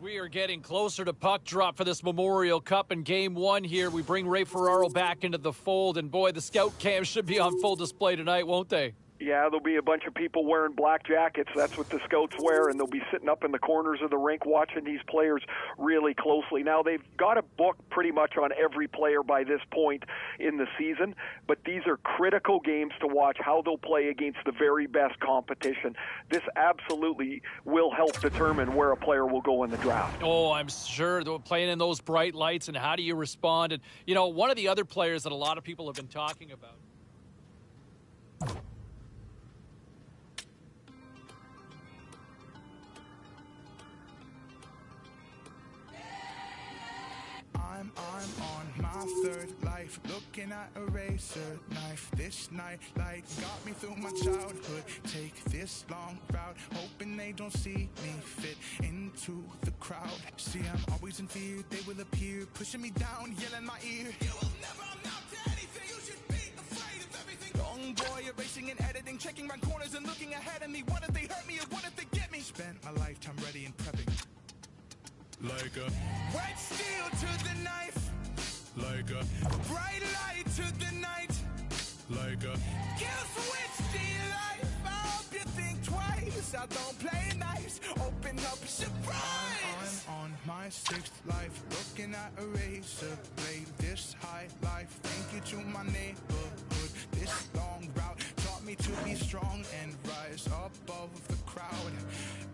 We are getting closer to puck drop for this Memorial Cup in Game 1 here. We bring Ray Ferraro back into the fold, and boy, the scout cams should be on full display tonight, won't they? Yeah, there'll be a bunch of people wearing black jackets. That's what the scouts wear, and they'll be sitting up in the corners of the rink watching these players really closely. Now, they've got a book pretty much on every player by this point in the season, but these are critical games to watch how they'll play against the very best competition. This absolutely will help determine where a player will go in the draft. Oh, I'm sure. They're playing in those bright lights, and how do you respond? And, you know, one of the other players that a lot of people have been talking about. I'm on my third life, looking at a razor knife. This night light got me through my childhood. Take this long route, hoping they don't see me fit into the crowd. See, I'm always in fear, they will appear, pushing me down, yelling my ear. You will never amount to anything, you should be afraid of everything. Young boy erasing and editing, checking round corners and looking ahead of me. What if they hurt me or what if they get me? Spent my lifetime ready and prepping. Like a wet steel to the knife. Like a bright light to the night. Like a kill switch to your life. I hope you think twice. I don't play nice. Open up, surprise. I'm on my sixth life, looking at a razor blade. This high life, thank you to my neighborhood. This long route taught me to be strong and rise above the crowd.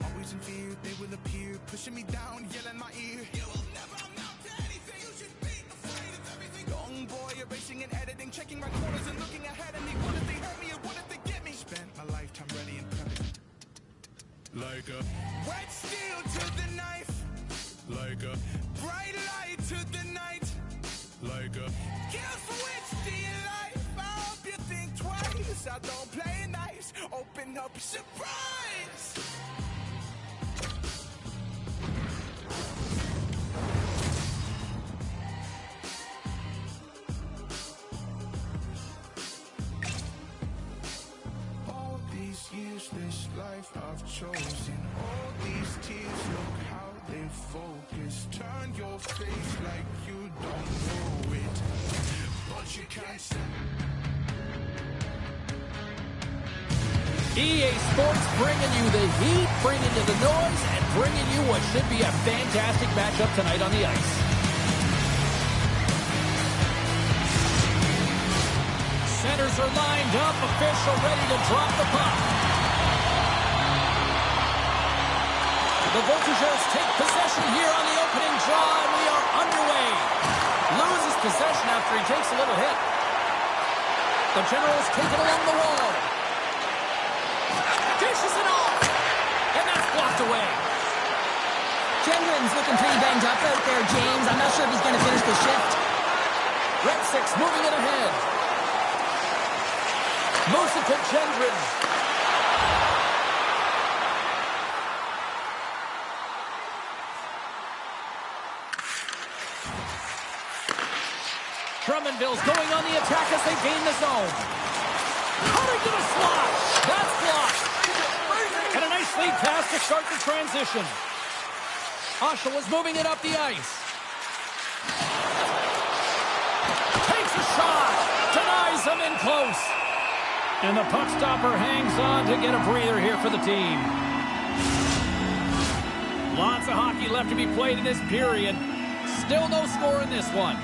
Always in fear, they will appear, pushing me down, yelling my ear. You will never amount to anything, you should be afraid of everything. Young boy erasing and editing, checking my corners and looking ahead of me. What if they hurt me or what if they get me? Spent my lifetime ready and prepping. Like a wet steel to the knife. Like a bright light to the night. Like a kill switch to your life. I hope you think twice. I don't play nice. Open up, surprise. Years, this life I've chosen. All these tears, look how they focus. Turn your face like you don't know it, but you can't say. EA Sports bringing you the heat, bringing you the noise, and bringing you what should be a fantastic matchup tonight on the ice. Centers are lined up, official ready to drop the puck. The Voltigeurs take possession here on the opening draw, and we are underway. Loses possession after he takes a little hit. The Generals take it along the wall. Dishes it off, and that's blocked away. Gendron's looking pretty banged up out there, James. I'm not sure if he's going to finish the shift. Red 6 moving it ahead. Moves it to Gendron. Drummondville's going on the attack as they gain the zone. Cutting to the slot. That's blocked. And a nice lead pass to start the transition. Oshawa's moving it up the ice. Takes a shot. Denies him in close. And the puck stopper hangs on to get a breather here for the team. Lots of hockey left to be played in this period. Still no score in this one.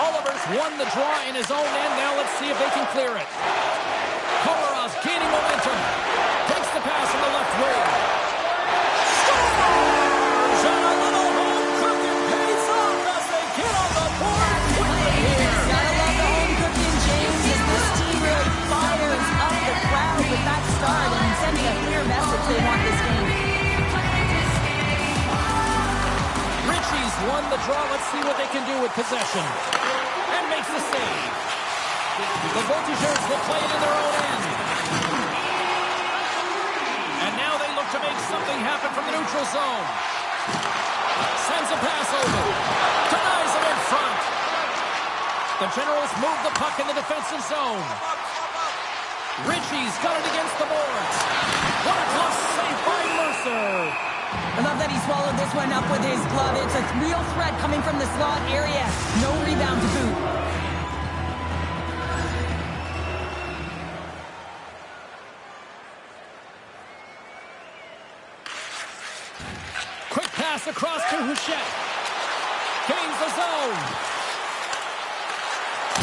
Oliver's won the draw in his own end. Now let's see if they can clear it. Komarov's gaining momentum. Takes the pass on the left wing. Scores! And a little home cooking pays off as they get on the board quickly here. Gotta love the home cooking, James, as this team really fires up the crowd with that start and sending a clear message they want this game. Ritchie's won the draw. Let's see what they can do with possession. And makes the save. The Voltigeurs will play it in their own end. And now they look to make something happen from the neutral zone. Sends a pass over. Denies him in front. The Generals move the puck in the defensive zone. Ritchie's got it against the boards. What a glove save by Mercer. I love that he swallowed this one up with his glove. It's a real threat coming from the slot area. No rebound to boot. Quick pass across to Hachette. Gains the zone.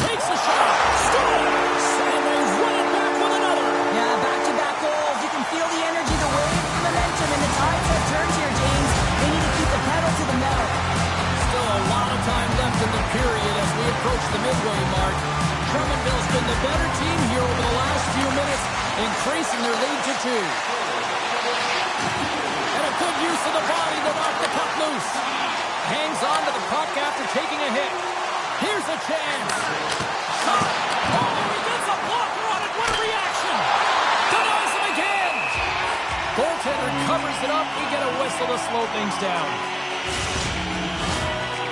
Takes a shot. Scores! And they run it back with another. Yeah, back-to-back goals. You can feel the energy, the wave, the momentum, and the tides have turned here, James. They need to keep the pedal to the metal. Still a lot of time left in the period as we approach the midway mark. Drummondville's been the better team here over the last few minutes, increasing their lead to 2. And a good use of the body to knock the puck loose. Hangs on to the puck after taking a hit. Here's a chance. Shot. Oh, he gets a blocker on it. What a reaction. Denies him again. Goaltender covers it up. We get a whistle to slow things down.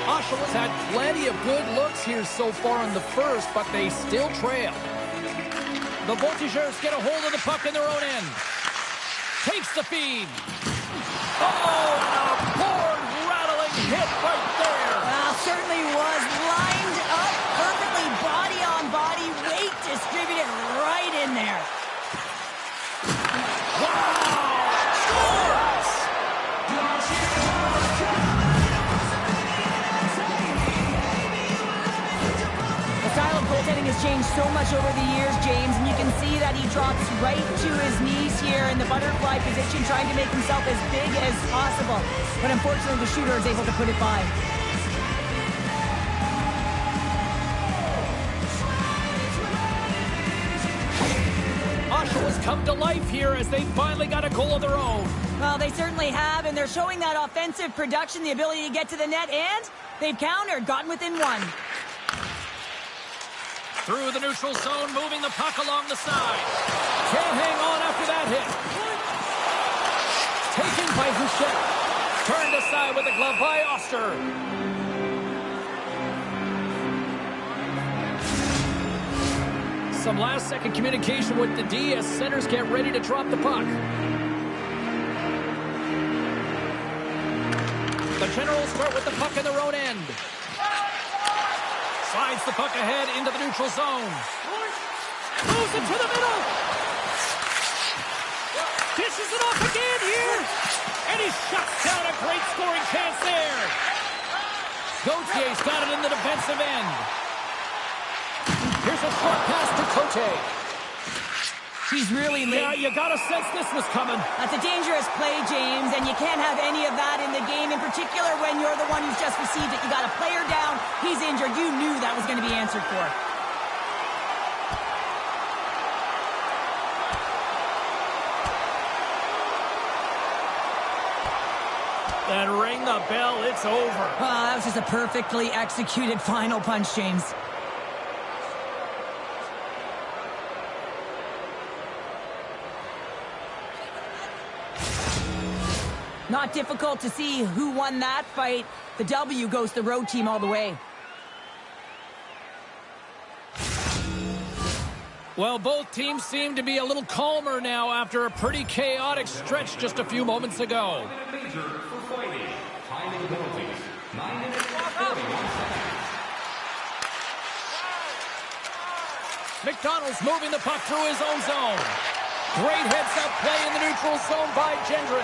Oshawa's had plenty of good looks here so far in the first, but they still trail. The Voltigeurs get a hold of the puck in their own end. Takes the feed. Oh, and a board-rattling hit right there. Well, certainly was lined up perfectly, body on body, weight distributed right in there. Wow! Scores! The style of goaltending has changed so much over the years, James, and you can see that he drops right to his knees here in the butterfly position, trying to make himself as big as possible. But unfortunately, the shooter is able to put it by. Oshawa's come to life here as they finally got a goal of their own. Well, they certainly have, and they're showing that offensive production, the ability to get to the net, and they've countered, gotten within 1. Through the neutral zone, moving the puck along the side. Can't hang on after that hit. Taken by Hachette. Turned aside with a glove by Oster. Some last-second communication with the D as centers get ready to drop the puck. The Generals start with the puck in their own end. Slides the puck ahead into the neutral zone. Moves it to the middle. Dishes it off again here. And he shuts down a great scoring chance there. Gautier's got it in the defensive end. Here's a short pass to Cote. He's really late. Yeah, you got to sense this was coming. That's a dangerous play, James, and you can't have any of that in the game, in particular when you're the one who's just received it. You got a player down, he's injured. You knew that was going to be answered for. Then ring the bell, it's over. Oh, that was just a perfectly executed final punch, James. Not difficult to see who won that fight. The W goes to the road team all the way. Well, both teams seem to be a little calmer now after a pretty chaotic stretch just a few moments ago. McDonald's moving the puck through his own zone. Great heads-up play in the neutral zone by Gendron.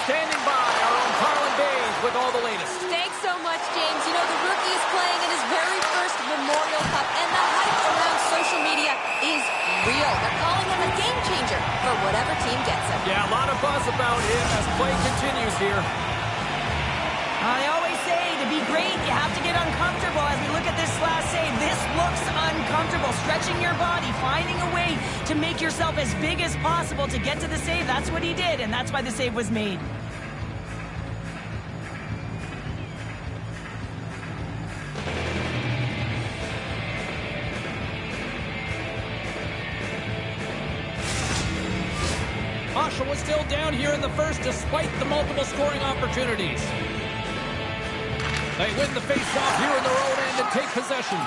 Standing by, our own Carlin Bays with all the latest. Thanks so much, James. You know, the rookie is playing in his very first Memorial Cup, and the hype around social media is real. They're calling him a game changer for whatever team gets him. Yeah, a lot of buzz about him as play continues here. I always say, to be great, you have to get uncomfortable. As we look at this last save, this looks uncomfortable. Stretching your body, finding a way to make yourself as big as possible to get to the save. That's what he did, and that's why the save was made. Oshawa was still down here in the first despite the multiple scoring opportunities. They win the face-off here in their own end and take possession.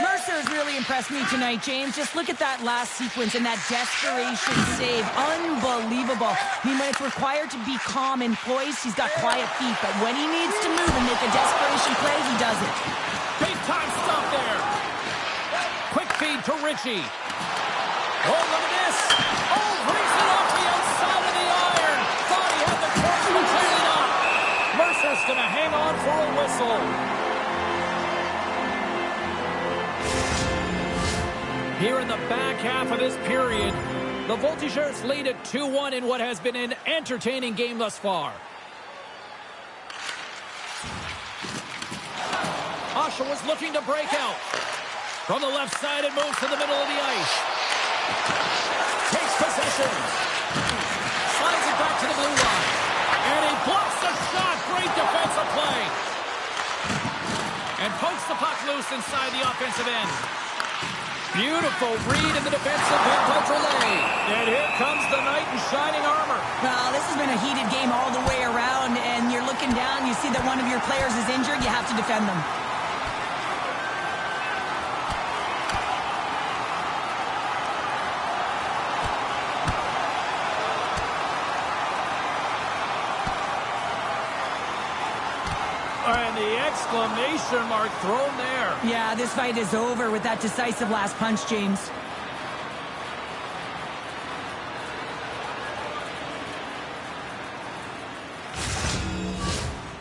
Mercer's really impressed me tonight, James. Just look at that last sequence and that desperation save. Unbelievable. I mean, when it's required to be calm and poised, he's got quiet feet. But when he needs to move and make a desperation play, he does it. Big time stop there. Quick feed to Ritchie. Oh, look at this. Oh, brings it off the outside of the iron. Thought he had the torch, but clearly not. Mercer's going to hang on for a whistle. Here in the back half of this period, the Voltigeurs lead at 2-1 in what has been an entertaining game thus far. Oshawa's looking to break out. From the left side, it moves to the middle of the ice. Takes possession. Slides it back to the blue line. And he blocks the shot. Great defensive play. And pokes the puck loose inside the offensive end. Beautiful read in the defensive end by Drolet. And here comes the knight in shining armor. Well, this has been a heated game all the way around, and you're looking down, you see that one of your players is injured, you have to defend them. And the exclamation mark thrown there. Yeah, this fight is over with that decisive last punch, James.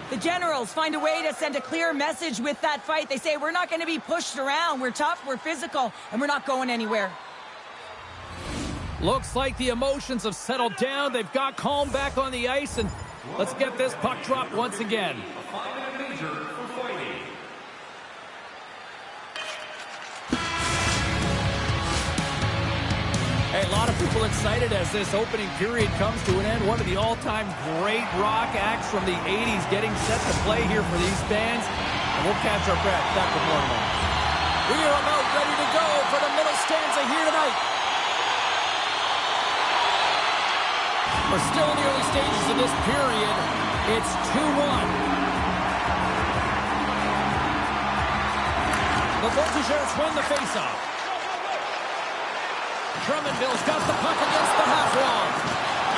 The Generals find a way to send a clear message with that fight. They say, we're not going to be pushed around. We're tough, we're physical, and we're not going anywhere. Looks like the emotions have settled down. They've got calm back on the ice, and let's get this puck dropped once again. Hey, a lot of people excited as this opening period comes to an end. One of the all-time great rock acts from the 80s getting set to play here for these fans. And we'll catch our breath back with more tomorrow. We are about ready to go for the middle stanza here tonight. We're still in the early stages of this period. It's 2-1. The Voltigeurs win the faceoff. Drummondville's got the puck against the half wall.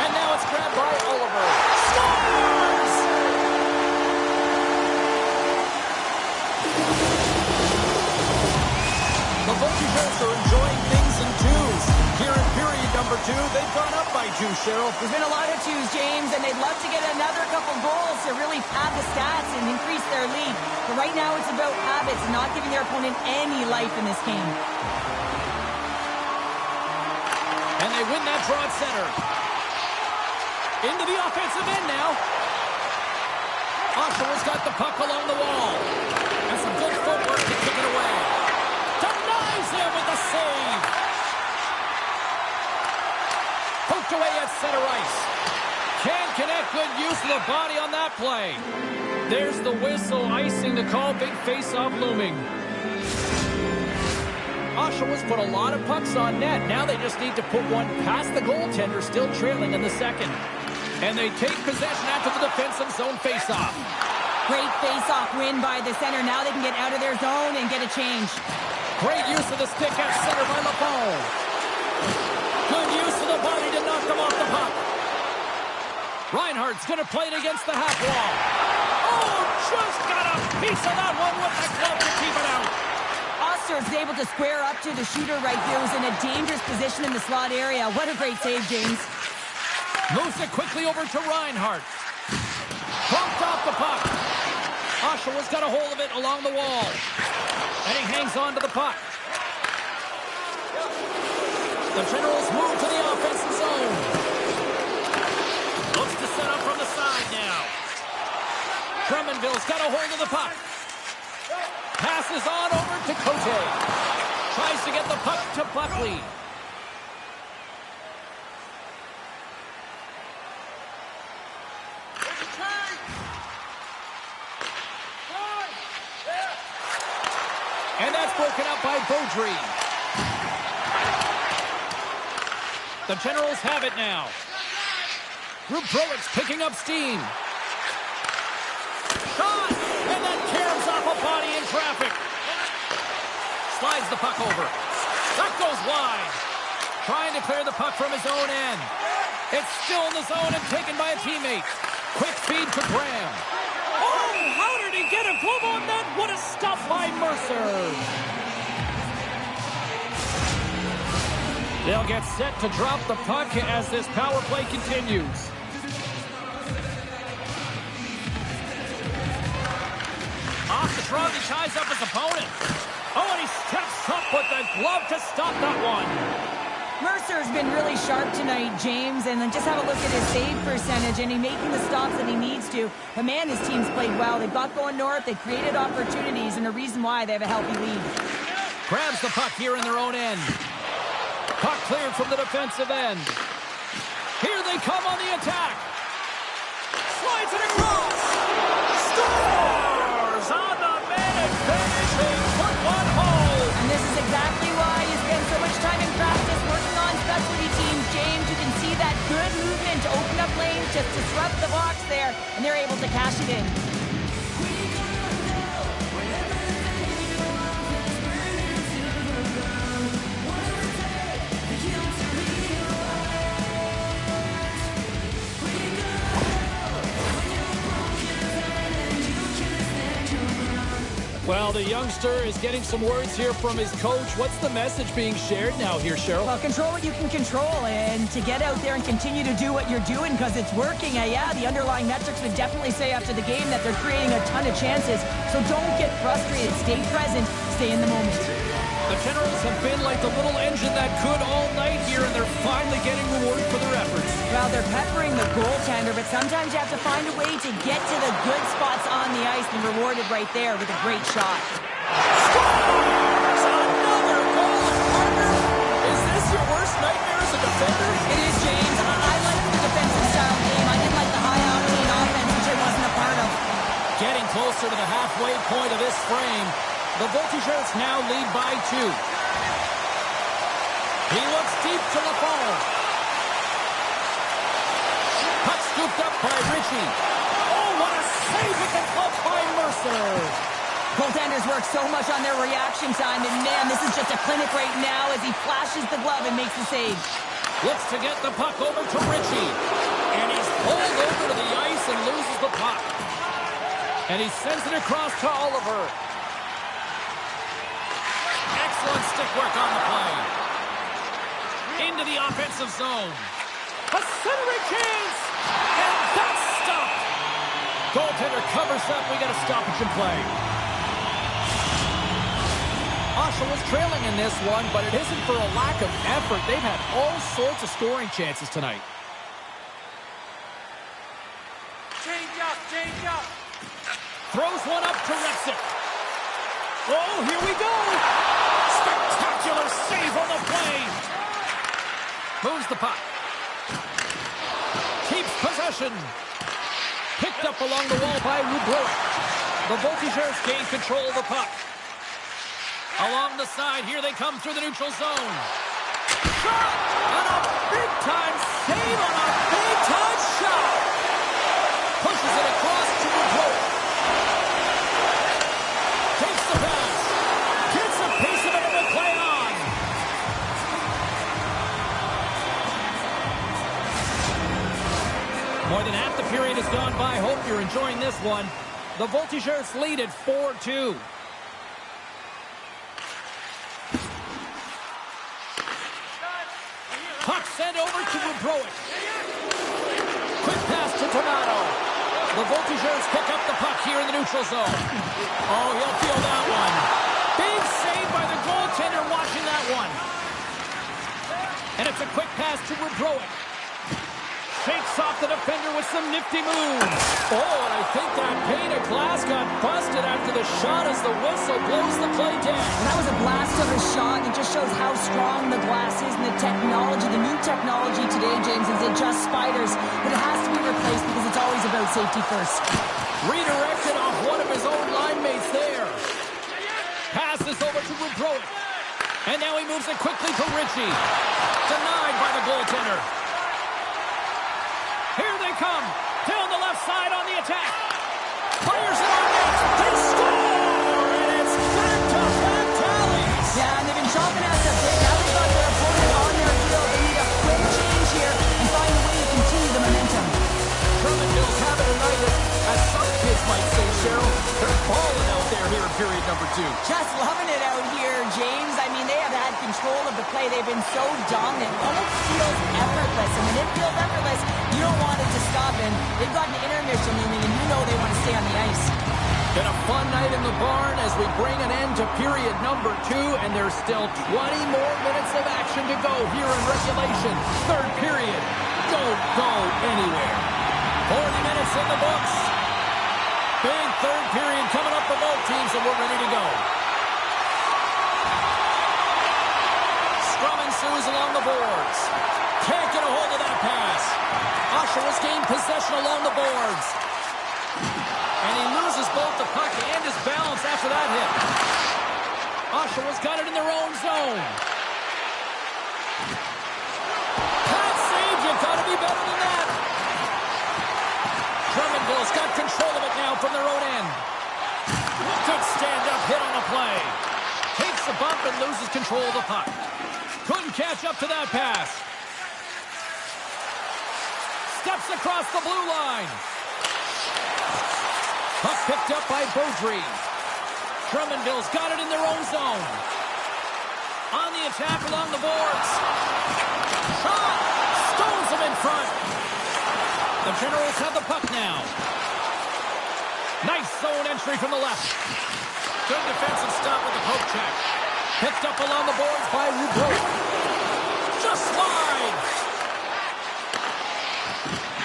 And now it's grabbed by Oliver. Scores! The Voltigeurs are enjoying things in twos. Here in period number 2, they've gone up by 2, Cheryl. There's been a lot of twos, James, and they'd love to get another couple goals to really pad the stats and increase their lead. But right now it's about habits and not giving their opponent any life in this game. And they win that draw at center. Into the offensive end now. Oshawa's got the puck along the wall. And some good footwork to kick it away. Denies him with the save. Poked away at center ice. Can't connect. Good use of the body on that play. There's the whistle, icing the call. Big face-off looming. Oshawa's put a lot of pucks on net. Now they just need to put one past the goaltender, still trailing in the second. And they take possession after the defensive zone face-off. Great face-off win by the center. Now they can get out of their zone and get a change. Great use of the stick at center by Lafond. Good use of the body to knock them off the puck. Reinhardt's going to play it against the half wall. Oh, just got a piece of that one with the glove to keep it out. Oster is able to square up to the shooter right here, who's in a dangerous position in the slot area. What a great save, James. Moves it quickly over to Reinhardt. Bumped off the puck. Oshawa's got a hold of it along the wall. And he hangs on to the puck. The Generals move to the offensive zone. Looks to set up from the side now. Drummondville's got a hold of the puck. Passes on over to Cote. Tries to get the puck to Buckley. And that's broken up by Beaudry. The Generals have it now. Rubrowicz picking up steam. Shot! And that tears off a body in traffic. slides the puck over. That goes wide. Trying to clear the puck from his own end. It's still in the zone and taken by a teammate. Quick feed to Graham. Oh, how did he get a glove on that? What a stop by Mercer. They'll get set to drop the puck as this power play continues. Off the draw, he ties up his opponent. Oh, and he steps up with the glove to stop that one. Mercer's been really sharp tonight, James, and then just have a look at his save percentage, and he's making the stops that he needs to. But man, his team's played well. They've got going north, they created opportunities, and a reason why they have a healthy lead. Grabs the puck here in their own end. Puck cleared from the defensive end. Here they come on the attack. Slides it across. Scores on the man advantage. They put one home. And this is exactly why you spend so much time in practice working on specialty teams, James. You can see that good movement to open up lanes, just disrupt the box there, and they're able to cash it in. Well, the youngster is getting some words here from his coach. What's the message being shared now here, Cheryl? Well, control what you can control, and to get out there and continue to do what you're doing because it's working. Yeah, the underlying metrics would definitely say after the game that they're creating a ton of chances. So don't get frustrated. Stay present. Stay in the moment. The Generals have been like the little engine that could all night here, and they're finally getting rewarded for their efforts. Well, they're peppering the goaltender, but sometimes you have to find a way to get to the good spots on the ice and rewarded right there with a great shot. Scores! Another goal, partner! Is this your worst nightmare as a defender? It is, James. I like the defensive style game. I didn't like the high-octane offense, which I wasn't a part of. Getting closer to the halfway point of this frame. The Voltigeurs now lead by 2. He looks deep to Lafond. Puck scooped up by Ritchie. Oh, what a save with the glove by Mercer. Goaltenders work so much on their reaction time, and man, this is just a clinic right now as he flashes the glove and makes the save. Looks to get the puck over to Ritchie. And he's pulled over to the ice and loses the puck. And he sends it across to Oliver. Excellent stick work on the play. Into the offensive zone. A centering chance! And that's stopped! Goaltender covers up. We got a stoppage in play. Oshawa was trailing in this one, but it isn't for a lack of effort. They've had all sorts of scoring chances tonight. Change up. Throws one up to Rexett. Oh, here we go! Spectacular save on the play. Moves the puck. Keeps possession. Picked up along the wall by Rublev. The Voltigeurs gain control of the puck. Along the side, here they come through the neutral zone. Shot! And a big-time save on a big-time shot! Pushes it across to Rublev. Takes the pass. Gets a piece of it and will play on. More than half the period has gone by. Hope you're enjoying this one. The Voltigeurs lead at 4-2. Puck sent over to Rubrowick. Quick pass to Tomato. The Voltigeurs pick up the puck here in the neutral zone. Oh, he'll feel that one. Big save by the goaltender watching that one. And it's a quick pass to Rubrowick. Shakes off the defender with some nifty moves. Oh, and I think that pane of glass got busted after the shot as the whistle blows the play down. That was a blast of a shot, and it just shows how strong the glass is and the technology. The new technology today, James, is it just spiders, but it has to be replaced because it's always about safety first. Redirected off one of his own line mates there. Passes over to Rubrowick. And now he moves it quickly to Ritchie. Denied by the goaltender. Here they come. Down the left side on the attack. Fires it on net. They score! And it's back to back tallies. Yeah, number 2. Just loving it out here, James. I mean, they have had control of the play. They've been so dominant. Almost feels effortless. And when it feels effortless, you don't want it to stop. And they've got an intermission looming, and you know they want to stay on the ice. Been a fun night in the barn as we bring an end to period number 2, and there's still 20 more minutes of action to go here in regulation. Third period. Don't go anywhere. 40 minutes in the books. Big third period coming up for both teams, and we're ready to go. Scrum ensues along the boards. Can't get a hold of that pass. Oshawa's gained possession along the boards. And he loses both the puck and his balance after that hit. Oshawa's got it in their own zone. Pat save, you've got to be better than that. Drummondville's got control of it now from their own end. Good stand-up hit on the play. Takes the bump and loses control of the puck. Couldn't catch up to that pass. Steps across the blue line. Puck picked up by Beaudry. Drummondville's got it in their own zone. On the attack along the boards. Shot! Stones them in front. The Generals have the puck now. Nice zone entry from the left. Good defensive stop with the poke check. Picked up along the boards by Roubeau. Just slide!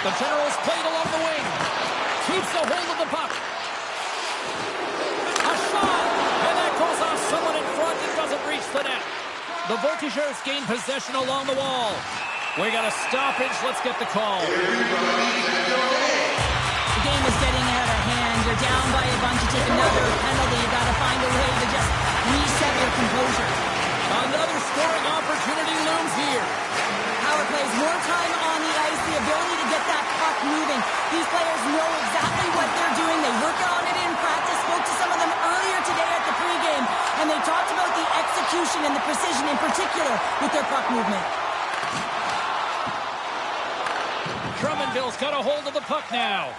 The Generals played along the wing. Keeps a hold of the puck. A shot! And that goes off someone in front and doesn't reach the net. The Voltigeurs gain possession along the wall. We got a stoppage. Let's get the call. The game is getting out of hand. You're down by a bunch. You take another penalty. You got to find a way to just reset your composure. Another scoring opportunity looms here. Power plays, more time on the ice, the ability to get that puck moving. These players know exactly what they're doing. They work on it in practice. Spoke to some of them earlier today at the pregame, and they talked about the execution and the precision in particular with their puck movement. Drummondville's got a hold of the puck now.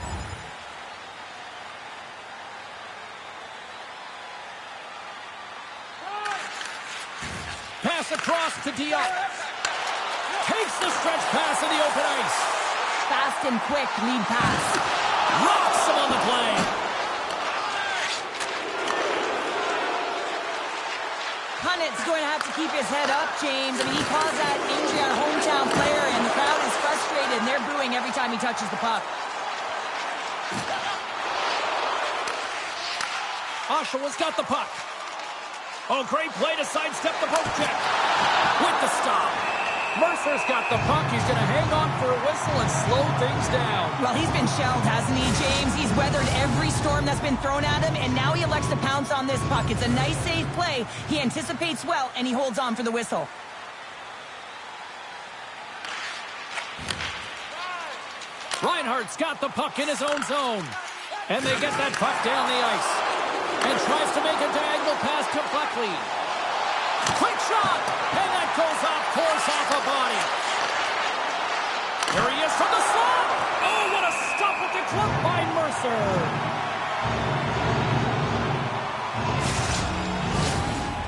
Pass across to Diop. Takes the stretch pass in the open ice. Fast and quick lead pass. Rocks him on the play. Punnet's going to have to keep his head up, James. I mean, he caused that injury on a hometown player, and the crowd is frustrated, and they're booing every time he touches the puck. Oshawa's got the puck. Oh, great play to sidestep the poke check. With the stop. Mercer's got the puck. He's going to hang on for a whistle and slow things down. Well, he's been shelled, hasn't he, James? He's weathered every storm that's been thrown at him, and now he elects to pounce on this puck. It's a nice, safe play. He anticipates well, and he holds on for the whistle. Reinhardt's got the puck in his own zone. And they get that puck down the ice. And tries to make a diagonal pass to Buckley. Quick shot! And that goes off course off a body. Here he is from the slot! Oh, what a stop with the glove by Mercer!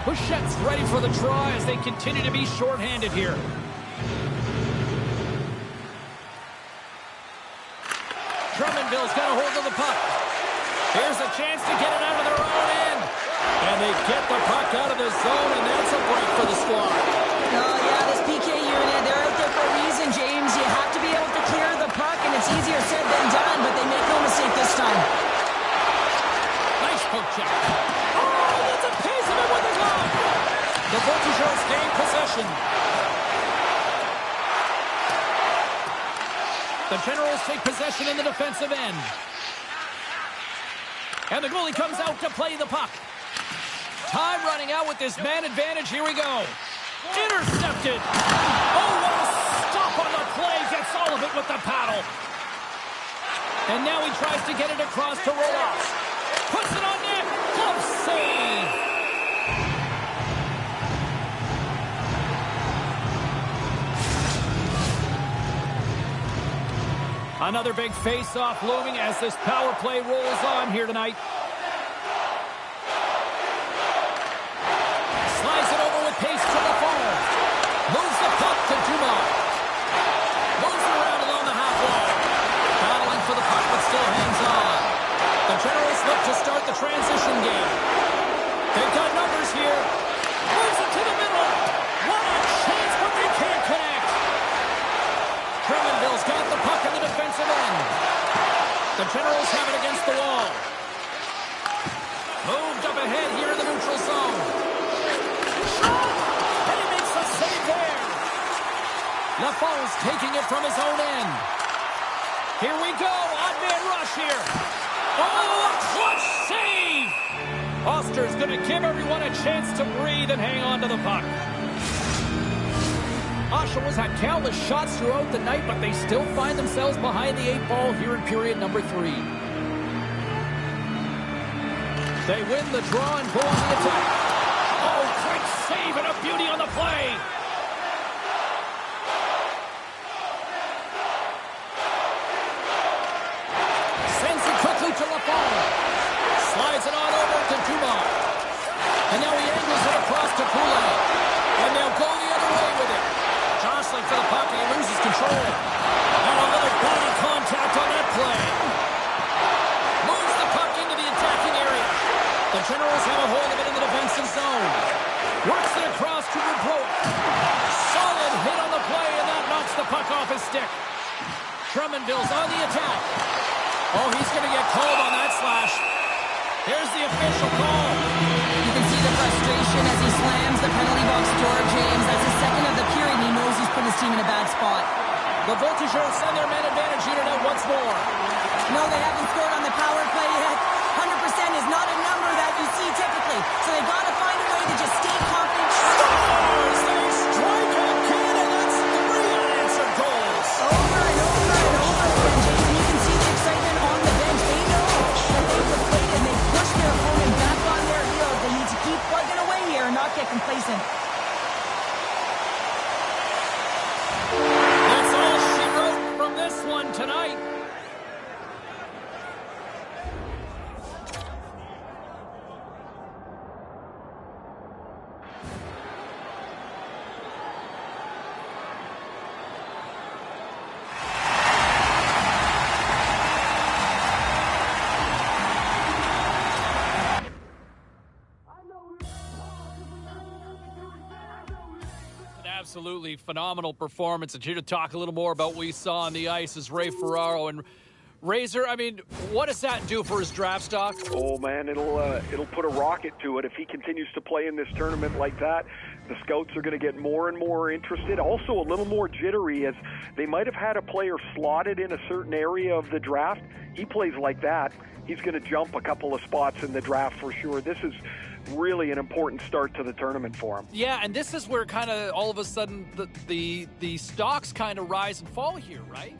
Bouchette's ready for the try as they continue to be shorthanded here. Drummondville's got a hold of the puck. Here's a chance to get it out of their own end. And they get the puck out of the zone, and that's a break for the squad. Oh, yeah, this PK unit, they're out there for a reason, James. You have to be able to clear the puck, and it's easier said than done, but they make no mistake this time. Nice poke check. Oh, that's a piece of it with the glove. The Voltigeurs gain possession. The Generals take possession in the defensive end. And the goalie comes out to play the puck. Time running out with this man advantage. Here we go. Intercepted. Oh, what a stop on the play. Gets all of it with the paddle. And now he tries to get it across to Rojas. Puts it on net. Glove save. Another big face-off looming as this power play rolls on here tonight. Dumont. Moves it around along the half wall. Battling for the puck, but still hangs on. The Generals look to start the transition game. They've got numbers here. Moves it to the middle. What a chance, but they can't connect. Drummondville's got the puck in the defensive end. The Generals have it against the wall. Moved up ahead here in the neutral zone. And he makes a save there. LaFoe's taking it from his own end. Here we go. Odd man rush here. Oh, a clutch save. Oster's going to give everyone a chance to breathe and hang on to the puck. Oshawa's had countless shots throughout the night, but they still find themselves behind the 8 ball here in period number 3. They win the draw and go on the attack. Oh, great save and a beauty on the play. Sends it quickly to LaFoe. Slides it on over to Dumont. And now he angles it across to Poulet. And they'll go the other way with it. Jostling for the puck, and he loses control. And another body contact on that play. Moves the puck into the attacking area. The Generals have a hold of it in the defensive zone. Works it across to Rubrow. Solid hit on the play, and that knocks the puck off his stick. Drummondville's on the attack. Oh, he's going to get called on that slash. Here's the official call. You can see the frustration as he slams the penalty box door, James. That's his second of the period, and he knows he's put his team in a bad spot. The Voltigeurs send their man advantage unit out once more. No, they haven't scored on the power play yet. 100% is not a number that you see typically. So they got to find a way to just stay confident. Scores! They strike again, and that's 3 unanswered goals. Over and over and over again, James. And you can see the excitement on the bench. They know that they've played and they've pushed their opponent back on their heels. They need to keep plugging away here and not get complacent. That's all she wrote from this one tonight. Absolutely phenomenal performance. And here to talk a little more about what we saw on the ice is Ray Ferraro. And Razor, I mean, what does that do for his draft stock? Oh man, it'll put a rocket to it if he continues to play in this tournament like that. The scouts are going to get more and more interested, also a little more jittery, as they might have had a player slotted in a certain area of the draft. He plays like that, he's going to jump a couple of spots in the draft for sure. This is really an important start to the tournament for him. Yeah, and this is where kind of all of a sudden the stocks kind of rise and fall here, right?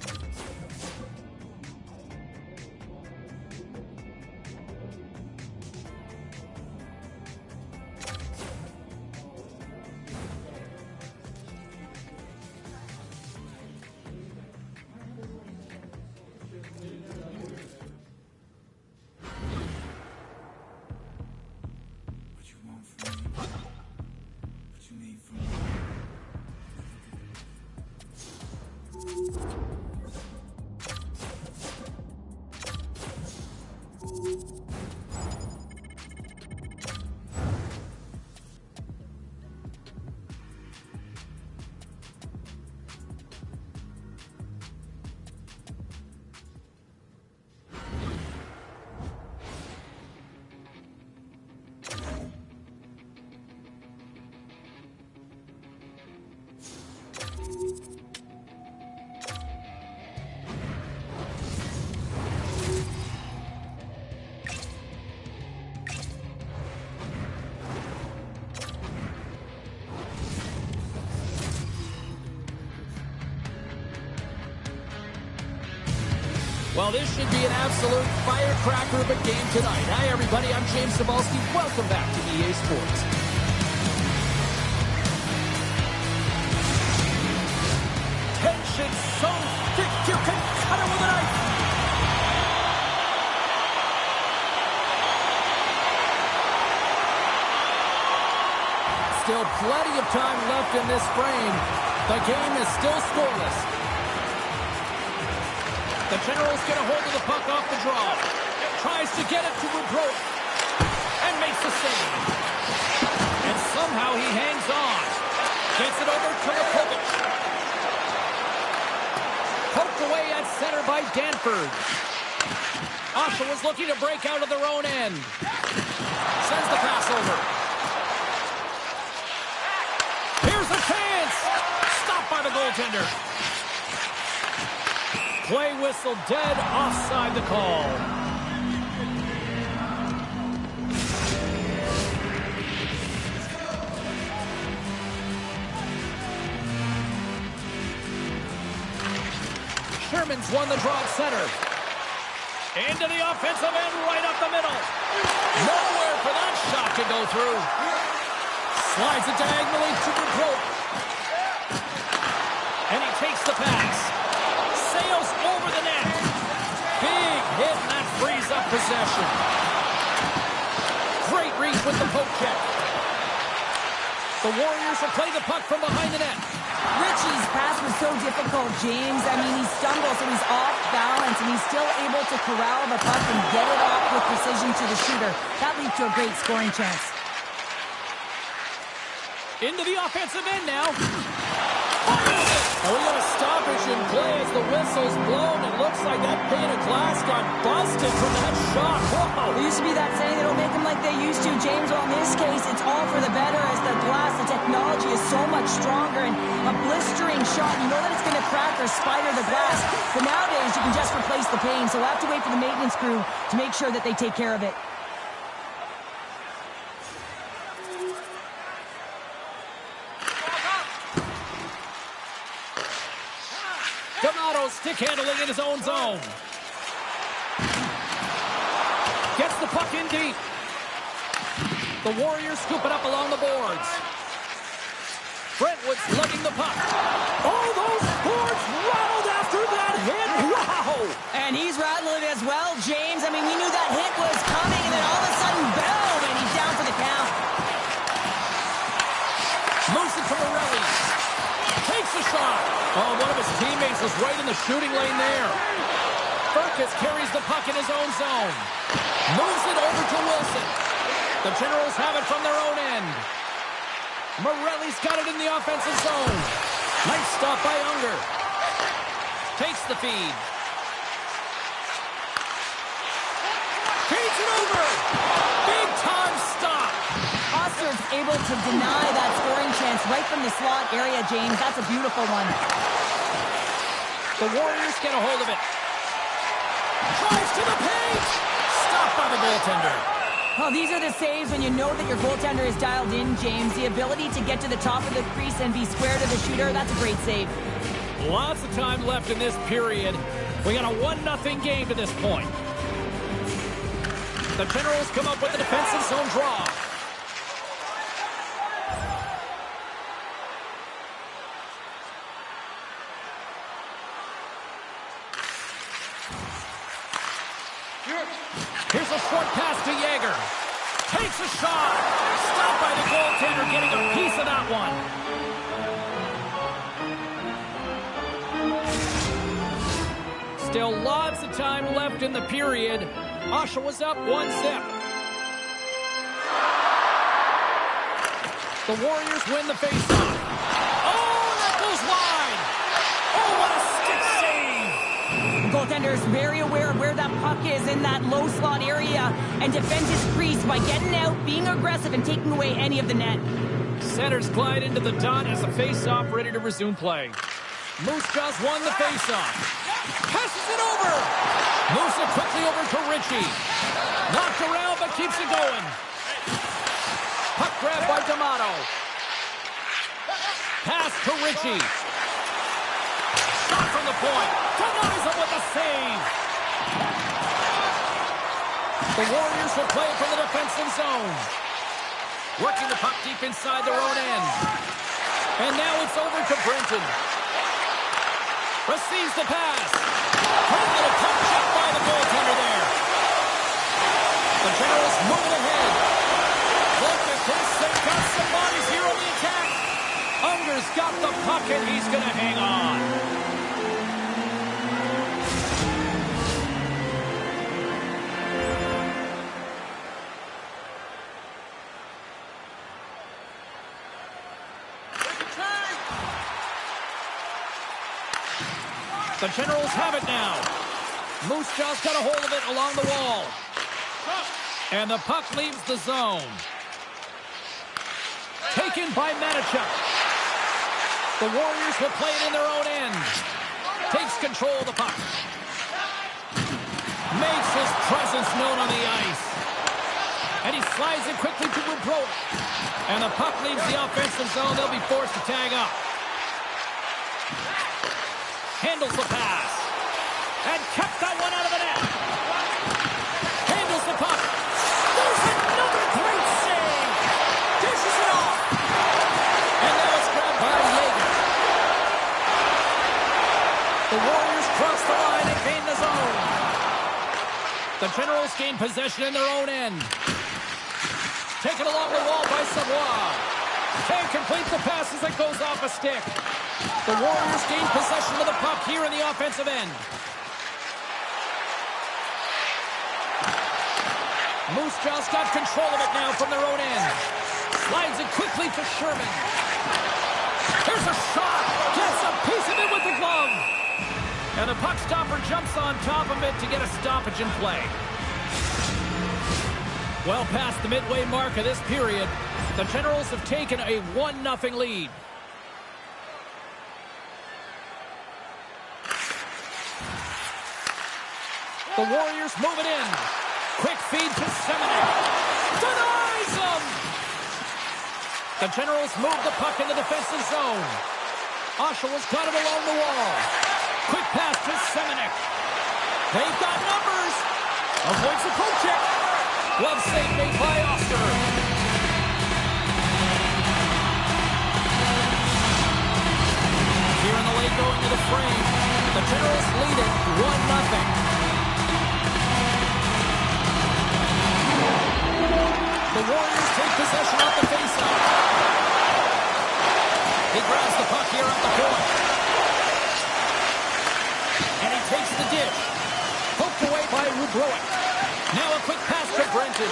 Well, this should be an absolute firecracker of a game tonight. Hi, everybody. I'm James Cybulski. Welcome back to EA Sports. Tension so thick you can cut it with a knife. Still plenty of time left in this frame. The game is still scoreless. The Generals get a hold of the puck off the draw. Tries to get it to Rubrow. And makes the save. And somehow he hangs on. Gets it over to Lipovic. Poked away at center by Danford. Oshawa was looking to break out of their own end. Sends the pass over. Here's a chance. Stopped by the goaltender. Play whistle dead, offside the call. Sherman's won the draw at center. Into the offensive end, right up the middle. Nowhere for that shot to go through. Slides it diagonally to Rubrow. And he takes the pass. Sails over the net. Big hit, and that frees up possession. Great reach with the poke check. The Warriors will play the puck from behind the net. Ritchie's pass was so difficult, James. I mean, he stumbles, so he's off balance, and he's still able to corral the puck and get it off with precision to the shooter. That leads to a great scoring chance. Into the offensive end now. And we got a stoppage in play as the whistle's blown. It looks like that pane of glass got busted from that shot. Whoa! There used to be that saying, they don't make them like they used to, James. Well, in this case, it's all for the better as the glass, the technology is so much stronger. And a blistering shot, you know that it's going to crack or spider the glass. But nowadays, you can just replace the pane. So we'll have to wait for the maintenance crew to make sure that they take care of it. Donato stick handling in his own zone. Gets the puck in deep. The Warriors scoop it up along the boards. Brentwood's lugging the puck. Oh, those boards rattled after that hit. Wow! And he's rattling as well, James. I mean, we knew that hit was coming, and then all of a sudden, boom, and he's down for the count. Moves it to Morelli. Takes a shot. Oh, one of his teammates was right in the shooting lane there. Burkus carries the puck in his own zone. Moves it over to Wilson. The Generals have it from their own end. Morelli's got it in the offensive zone. Nice stop by Unger. Takes the feed. Feeds it over. Big time stop. Oster's able to deny that scoring chance right from the slot area, James. That's a beautiful one. The Warriors get a hold of it. Drives to the paint. Stopped by the goaltender. Oh, these are the saves when you know that your goaltender is dialed in, James. The ability to get to the top of the crease and be square to the shooter, that's a great save. Lots of time left in this period. We got a 1-0 game to this point. The Generals come up with a defensive zone draw. Here's a short pass to Yager. Takes a shot. Stopped by the goaltender, getting a piece of that one. Still lots of time left in the period. Oshawa's up 1-0. The Warriors win the faceoff. Oh, that goes wide. Oh, what a stick save. The goaltender is very aware of where that puck is in that low slot area and defends his crease by getting out, being aggressive, and taking away any of the net. Centers glide into the dot as the faceoff ready to resume play. Moose Jaws won the faceoff. Passes it over. Moves it quickly over to Ritchie. Knocked around but keeps it going. Puck grab by D'Amato. Pass to Ritchie. Shot from the point. Denies him with a save. The Warriors will play from the defensive zone. Working the puck deep inside their own end. And now it's over to Brenton. Receives the pass. Great little pump check by the goaltender there. The Generals move ahead. Look at this. They've got some bodies here on the He's got the puck, and he's going to hang on. The Generals have it now. Moose Jaw's got a hold of it along the wall. And the puck leaves the zone. Taken by Manichuk. The Warriors will play it in their own end. Takes control of the puck. Makes his presence known on the ice. And he slides it quickly to Rubrow. And the puck leaves the offensive zone. They'll be forced to tag up. Handles the pass. And kept that one out of the net. Handles the puck. There's another great save. Dishes it off. And now it's grabbed by Yeager. The Warriors cross the line and gain the zone. The Generals gain possession in their own end. Taken along the wall by Savoie. Can't complete the pass as it goes off a stick. The Warriors gain possession of the puck here in the offensive end. Moose Jaw's got control of it now from their own end. Slides it quickly to Sherman. Here's a shot. Gets a piece of it with the glove. And the puck stopper jumps on top of it to get a stoppage in play. Well past the midway mark of this period, the Generals have taken a 1-0 lead. The Warriors move it in. Quick feed to Semenuk. Denies him! The Generals move the puck in the defensive zone. Oshawa's got it along the wall. Quick pass to Semenuk. They've got numbers. Avoids the poke check. Glove save made by Oster. Here in the late going to the frame. The Generals lead it 1-0. The Warriors take possession off the faceoff. He grabs the puck here at the point. And he takes the dish. Poked away by Rubrow. Now a quick pass to Brenton.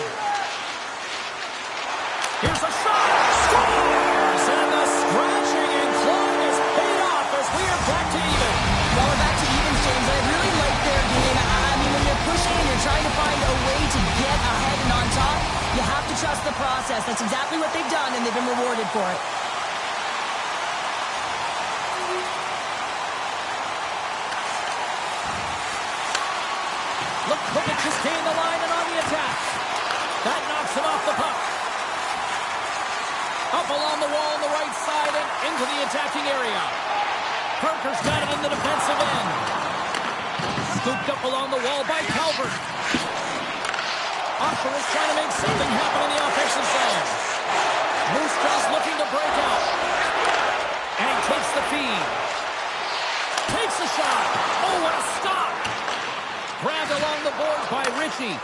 Here's a shot. Scores! And the scratching and clawing is paid off as we are back to even. Well, we're back to even, James. I really like their game. I mean, when you're pushing and you're trying to find a way to get ahead and on top, you have to trust the process. That's exactly what they've done, and they've been rewarded for it. Look, Kubic has gained the line and on the attack. That knocks him off the puck. Up along the wall on the right side and into the attacking area. Parker's got it in the defensive end. Scooped up along the wall by Calvert. Oshawa's trying to make something happen in the offensive zone. Moose Jaw's looking to break out. And he takes the feed. Takes a shot. Oh, what a stop. Grabbed along the boards by Ritchie.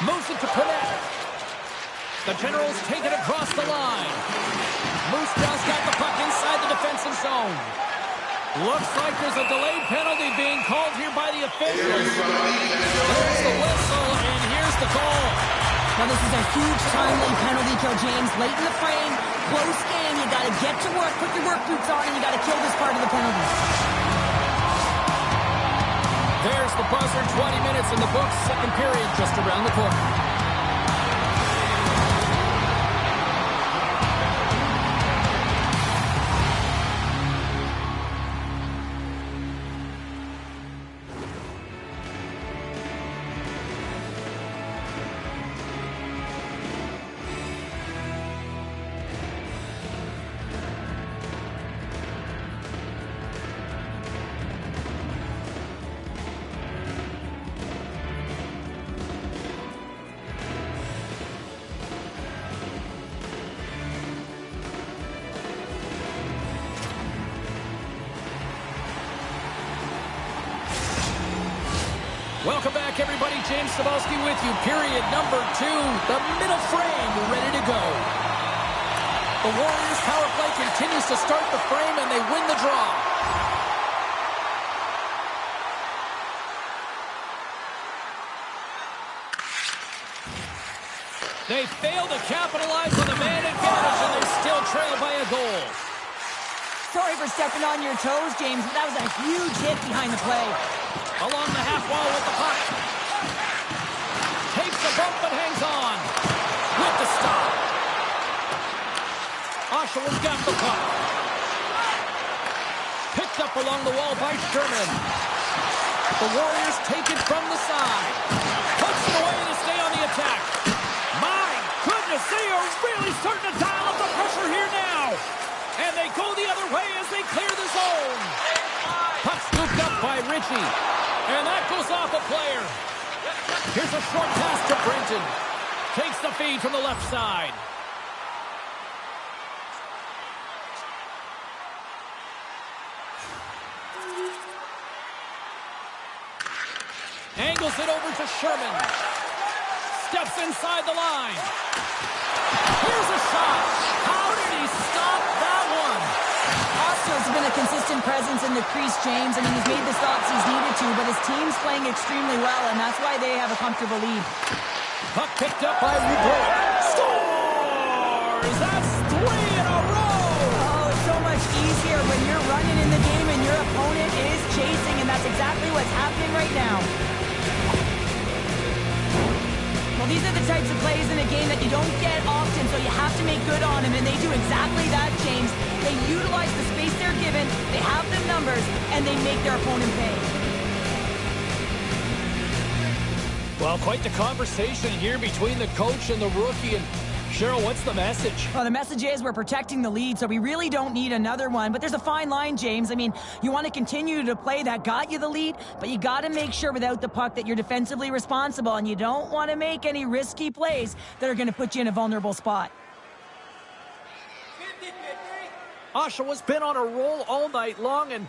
Moves it to Purnett. The Generals take it across the line. Moose Jaw's got the puck inside the defensive zone. Looks like there's a delayed penalty being called here by the officials. There's the whistle, and here's the call. Now, this is a huge timely penalty kill, James. Late in the frame, close game. You got to get to work, put your work boots on, and you got to kill this part of the penalty. There's the buzzer. 20 minutes in the books. Second period just around the corner. Welcome back, everybody. James Cybulski with you. Period number 2. The middle frame ready to go. The Warriors' power play continues to start the frame, and they win the draw. They fail to capitalize on the man advantage, and they still trail by a goal. Sorry for stepping on your toes, James, but that was a huge hit behind the play. Along the half wall with the puck. Takes a bump but hangs on. With the stop. Oshawa's got the puck. Picked up along the wall by Sherman. The Warriors take it from the side. Puts it away to stay on the attack. My goodness, they are really starting to dial up the pressure here now. And they go the other way as they clear the zone. Puck scooped up by Ritchie. And that goes off a player. Here's a short pass to Brenton. Takes the feed from the left side. Angles it over to Sherman. Steps inside the line. Here's a shot. How did he stop that one? Ostro's been a consistent presence in the crease, James. I mean, he's made the stops he's needed to, but his team's playing extremely well, and that's why they have a comfortable lead. Puck picked up by Rudeau. Scores! That's 3 in a row! Oh, it's so much easier when you're running in the game and your opponent is chasing, and that's exactly what's happening right now. Well, these are the types of plays in a game that you don't get often, so you have to make good on them, and they do exactly that, James. They utilize the space they're given, they have the numbers, and they make their opponent pay. Well, quite the conversation here between the coach and the rookie. And Cheryl, what's the message? Well, the message is we're protecting the lead, so we really don't need another one. But there's a fine line, James. I mean, you want to continue to play that got you the lead, but you got to make sure without the puck that you're defensively responsible, and you don't want to make any risky plays that are going to put you in a vulnerable spot. Oshawa's been on a roll all night long, and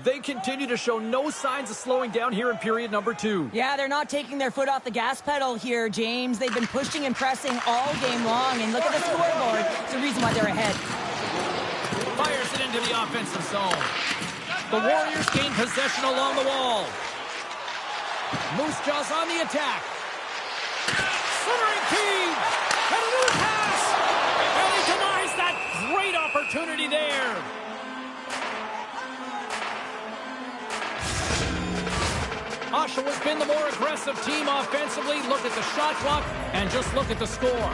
they continue to show no signs of slowing down here in period number 2. Yeah, they're not taking their foot off the gas pedal here, James. They've been pushing and pressing all game long, and look at the scoreboard. It's the reason why they're ahead. Fires it into the offensive zone. The Warriors gain possession along the wall. Moose Jaw's on the attack. Centering key. And a new pass. And he denies that great opportunity there. Oshawa's been the more aggressive team offensively. Look at the shot clock and just look at the score.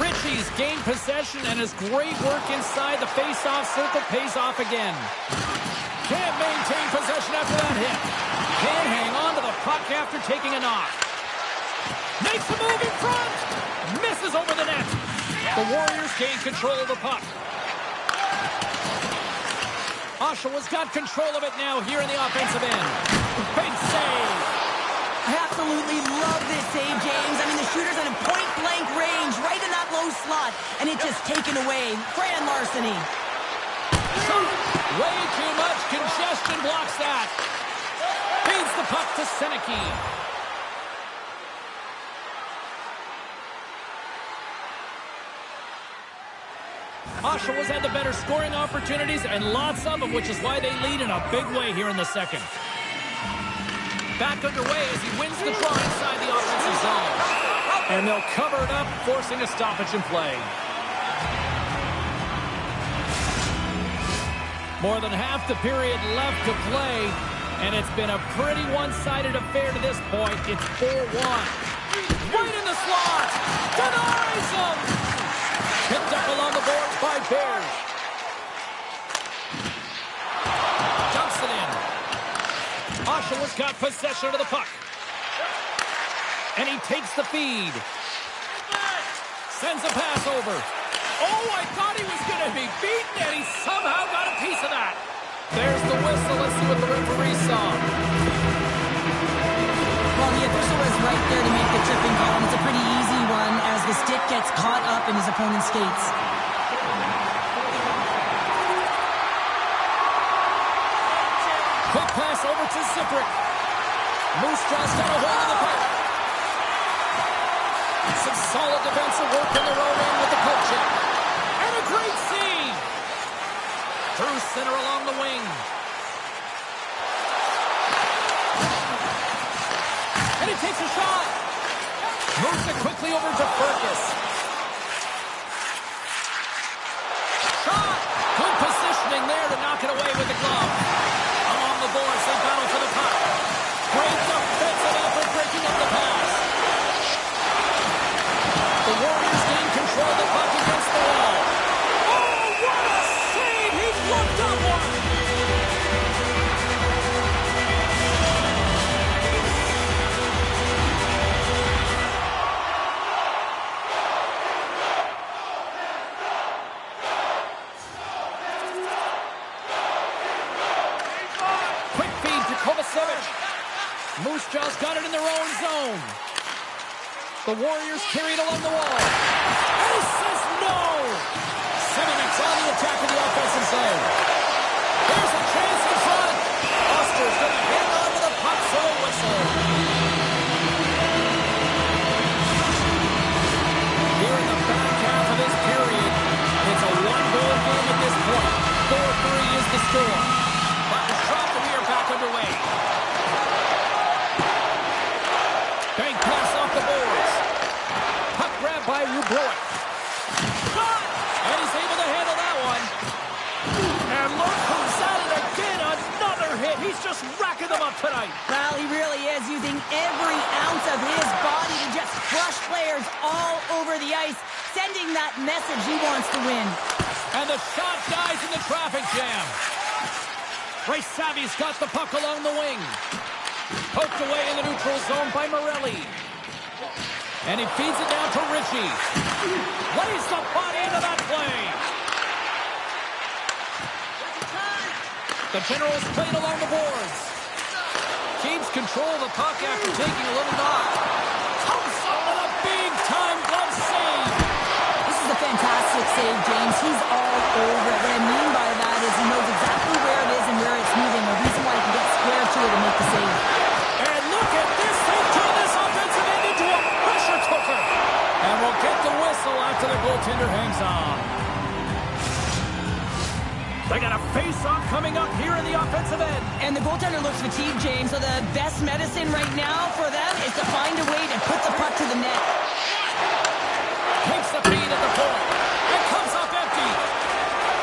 Ritchie's gained possession, and his great work inside the face-off circle pays off again. Can't maintain possession after that hit. Can't hang on to the puck after taking a knock. Makes a move in front. Misses over the net. The Warriors gain control of the puck. Oshawa's got control of it now here in the offensive end. Big save. I absolutely love this save, James. I mean, the shooter's at a point-blank range, right in that low slot, and it's just taken away. Grand larceny. Way too much congestion blocks that. Feeds the puck to Seneke. Oshawa's had the better scoring opportunities, and lots of them, which is why they lead in a big way here in the second. Back underway as he wins the draw inside the offensive zone. And they'll cover it up, forcing a stoppage in play. More than half the period left to play, and it's been a pretty one-sided affair to this point. It's 4-1. Right in the slot! Denies him! Picked up along the boards by Bears. Dumps it in. Oshawa's got possession of the puck. And he takes the feed. Sends a pass over. Oh, I thought he was going to be beaten, and he somehow got a piece of that. There's the whistle. Let's see what the referee saw. Well, the official was right there to make the tripping call, and it's a pretty easy one as the stick gets caught up in his opponent's skates. Quick pass over to Ziprick. Moose Jaw's got a hold of the puck. Some solid defensive work in the road in with the poke check. And a great center along the wing. And he takes a shot. Moves it quickly over to Fergus. Shot. Good positioning there to knock it away with the glove. Along the boards, they battle for the puck. Great defensive effort breaking up the pass. The Warriors gain control of the puck against the wall. Oh, what a save! He looked up one! Quick feed to Kovacevic. Moose Jaw's got it in their own zone. The Warriors carried along the wall. And he says no! Simonic's on the attack in the offensive zone. Here's a chance in front. Oster's going to hang on to the puck for a whistle. Here in the back half of this period, it's a one-goal game at this point. 4-3 is the score. Puck is dropped and we are back underway. Bank pass off the boards. Puck grab by Rubroik. And he's able to handle that one. And look who's at it again. Another hit. He's just racking them up tonight. Well, he really is using every ounce of his body to just crush players all over the ice, sending that message he wants to win. And the shot dies in the traffic jam. Ray Savvy's got the puck along the wing. Poked away in the neutral zone by Morelli. And he feeds it down to Ritchie. Lays the body into that play. The Generals played along the boards. Keeps control of the puck after taking a little knock. Comes up with a big-time glove save. This is a fantastic save, James. He's all over it. What I mean by that is he knows exactly where it is and where it's moving. The reason why he can get square to it and make the save. And look at this. They turn this offensive end into a pressure cooker. And we'll get the whistle after the goaltender hangs on. They got a face-off coming up here in the offensive end. And the goaltender looks fatigued, James, so the best medicine right now for them is to find a way to put the puck to the net. Takes the feed at the point. And comes up empty.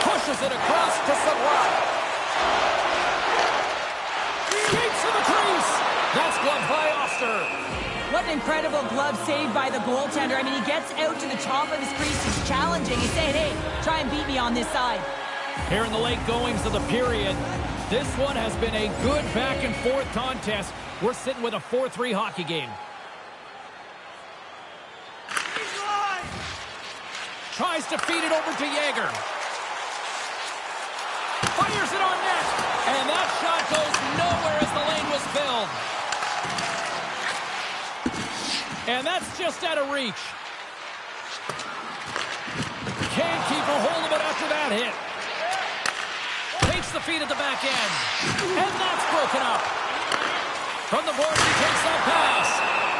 Pushes it across to Savoie. Skates to the crease. That's gloved by Oster. What an incredible glove save by the goaltender. I mean, he gets out to the top of his crease. He's challenging. He's saying, hey, try and beat me on this side. Here in the late goings of the period, this one has been a good back-and-forth contest. We're sitting with a 4-3 hockey game. Tries to feed it over to Yager. Fires it on net. And that shot goes nowhere as the lane was filled. And that's just out of reach. Can't keep a hold of it after that hit. Takes the feed at the back end. And that's broken up. From the board, he takes that pass.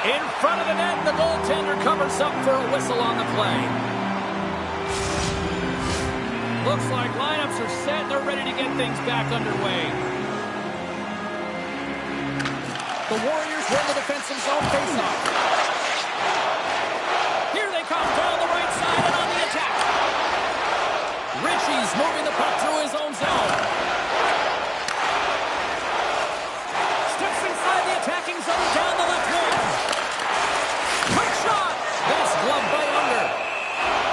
In front of the net, the goaltender covers up for a whistle on the play. Looks like lineups are set. They're ready to get things back underway. The Warriors win the defensive zone faceoff. Here they come down the right side and on the attack. Ritchie's moving the puck through his own zone. Steps inside the attacking zone down the left wing. Quick shot. That's gloved by Unger.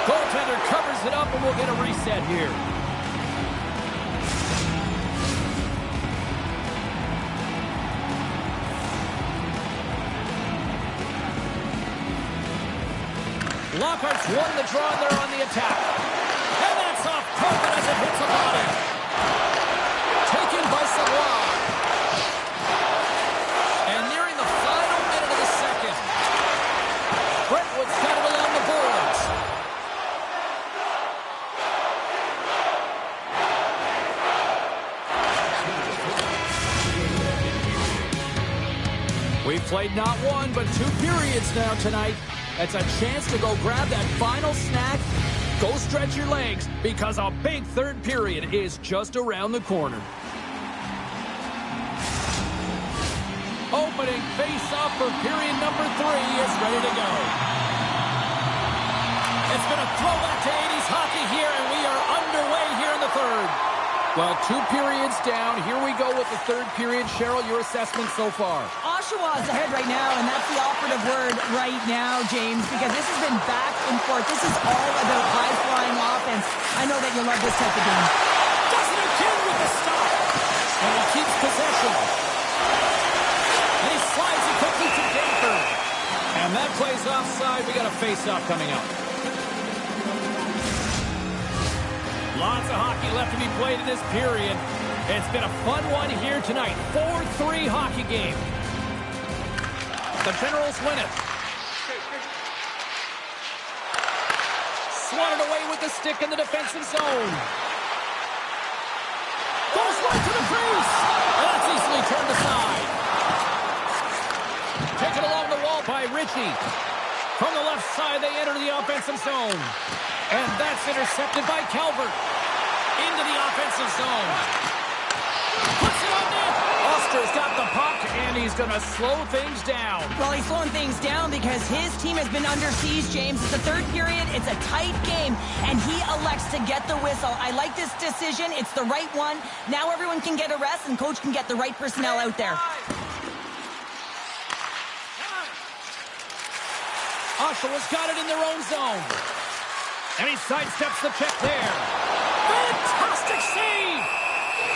Goaltender covers it up and we'll get a reset here. Lockhart's won the draw and they're on the attack. And that's off target as it hits the body. Taken by Savoie. And nearing the final minute of the second. Brentwood's got it along the boards. We've played not one, but two periods now tonight. It's a chance to go grab that final snack Go stretch your legs because a big third period is just around the corner. Opening face-off for period number 3 is ready to go. It's been a throwback to 80s hockey here, and we are underway here in the third. Well, 2 periods down. Here we go with the third period. Cheryl, your assessment so far? Oshawa is ahead right now, and that's the operative word right now, James, because this has been back and forth. This is all about high-flying offense. I know that you love this type of game. Doesn't again with the stop. And he keeps possession. And he slides it quickly to Danford. And that plays offside. We got a face-off coming up. Lots of hockey left to be played in this period. It's been a fun one here tonight. 4-3 hockey game. The Generals win it. Swatted away with the stick in the defensive zone. Goes right to the crease. That's easily turned aside. Taken along the wall by Ritchie. From the left side, they enter the offensive zone. And that's intercepted by Calvert. Into the offensive zone. Puts it on net. Oster's got the puck, and he's going to slow things down. Well, he's slowing things down because his team has been under siege, James. It's the third period. It's a tight game, and he elects to get the whistle. I like this decision. It's the right one. Now everyone can get a rest, and coach can get the right personnel out there. Oshawa's got it in their own zone. And he sidesteps the check there. Fantastic save!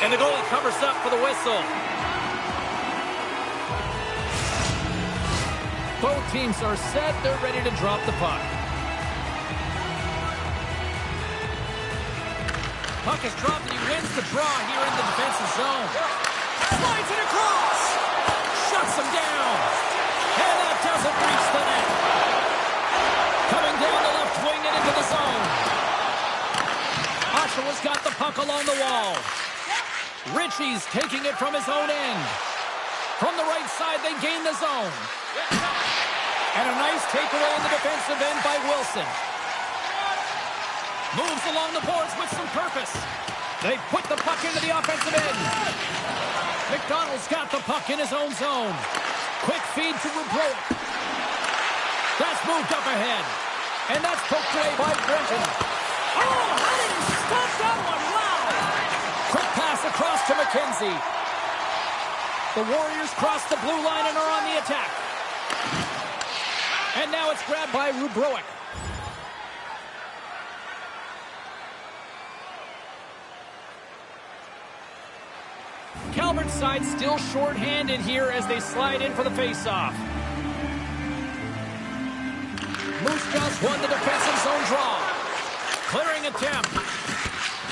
And the goalie covers up for the whistle. Both teams are set. They're ready to drop the puck. Puck is dropped, and he wins the draw here in the defensive zone. Slides it across. Shuts him down. And that doesn't reach the net. Coming down the left wing and into the zone. Oshawa's got the puck along the wall. Ritchie's taking it from his own end. From the right side, they gain the zone. And a nice takeaway in the defensive end by Wilson. Moves along the boards with some purpose. They put the puck into the offensive end. McDonald's got the puck in his own zone. Quick feed to Rubrowick. That's moved up ahead. And that's poked away by Brenton. Oh, how did he stop that one? Wow! Quick pass across to McKenzie. The Warriors cross the blue line and are on the attack. And now it's grabbed by Rubrowick. Calvert's side still short-handed here as they slide in for the face-off. Moose Jaws won the defensive zone draw. Clearing attempt.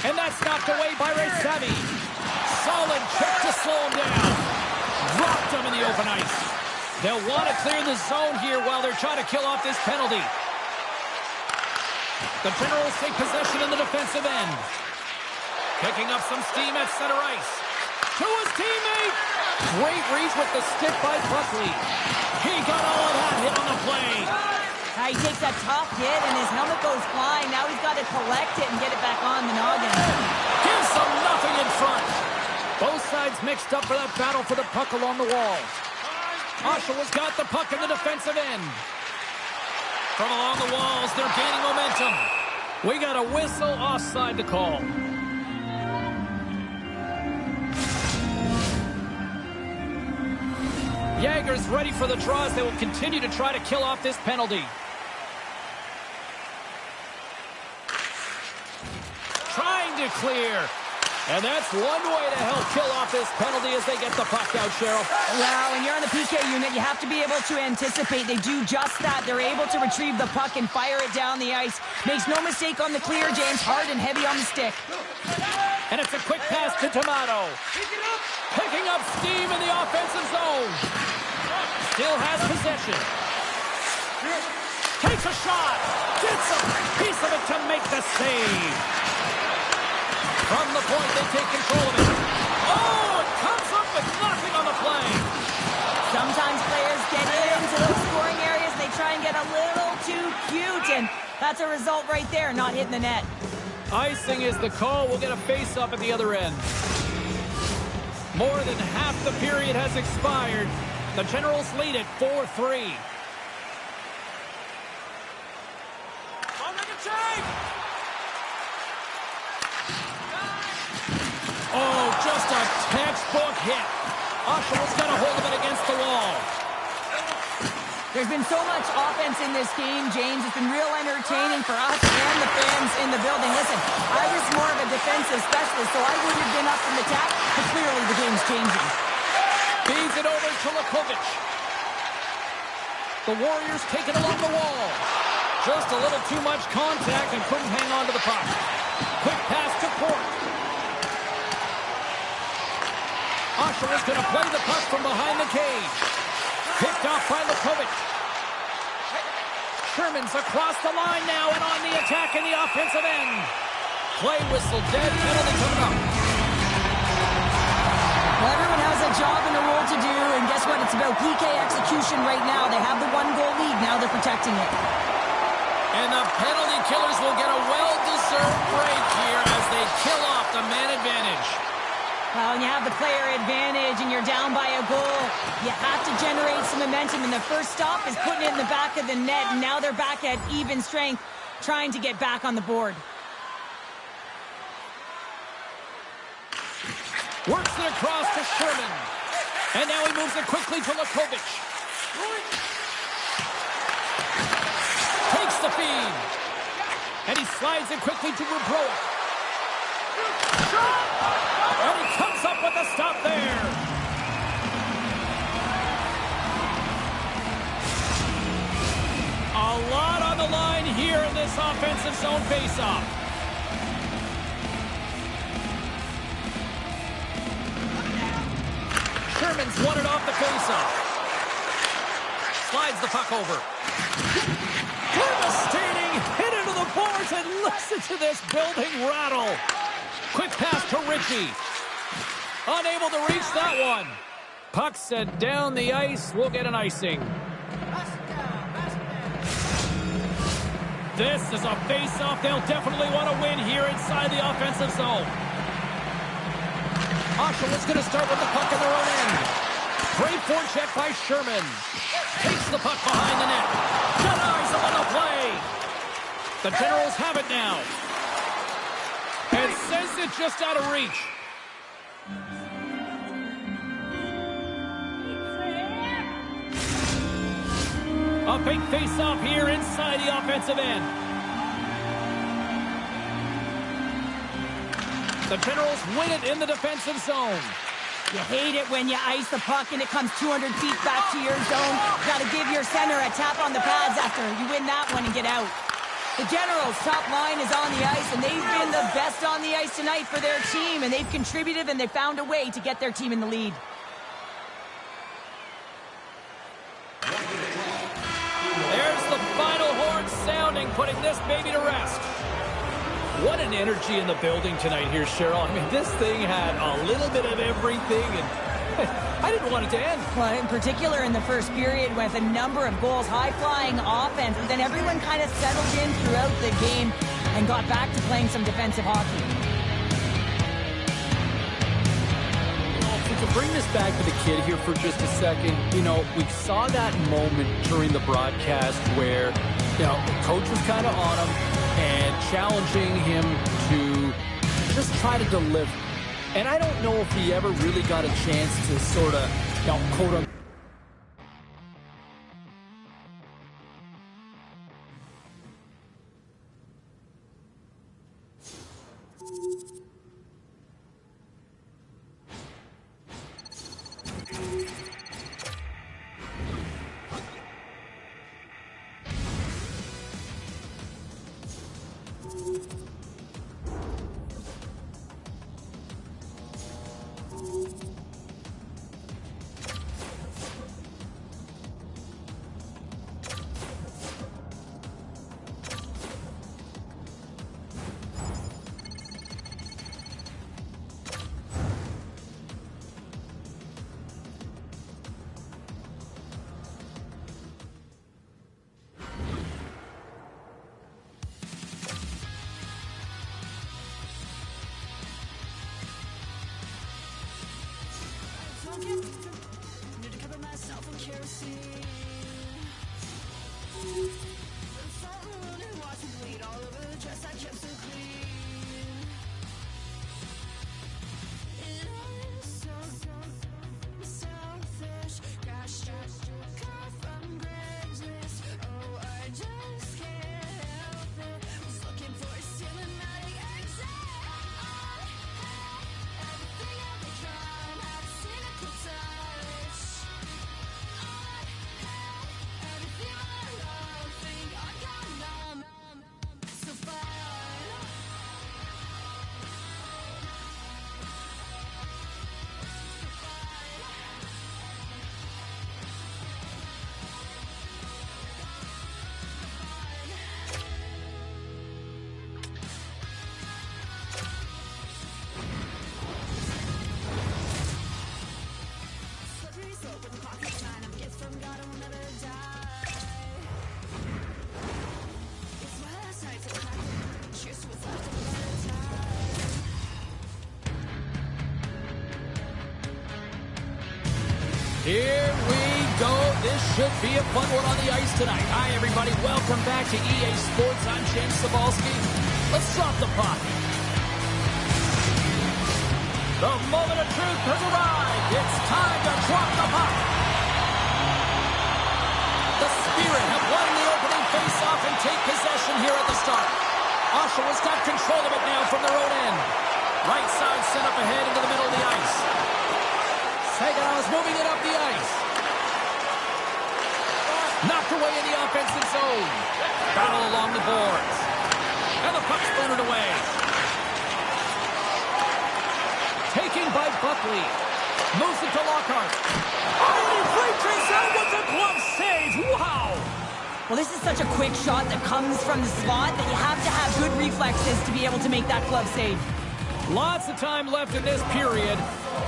And that's knocked away by Raysavi. Solid check to slow him down. Dropped him in the open ice. They'll want to clear the zone here while they're trying to kill off this penalty. The Generals take possession in the defensive end. Picking up some steam at center ice. To his teammate. Great reach with the stick by Buckley. He got all of that hit on the play. He takes a tough hit, and his helmet goes flying. Now he's got to collect it and get it back on the noggin. Gives them nothing in front. Both sides mixed up for that battle for the puck along the wall. Oshawa's got the puck in the defensive end. From along the walls, they're gaining momentum. We got a whistle offside to call. Jager's ready for the draw as they will continue to try to kill off this penalty. Trying to clear. And that's one way to help kill off this penalty as they get the puck out, Cheryl. Well, when you're on the PK unit, you have to be able to anticipate. They do just that. They're able to retrieve the puck and fire it down the ice. Makes no mistake on the clear, James. Hard and heavy on the stick. And it's a quick pass to Tomato. Picking up steam in the offensive zone. Still has possession. Takes a shot. Gets a piece of it to make the save. From the point, they take control of it. Oh, it comes up with nothing on the play. Sometimes players get into those scoring areas. They try and get a little too cute, and that's a result right there, not hitting the net. Icing is the call. We'll get a face-off at the other end. More than half the period has expired. The Generals lead it 4-3. Oh, just a textbook hit. Oshawa's got a hold of it against the wall. There's been so much offense in this game, James. It's been real entertaining for us and the fans in the building. Listen, I was more of a defensive specialist, so I wouldn't have been up from the tap, but clearly the game's changing. Feeds it over to Lakovic. The Warriors take it along the wall. Just a little too much contact and couldn't hang on to the puck. Quick pass to Port. Oshawa's going to play the puck from behind the cage. Picked off by Lakovic. Sherman's across the line now and on the attack in the offensive end. Play whistle dead, penalty coming up. Well, everyone has a job and a role to do, and guess what? It's about PK execution right now. They have the one-goal lead. Now they're protecting it. And the penalty killers will get a well-deserved break here as they kill off the man advantage. Well, when you have the player advantage and you're down by a goal, you have to generate some momentum, and the first stop is putting it in the back of the net, and now they're back at even strength, trying to get back on the board. Works it across to Sherman. And now he moves it quickly to Lakovic. Takes the feed. And he slides it quickly to Rubrowic. And he comes up with a stop there. A lot on the line here in this offensive zone faceoff. Sherman's won it off the faceoff. Slides the puck over. Devastating hit into the boards, and listen to this building rattle. Quick pass to Ritchie. Unable to reach that one. Puck sent down the ice. We'll get an icing. This is a face-off they'll definitely want to win here inside the offensive zone. Oshawa's going to start with the puck in their own end. Great forecheck by Sherman. Takes the puck behind the net. Denies him on the play. The Generals have it now. And sends it just out of reach. A big face-off here inside the offensive end. The Generals win it in the defensive zone. You hate it when you ice the puck and it comes 200 feet back to your zone. You got to give your center a tap on the pads after you win that one and get out. The Generals' top line is on the ice, and they've been the best on the ice tonight for their team, and they've contributed and they found a way to get their team in the lead. There's the final horn sounding, putting this baby to rest. What an energy in the building tonight here, Cheryl. I mean, this thing had a little bit of everything, and I didn't want it to end. Well, in particular in the first period with a number of goals, high-flying offense, but then everyone kind of settled in throughout the game and got back to playing some defensive hockey. To bring this back to the kid here for just a second, we saw that moment during the broadcast where, the coach was kind of on him and challenging him to just try to deliver. And I don't know if he ever really got a chance to sort of, quote unquote, Here we go. This should be a fun one on the ice tonight. Hi, everybody. Welcome back to EA Sports. I'm James Cebulski. Let's drop the puck. The moment of truth has arrived. It's time to drop the puck. The Spirit have won the opening face-off and take possession here at the start. Oshawa's got control of it now from their own end. Right side set up ahead into the middle of the ice. Saginaw moving it up the ice. Knocked away in the offensive zone. Battle along the boards. And the puck splintered away. Taking by Buckley. Moves it to Lockhart. Oh, he breaks out with a glove save. Wow. Well, this is such a quick shot that comes from the spot that you have to have good reflexes to be able to make that glove save. Lots of time left in this period.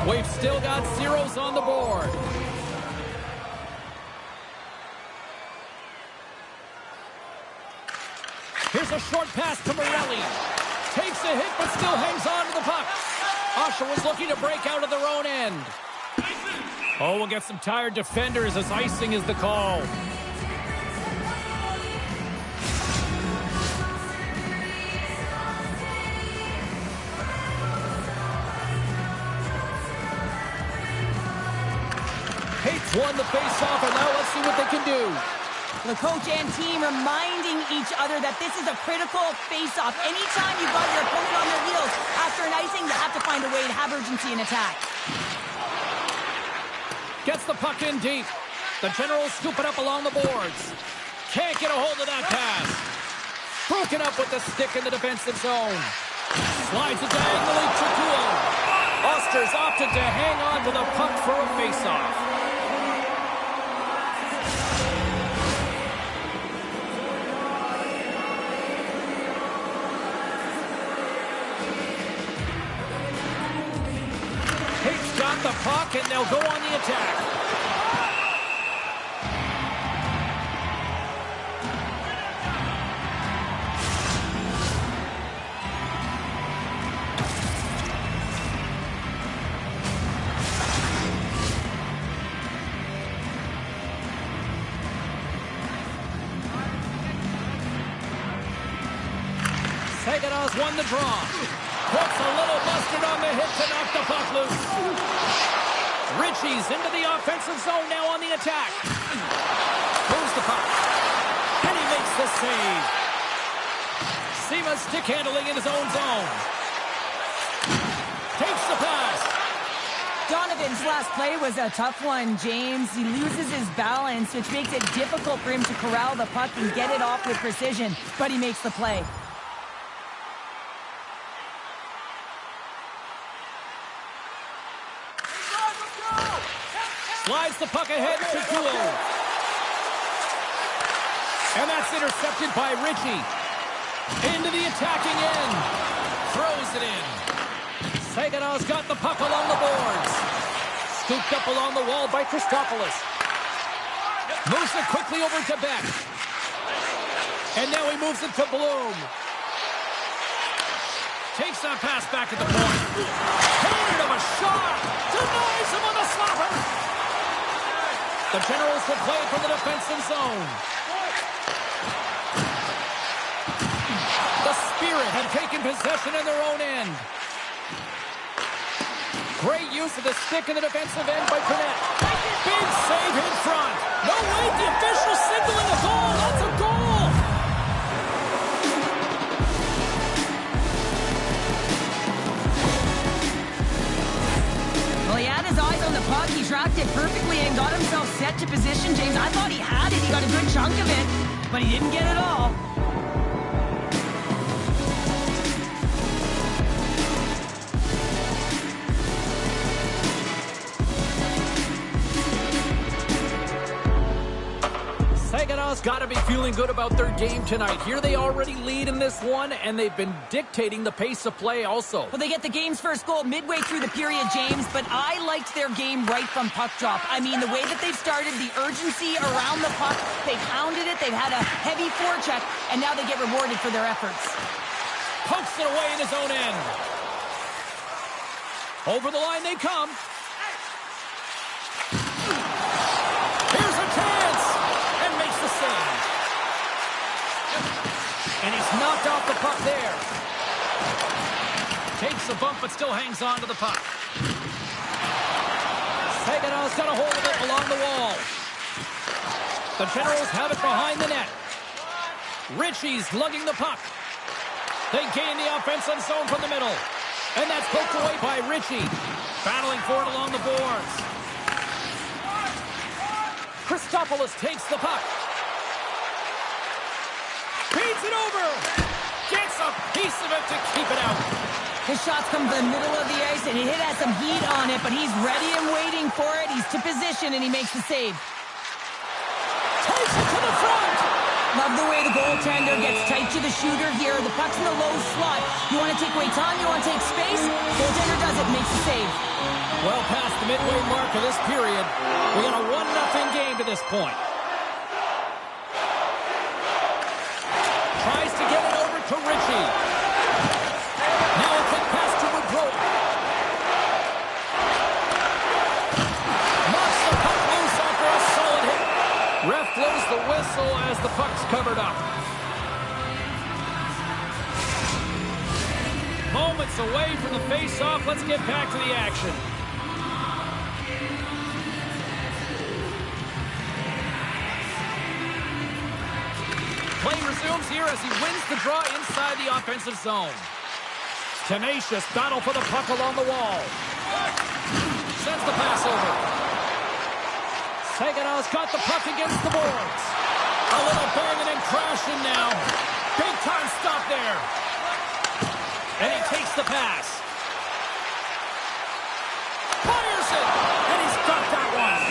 We've still got zeros on the board. Here's a short pass to Morelli. Takes a hit, but still hangs on to the puck. Oshawa's looking to break out of their own end. Oh, we'll get some tired defenders as icing is the call. Hates won the face-off, and now let's see what they can do. The coach and team reminding each other that this is a critical face-off. Anytime you've got your opponent on their heels after an icing, you have to find a way to have urgency in attack. Gets the puck in deep. The Generals scoop it up along the boards. Can't get a hold of that pass. Broken up with the stick in the defensive zone. Slides it diagonally to Kuhl. Oster's opted to hang on to the puck for a face-off. Got the puck, and they'll go on the attack. Saginaw's won the draw. Puts a little mustard on the hit to knock the puck loose. Ritchie's into the offensive zone now on the attack. Moves the puck. And he makes the save. Sima stick handling in his own zone. Takes the pass. Donovan's last play was a tough one, James. He loses his balance, which makes it difficult for him to corral the puck and get it off with precision, but he makes the play. Slides the puck ahead to Kuhl. And that's intercepted by Ritchie. Into the attacking end. Throws it in. Saginaw's got the puck along the boards. Scooped up along the wall by Christopoulos. Moves it quickly over to Beck. And now he moves it to Bloom. Takes that pass back at the point. Head of a shot. Denies him on the slapper. The Generals will play from the defensive zone. Spirit have taken possession in their own end. Great use of the stick in the defensive end by Burnett. Big save in front. No, wait, the official signaling a goal. That's a goal. Well, he had his eyes on the puck. He tracked it perfectly and got himself set to position, James. I thought he had it. He got a good chunk of it, but he didn't get it all. Saganow's got to be feeling good about their game tonight. Here they already lead in this one, and they've been dictating the pace of play also. Well, they get the game's first goal midway through the period, James, but I liked their game right from puck drop. I mean, the way that they've started, the urgency around the puck, they've hounded it, they've had a heavy forecheck, and now they get rewarded for their efforts. Pokes it away in his own end. Over the line they come. Here's a chance! And makes the save. And he's knocked off the puck there. Takes a bump but still hangs on to the puck. Saganow's got a hold of it along the wall. The Generals have it behind the net. Ritchie's lugging the puck. They gain the offensive zone from the middle. And that's poked away by Ritchie. Battling for it along the boards. Christopoulos takes the puck. Feeds it over. Gets a piece of it to keep it out. His shots come from the middle of the ice, and he has some heat on it, but he's ready and waiting for it. He's to position, and he makes the save. Takes it to the front. Love the way the goaltender gets tight to the shooter here. The puck's in the low slot. You want to take away time, you want to take space. Goaltender does it, makes the save. Well past the midway mark of this period. We got a 1-0 game to this point. Tries to get it over to Ritchie. Now a quick pass to Woodrow. Knocks the puck loose after a solid hit. Ref blows the whistle as the puck's covered up. Moments away from the face-off. Let's get back to the action. Play resumes here as he wins the draw inside the offensive zone. Tenacious battle for the puck along the wall. Sends the pass over. Saganow's got the puck against the boards. A little banging and crashing now. Big time stop there. And he takes the pass. Fires it. And he's got that one.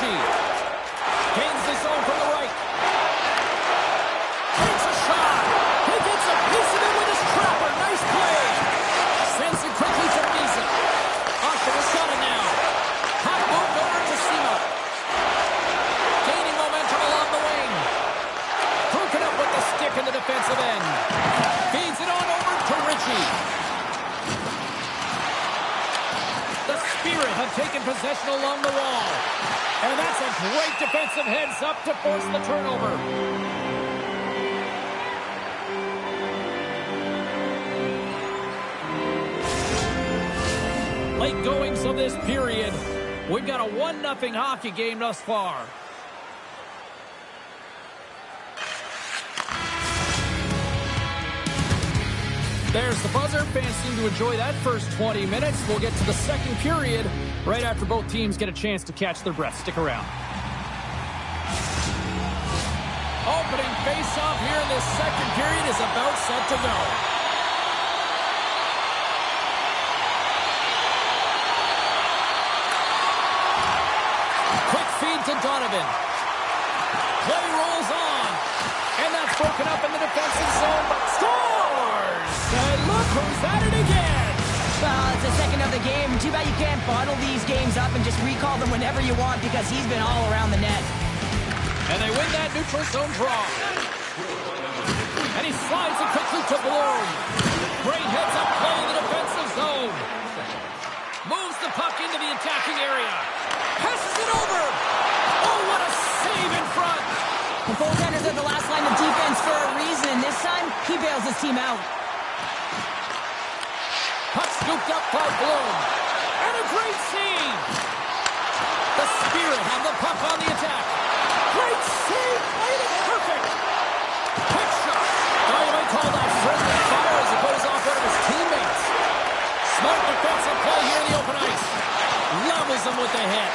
Gains the zone from the right. Takes a shot. He gets a piece of it with his trapper. Nice play. Sends it quickly to Misa. Oshawa's got it now. Puck moved over to Simo. Gaining momentum along the wing. Broken up with the stick in the defensive end. Feeds it on over to Ritchie. The Spirit have taken possession along the wall. And that's a great defensive heads-up to force the turnover. Late goings of this period. We've got a 1-0 hockey game thus far. There's the buzzer. Fans seem to enjoy that first 20 minutes. We'll get to the second period right after both teams get a chance to catch their breath. Stick around. Opening face-off here in this second period is about set to go. Quick feed to Donovan. Play rolls on. And that's broken up in the defensive zone. Scores! And look who's at it again. Well, it's the second of the the game. Too bad you can't bottle these games up and just recall them whenever you want because he's been all around the net. And they win that neutral zone draw. And he slides it quickly to Bloom. Great heads-up play in the defensive zone. Moves the puck into the attacking area. Passes it over. Oh, what a save in front. The goaltenders are the last line of defense for a reason, and this time, he bails his team out. Puck scooped up by Bloom. And a great save. The Spirit have the puck on the attack. Great save. Played it perfect. Quick shot. Oh, you might call that friendly fire as it goes off one of his teammates. Smart defensive play here in the open ice. Levels him with the hit.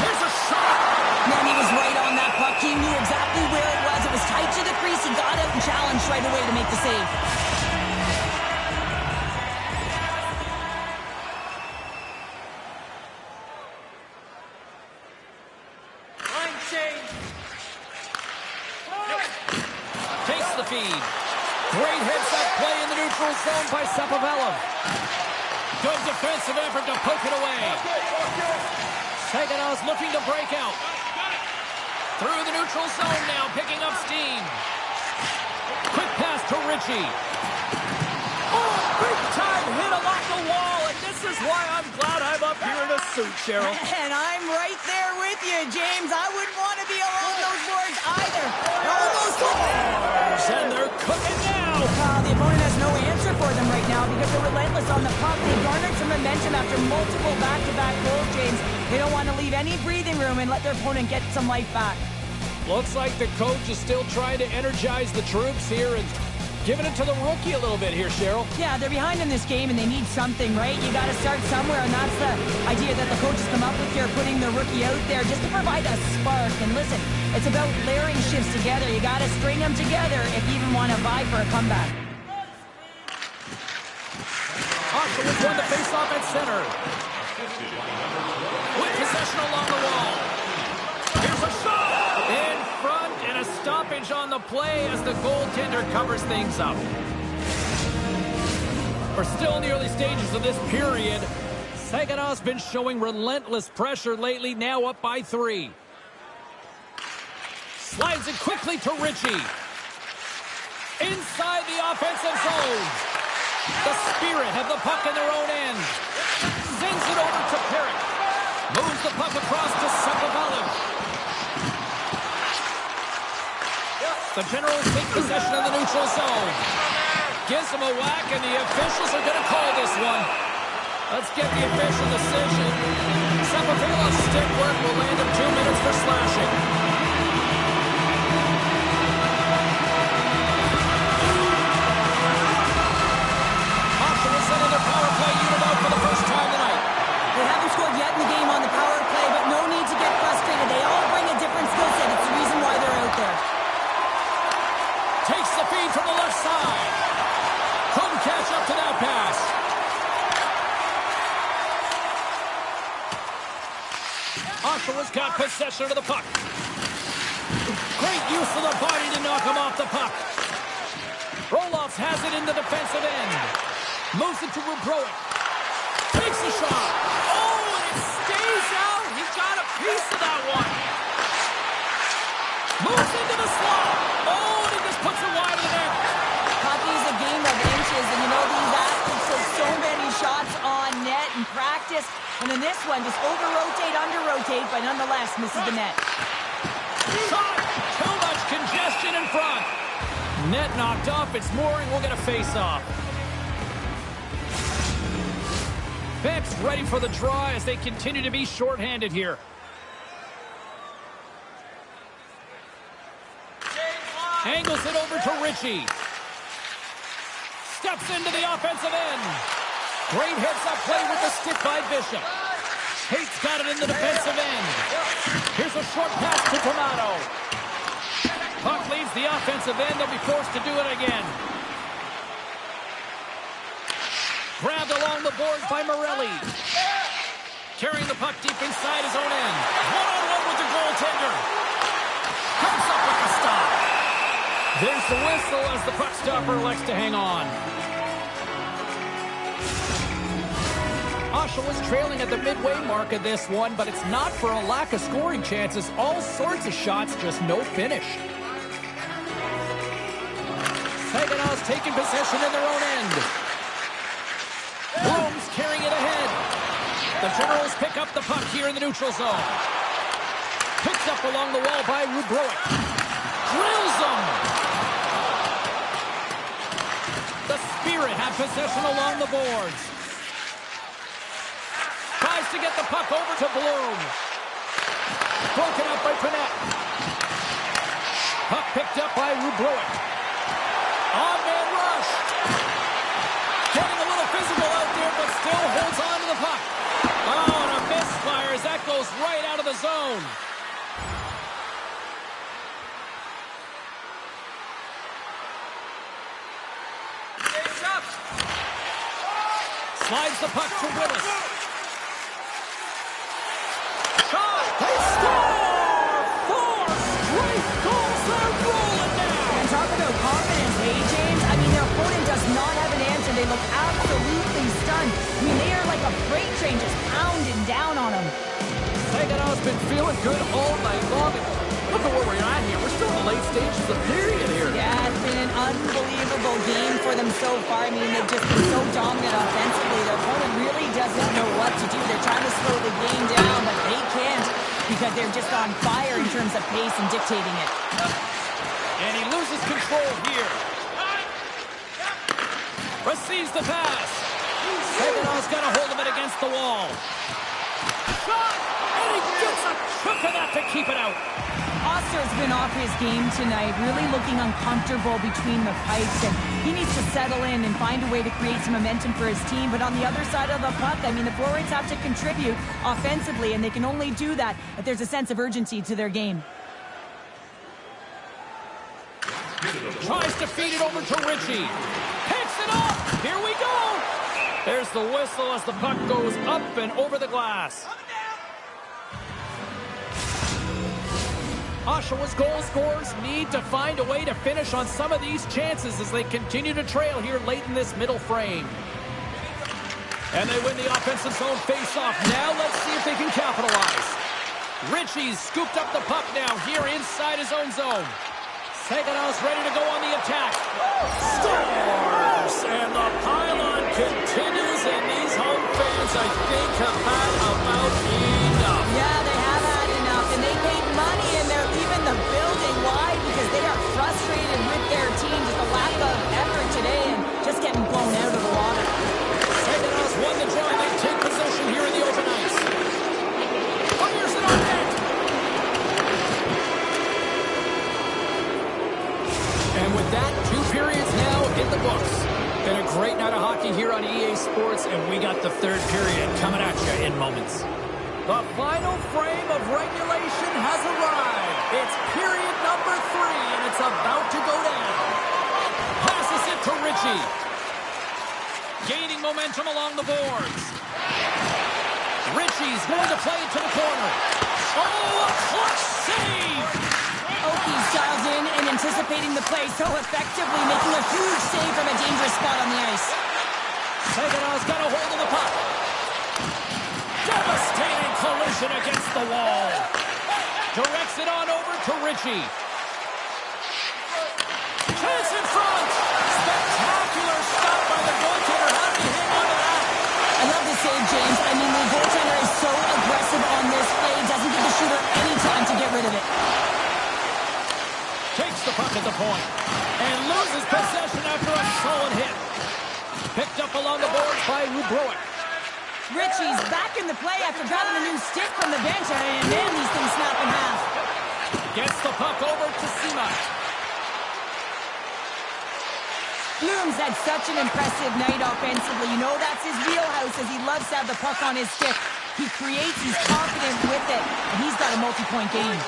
Here's a shot. Man, he was right on that puck. He knew exactly where it was. It was tight to the crease. He got out and challenged right away to make the save. Line change. Takes the feed. Great heads-up play in the neutral zone by Sapovella. Good defensive effort to poke it away. Saganow's looking to break out. Through the neutral zone now, picking up steam. Quick pass to Ritchie. Oh, big time hit along the wall, and this is why I'm glad I'm up here in a suit, Cheryl. And I'm right there with you, James. I wouldn't want to be along those boards either. Almost. And they're cooking now. The opponent has no answer for them right now because they're relentless on the puck. They garnered some momentum after multiple back-to-back goals, James. They don't want to leave any breathing room and let their opponent get some life back. Looks like the coach is still trying to energize the troops here and giving it to the rookie a little bit here, Cheryl. Yeah, they're behind in this game and they need something, right? You got to start somewhere, and that's the idea that the coach has come up with here, putting the rookie out there just to provide a spark. And listen, it's about layering shifts together. You got to string them together if you even want to vie for a comeback. Oshawa's won the face-off at center. With possession along the wall. Here's a shot! In front, and a stoppage on the play as the goaltender covers things up. We're still in the early stages of this period. Saganow's been showing relentless pressure lately, now up by 3. Slides it quickly to Ritchie. Inside the offensive zone. The Spirit have the puck in their own end. Sends it over to Perrick. Moves the puck across to Sapovella. The Generals take possession of the neutral zone. Gives them a whack, and the officials are going to call this one. Let's get the official decision. Sapovella's stick work will land him 2 minutes for slashing. Another power play unit out for the first time tonight. They haven't scored yet in the game on the power play, but no need to get frustrated. They all bring a different skill set. It's the reason why they're out there. Takes the feed from the left side. Couldn't catch up to that pass. Oshawa's got possession of the puck. Great use of the body to knock him off the puck. Roloffs has it in the defensive end. Moves it to Rubrowick. Takes a shot. Oh, and it stays out. He got a piece of that one. Moves into the slot. Oh, and he just puts it wide of the net. Hockey is a game of inches, and you know these athletes take so many shots on net in practice. And in this one, just over-rotate, under-rotate, but nonetheless misses the net. Shot. Too much congestion in front. Net knocked off. It's Mooring. We'll get a face-off. Beck's ready for the draw as they continue to be shorthanded here. Angles it over to Ritchie. Steps into the offensive end. Great heads-up play with the stick by Bishop. Hate's got it in the defensive end. Here's a short pass to Tomato. Puck leaves the offensive end. They'll be forced to do it again. Grabbed along the boards by Morelli. Carrying the puck deep inside his own end. One-on-one with the goaltender. Comes up with the stop. There's the whistle as the puck stopper elects to hang on. Oshawa's trailing at the midway mark of this one, but it's not for a lack of scoring chances. All sorts of shots, just no finish. Saganaw's taking possession in their own end. Bloom's carrying it ahead. The Generals pick up the puck here in the neutral zone. Picked up along the wall by Rubrowick. Drills them! The Spirit have possession along the boards. Tries to get the puck over to Bloom. Broken up by Panette. Puck picked up by Rubrowick. On-man rush. Getting a little physical out there, but still holds on to the puck. Oh, and a misfire as that goes right out of the zone. Slides the puck to Willis. Shot! They score! 4 straight goals. They're rolling now. And talk about confidence, hey, James? I mean, their opponent does not have an answer. They look absolutely stunned. I mean, they are like a freight train just pounding down on them. Saganaw's been feeling good all night long. Look at where we're at here. We're still in the late stages of the period here. Yeah, it's been an unbelievable game for them so far. I mean, they've just been so dominant offensively. Their opponent really doesn't know what to do. They're trying to slow the game down, but they can't because they're just on fire in terms of pace and dictating it. And he loses control here. Receives the pass. Saganaw's got a hold of it against the wall. Shot! And he gets a chunk of that to keep it out. Oster's been off his game tonight, really looking uncomfortable between the pipes, and he needs to settle in and find a way to create some momentum for his team. But on the other side of the puck, I mean, the forwards have to contribute offensively, and they can only do that if there's a sense of urgency to their game. Tries to feed it over to Ritchie. Picks it up. Here we go. There's the whistle as the puck goes up and over the glass. Oshawa's goal scorers need to find a way to finish on some of these chances as they continue to trail here late in this middle frame. And they win the offensive zone face-off. Now let's see if they can capitalize. Ritchie's scooped up the puck now here inside his own zone. Saganaw's ready to go on the attack. Scores! And the pylon continues, and these home fans, I think, have had about enough. Yeah, they have had enough, and they paid money, and they're leaving the building. Why? Because they are frustrated with their team, just a lack of effort today, and just getting blown out of the water. Saganaw's won the draw, and they take possession here in the open ice. Fires it on net. And with that, 2 periods now in the books. Been a great night of hockey here on EA Sports, and we got the 3rd period coming at you in moments. The final frame of regulation has arrived. It's period number 3, and it's about to go down. Passes it to Ritchie. Gaining momentum along the boards. Ritchie's going to play it to the corner. Oh, a clutch save! Oki's dialed in and anticipating the play so effectively, making a huge save from a dangerous spot on the ice. Saganaw's got a hold of the puck. Devastating collision against the wall. Directs it on over to Ritchie. Chance in front. Spectacular stop by the goaltender. How did he hang on to that? I love the save, James. I mean, the goaltender is so aggressive on this play. Doesn't give the shooter any time to get rid of it. Takes the puck at the point and loses possession after a solid hit. Picked up along the boards by Rubrowick. Ritchie's back in the play after grabbing a new stick from the bench, and man, these things snap in half. Gets the puck over to Sima. Bloom's had such an impressive night offensively. You know that's his wheelhouse, as he loves to have the puck on his stick. He creates, he's confident with it, and he's got a multi-point game.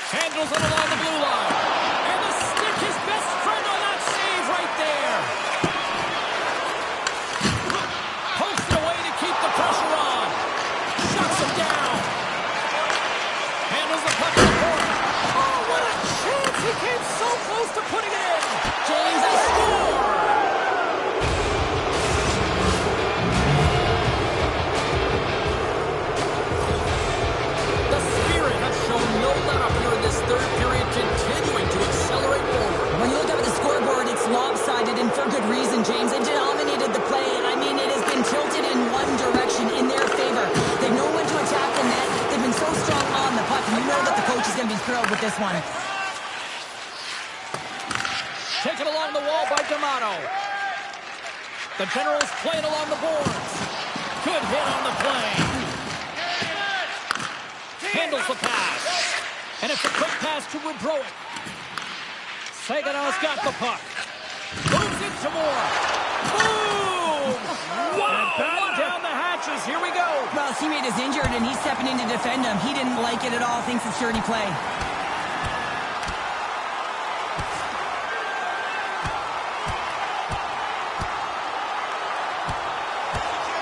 Handles it along the blue line. And the stick, his best friend on that save right there. Pokes it away to keep the pressure on. Shuts him down. Handles the puck in the corner. Oh, what a chance. He came so close to putting it in. James, I score. his throat with this one. Taken along the wall by D'Amato. The Generals playing along the boards. Good hit on the play. Handles the pass. And it's a quick pass to Rubrowic. Saginaws got the puck. Moves into more. Boom! Wow! And back down the hatches. Here we go. Well, his teammate is injured, and he's stepping in to defend him. He didn't like it at all. Thinks it's dirty play.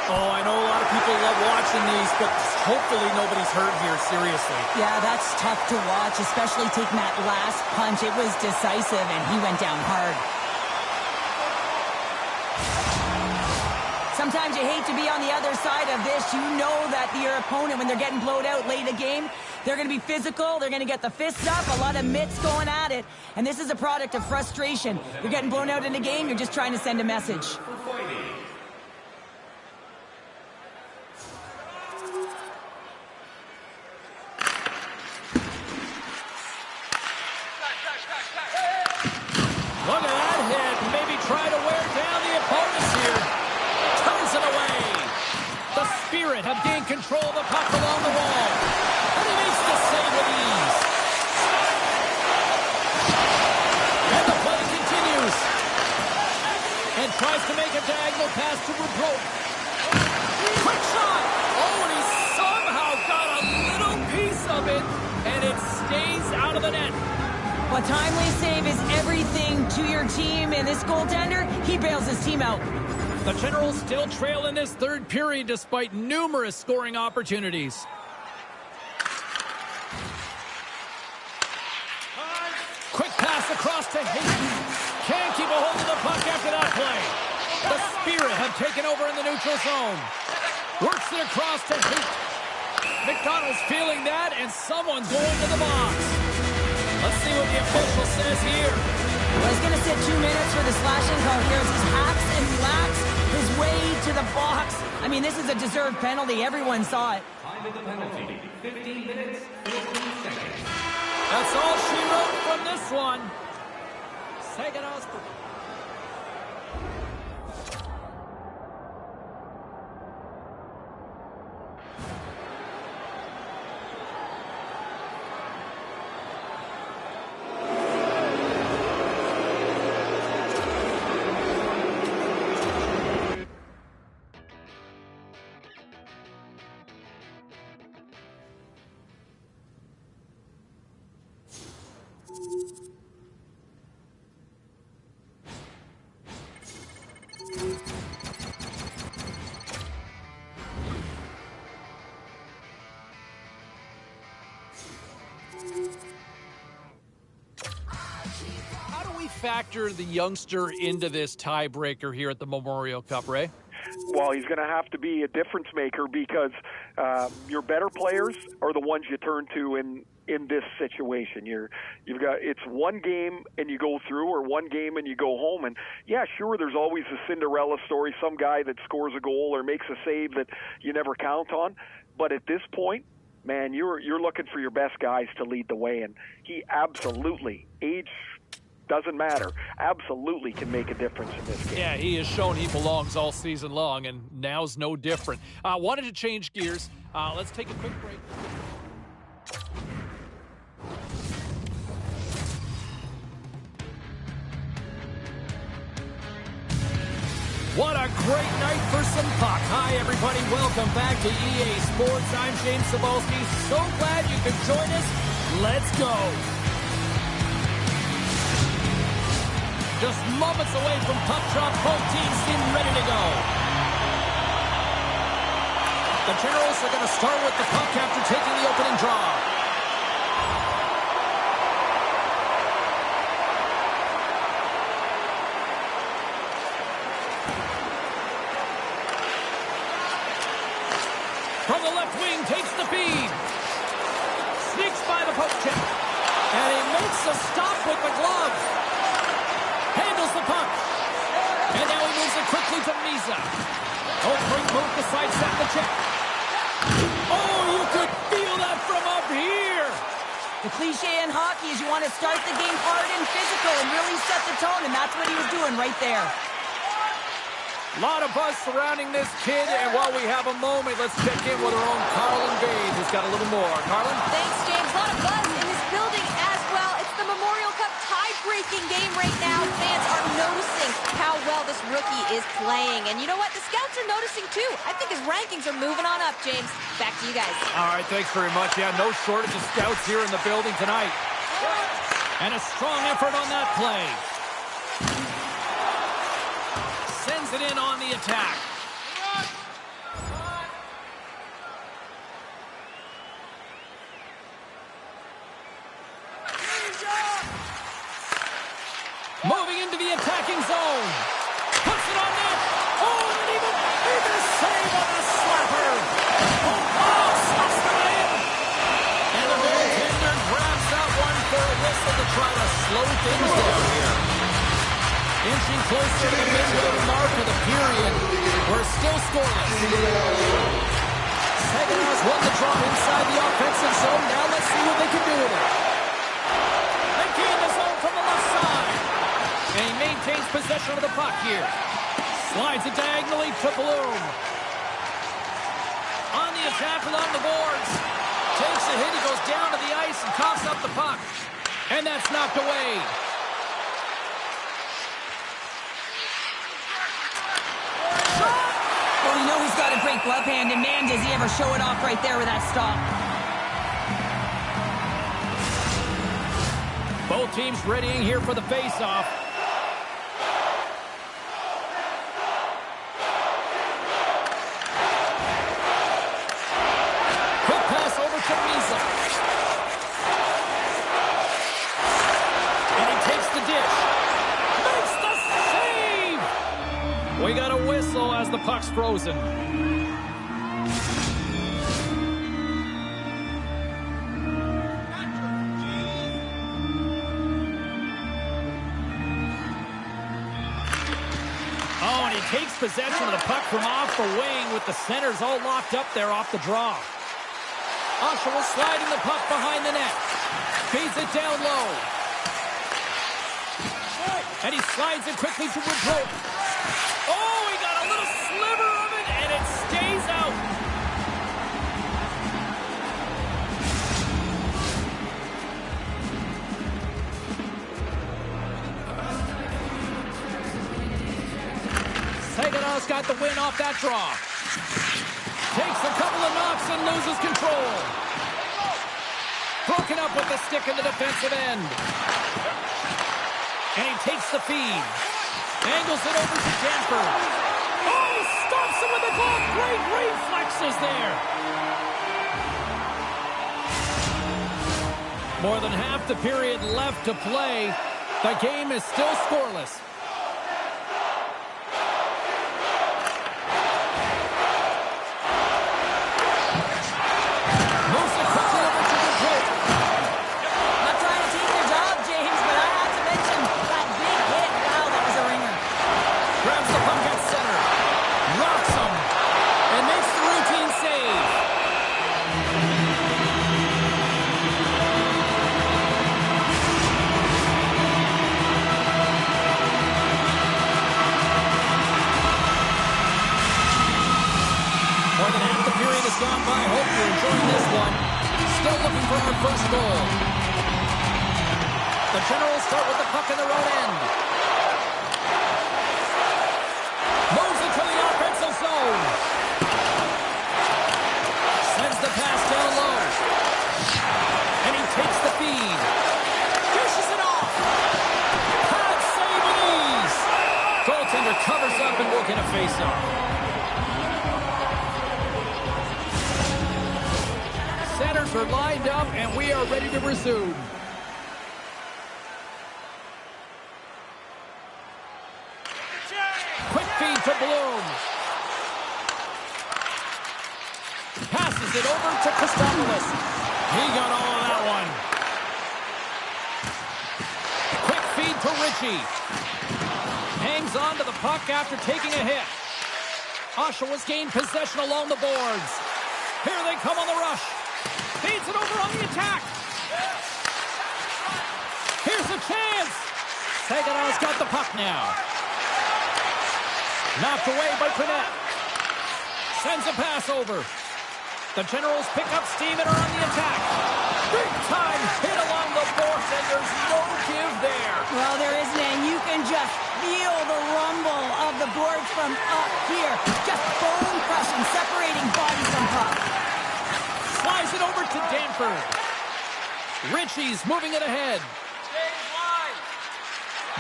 Oh, I know a lot of people love watching these, but hopefully nobody's hurt here, seriously. Yeah, that's tough to watch, especially taking that last punch. It was decisive, and he went down hard. Sometimes you hate to be on the other side of this. You know that your opponent, when they're getting blowed out late in the game, they're going to be physical. They're going to get the fists up, a lot of mitts going at it. And this is a product of frustration. You're getting blown out in the game. You're just trying to send a message. Look at that hit. Maybe try to wear down the opponents here. Turns it away. The Spirit have gained control of the puck along the wall. And he makes the save with ease. And the play continues. And tries to make a diagonal pass to Rubrowic. Quick shot. Oh, and he somehow got a little piece of it. And it stays out of the net. A timely save is everything to your team, and this goaltender, he bails his team out. The Generals still trail in this third period despite numerous scoring opportunities. Quick pass across to Hayton. Can't keep a hold of the puck after that play. The Spirit have taken over in the neutral zone. Works it across to Hayton. McDonald's feeling that, and someone's going to the box. Let's see what the official says here. Well, he's going to sit 2 minutes for the slashing call here as he hacks and whacks his way to the box. I mean, this is a deserved penalty. Everyone saw it. Time of the penalty, 15 minutes, 14 seconds. That's all she wrote from this one. Saginaws. How do we factor the youngster into this tiebreaker here at the Memorial Cup, Ray? Well, he's going to have to be a difference maker because your better players are the ones you turn to in this situation. You've got it's one game and you go through, or one game and you go home. And yeah, sure, there's always a Cinderella story, some guy that scores a goal or makes a save that you never count on. But at this point, man, you're looking for your best guys to lead the way, and he absolutely, age doesn't matter, absolutely can make a difference in this game. Yeah, he has shown he belongs all season long, and now's no different. Wanted to change gears. Let's take a quick break. What a great night for some puck. Hi, everybody. Welcome back to EA Sports. I'm James Cebulski. So glad you could join us. Let's go. Just moments away from puck drop. Both teams seem ready to go. The Generals are going to start with the puck after taking the opening draw. From the left wing, takes the feed. Sneaks by the poke check. And he makes a stop with the glove. Handles the puck. And now he moves it quickly to Misa. Oh, great move to sidestep the check. Oh, you could feel that from up here. The cliche in hockey is you want to start the game hard and physical and really set the tone, and that's what he was doing right there. A lot of buzz surrounding this kid, and while we have a moment, let's check in with our own Carlin Bays, who's got a little more. Carlin? Thanks, James. A lot of buzz in this building as well. It's the Memorial Cup tie-breaking game right now. Fans are noticing how well this rookie is playing. And you know what? The scouts are noticing too. I think his rankings are moving on up, James. Back to you guys. All right, thanks very much. Yeah, no shortage of scouts here in the building tonight. And a strong effort on that play. Sends it in on the attack. Moving into the attacking zone. Puts it on net. Oh, and even a save on the slapper. Oh, slaps the in. And the goaltender grabs that one for a whistle to try to slow things down here. Inching closer to the midway mark of the period. We're still scoreless. Saginaws won the draw inside the offensive zone. Now let's see what they can do with it. They gain the zone from the left side. And he maintains possession of the puck here. Slides it diagonally to Bloom. On the attack along the boards. Takes a hit. He goes down to the ice and coughs up the puck. And that's knocked away. Well, we know he's got a great glove hand, and man, does he ever show it off right there with that stop. Both teams readying here for the face-off. Quick pass over to Misa. And he takes the dish. Makes the save! We got a whistle as the puck's frozen. Oh, and he takes possession of the puck from off the wing with the centers all locked up there off the draw. Oshawa sliding the puck behind the net. Feeds it down low. And he slides it quickly to Woodrow. Oh, he got a little sliver of it, and it stays out. Saginaws got the win off that draw. Takes a couple of knocks and loses control. Broken up with the stick in the defensive end. And he takes the feed. Angles it over to Danford. Oh, stops him with the glove. Great reflexes there. More than half the period left to play. The game is still scoreless. Gone by. Hope you're enjoying this one. Still looking for our first goal. The Generals start with the puck in their own end. Moves into the offensive zone. Sends the pass down low. And he takes the feed. Dishes it off. Pad save with ease. Goaltender covers up and will get a face-off. Centers are lined up, and we are ready to resume. Quick feed to Bloom. Passes it over to Christopoulos. He got all of that one. Quick feed to Ritchie. Hangs on to the puck after taking a hit. Oshawa's gained possession along the boards. Here they come on the rush. Feeds it over on the attack. Here's a chance. Sagana's got the puck now. Knocked away by Quinnett. Sends a pass over. The Generals pick up steam and are on the attack. Big time hit along the boards, and there's no give there. Well, there isn't, and you can just feel the rumble of the boards from up here. Just bone crushing, separating body from puck. Slides it over to Danford. Ritchie's moving it ahead.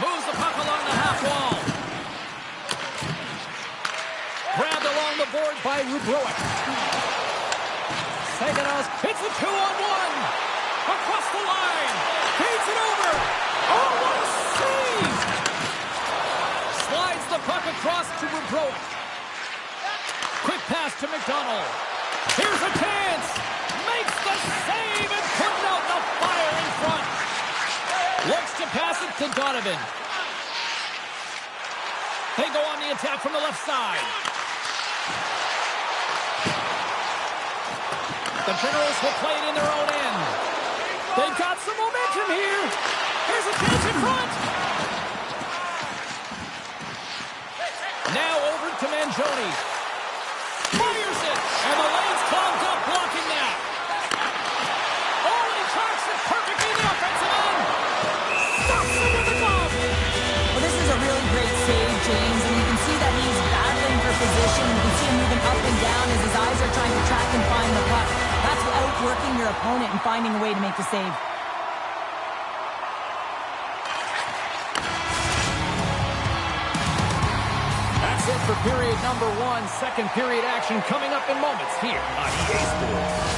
Moves the puck along the half wall. Grabbed along the board by Rubrowick. Saganaus hits a 2-on-1. Across the line. Feeds it over. Oh, what a save! Slides the puck across to Rubrowick. Quick pass to McDonald. Here's a chance. Makes the save and puts out the fire in front. Looks to pass it to Donovan. They go on the attack from the left side. The Generals will play it in their own end. They've got some momentum here. Here's a chance in front. Now over to Mangione. Fires it. And the lane's clogged up, blocking that. Oh, and he tracks it perfectly in the offensive end. Stops it with a glove. Well, this is a really great save, James, and you can see that he's battling for position. You can see him moving up and down as his eyes are trying to track and find the puck. That's outworking your opponent and finding a way to make the save. That's it for period number 1. Second period action coming up in moments here on EA Sports.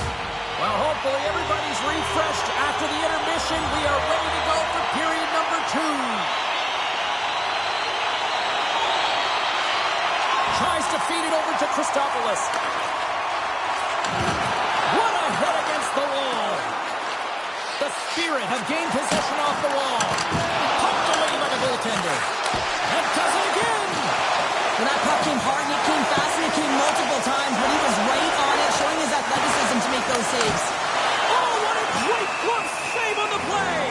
Well, hopefully everybody's refreshed after the intermission. We are ready to go for period number 2. Tries to feed it over to Christopoulos. What a hit against the wall. The Spirit have gained possession off the wall. Pumped away by the goaltender. And does it again. Well, that puck came hard and it came fast and it came multiple times, but he was right on it, showing his athleticism to make those saves. Oh, what a great glove save on the play.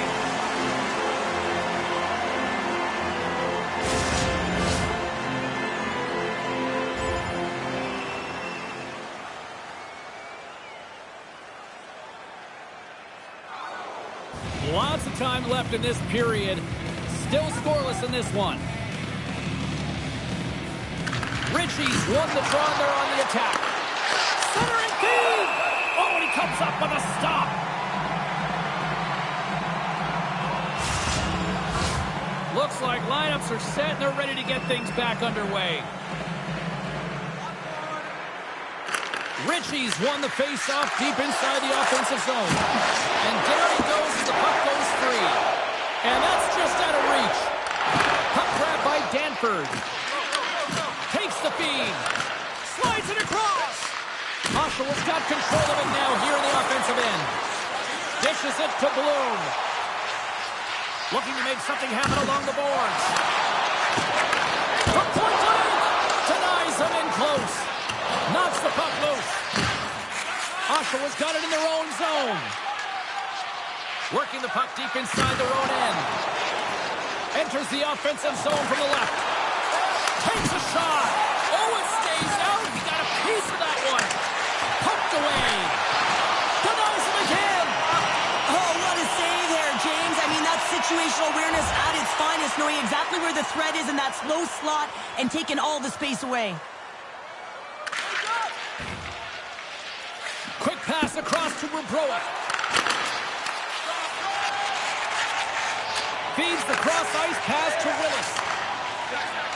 Lots of time left in this period. Still scoreless in this one. Ritchie's won the draw and they're on the attack. Centering feed! Oh, and he comes up with a stop. Looks like lineups are set and they're ready to get things back underway. Ritchie's won the face-off deep inside the offensive zone. And there he goes as the puck goes free. And that's just out of reach. Puck grab by Danford. Takes the feed. Slides it across. Oshawa's got control of it now here in the offensive end. Dishes it to Bloom. Looking to make something happen along the boards. From point blank. Denies him in close. Knocks the puck loose. Oshawa's got it in their own zone. Working the puck deep inside their own end. Enters the offensive zone from the left. Takes a shot. Oh, it stays out. He got a piece of that one. Pumped away. Denies him again. Oh, what a save there, James. I mean, that's situational awareness at its finest, knowing exactly where the threat is in that slow slot and taking all the space away. Quick pass across to Rubrowick. Feeds the cross-ice pass to Willis.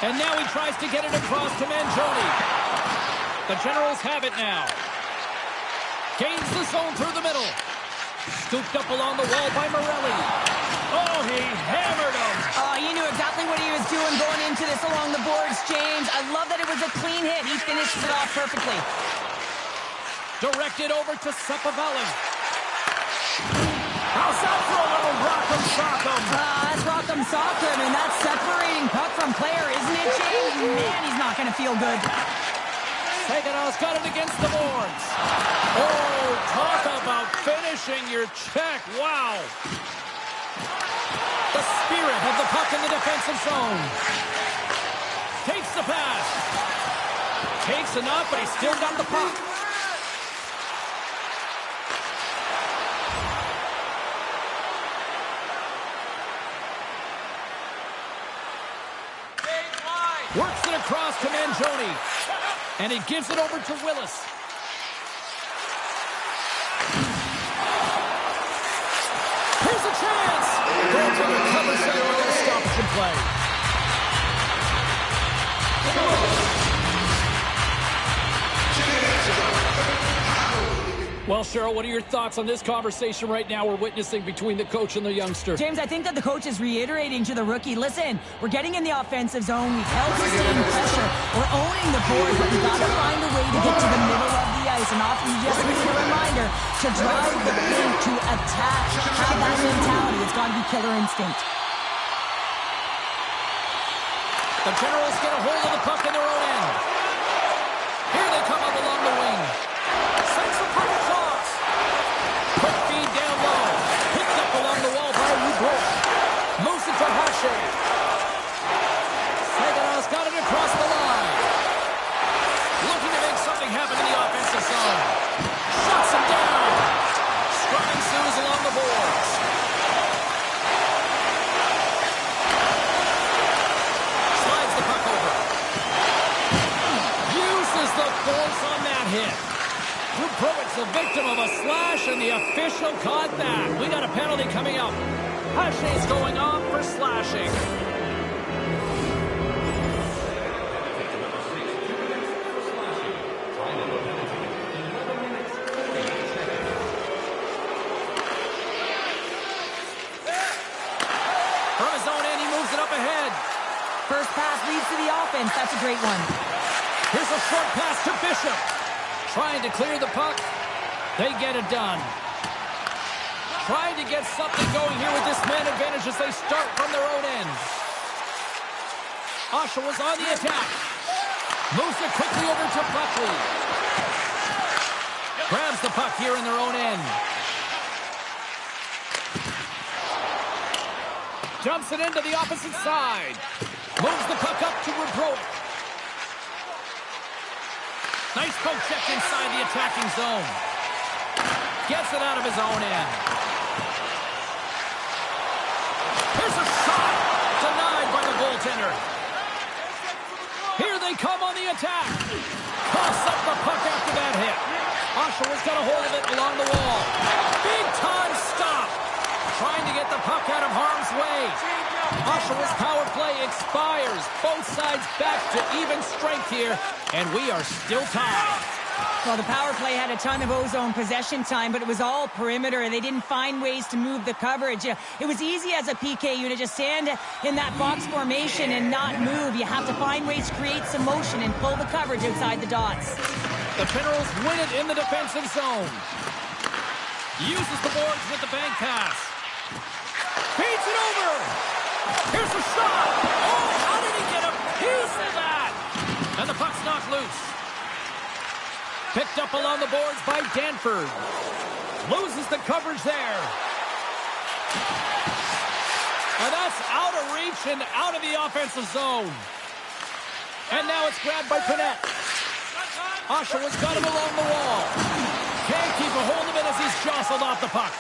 And now he tries to get it across to Mangione. The Generals have it now. Gains the zone through the middle. Scooped up along the wall by Morelli. Oh, he hammered him. Oh, he knew exactly what he was doing going into this along the boards, James. I love that it was a clean hit. He finishes it off perfectly. Directed over to Sepavelli. How's that for a little rock'em sock'em? That's rock'em sock'em, and that's separating puck from player, isn't it, James? Man, he's not going to feel good. Saginaw got it against the boards. Oh, talk about finishing your check. Wow. The spirit of the puck in the defensive zone. Takes the pass. Takes enough, but he's still got the puck. Works it across to Mangione. And he gives it over to Willis. Here's a chance. Goaltender covers center on the stoppage and play. Well, Cheryl, what are your thoughts on this conversation right now we're witnessing between the coach and the youngster? James, I think that the coach is reiterating to the rookie, listen, we're getting in the offensive zone. We've held sustained pressure. We're owning the board, but we've got to find a way to get to the middle of the ice. And often you just need a reminder to drive the paint, to attack, have that mentality. It's got to be killer instinct. The Generals get a hold of the puck in their own end. Here they come up along the wing. Sends the puck across. Quick feed down low. Picked up along the wall by Woodrow. Moves it to Hache. Saganow's got it across the line. Looking to make something happen in the offensive zone. Shuts him down. Scrum ensues along the boards. Slides the puck over. Uses the force on that hit. Ruprowic's the victim of a slash, and the official caught that. We got a penalty coming up. Hache's going off for slashing. From his own end, he moves it up ahead. First pass leads to the offense. That's a great one. Here's a short pass to Bishop. Trying to clear the puck. They get it done. Trying to get something going here with this man advantage as they start from their own end. Oshawa's on the attack. Moves it quickly over to Buckley. Grabs the puck here in their own end. Dumps it into the opposite side. Moves the puck up to Ruprowic. Nice poke check inside the attacking zone. Gets it out of his own end. Here's a shot. Denied by the goaltender. Here they come on the attack. Coughs up the puck after that hit. Oshawa's got a hold of it along the wall. Big time stop. Trying to get the puck out of harm's way. Oshawa's power play expires. Both sides back to even strength here, and we are still tied. Well, the power play had a ton of ozone possession time, but it was all perimeter. They didn't find ways to move the coverage. It was easy as a PKU to just stand in that box formation and not move. You have to find ways to create some motion and pull the coverage outside the dots. The Generals win it in the defensive zone. Uses the boards with the bank pass. Feeds it over. Here's a shot. Oh, how did he get a piece of that? And the puck's knocked loose. Picked up along the boards by Danford. Loses the coverage there. And that's out of reach and out of the offensive zone. And now it's grabbed by Pinette. Oshawa's got him along the wall. Can't keep a hold of it as he's jostled off the puck.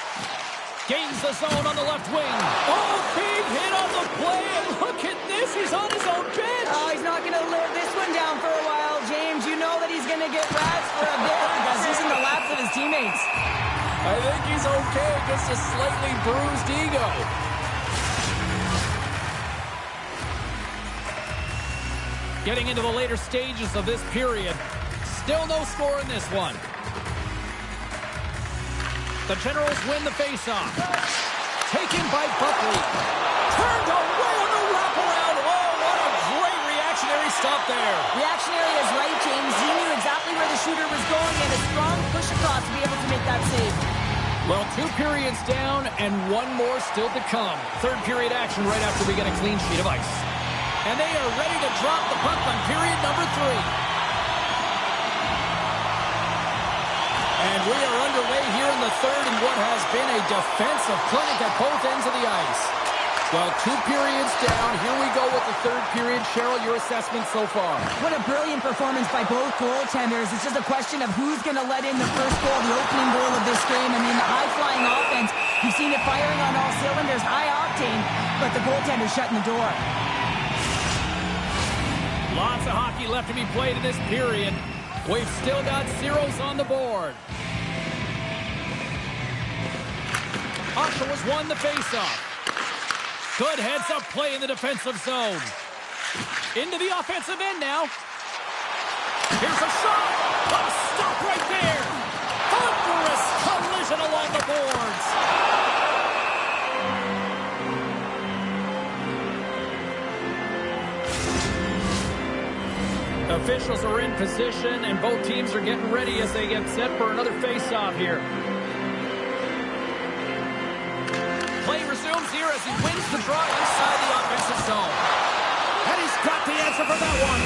Gains the zone on the left wing. Oh, big hit on the play, and look at this. He's on his own bench. Oh, he's not going to live this one down for a while, James. You know that he's going to get rats for a bit because he's in the laps of his teammates. I think he's okay, just a slightly bruised ego. Getting into the later stages of this period. Still no score in this one. The Generals win the faceoff. Taken by Buckley. Turned away on the wraparound. Oh, what a great reactionary stop there. Reactionary is right, James. He knew exactly where the shooter was going and a strong push across to be able to make that save. Well, 2 periods down and 1 more still to come. Third period action right after we get a clean sheet of ice. And they are ready to drop the puck on period number 3. And we are underway here in the third in what has been a defensive clinic at both ends of the ice. Well, 2 periods down. Here we go with the third period. Cheryl, your assessment so far? What a brilliant performance by both goaltenders. It's just a question of who's going to let in the first goal, the opening goal of this game. I mean, the high-flying offense, you've seen it firing on all cylinders, high octane, but the goaltender's shutting the door. Lots of hockey left to be played in this period. We've still got zeros on the board. Oshawa's won the faceoff. Good heads-up play in the defensive zone. Into the offensive end now. Here's a shot. Oh, stop right there. Thunderous collision along the boards. Officials are in position, and both teams are getting ready as they get set for another face-off here. Play resumes here as he wins the draw inside the offensive zone. And he's got the answer for that one.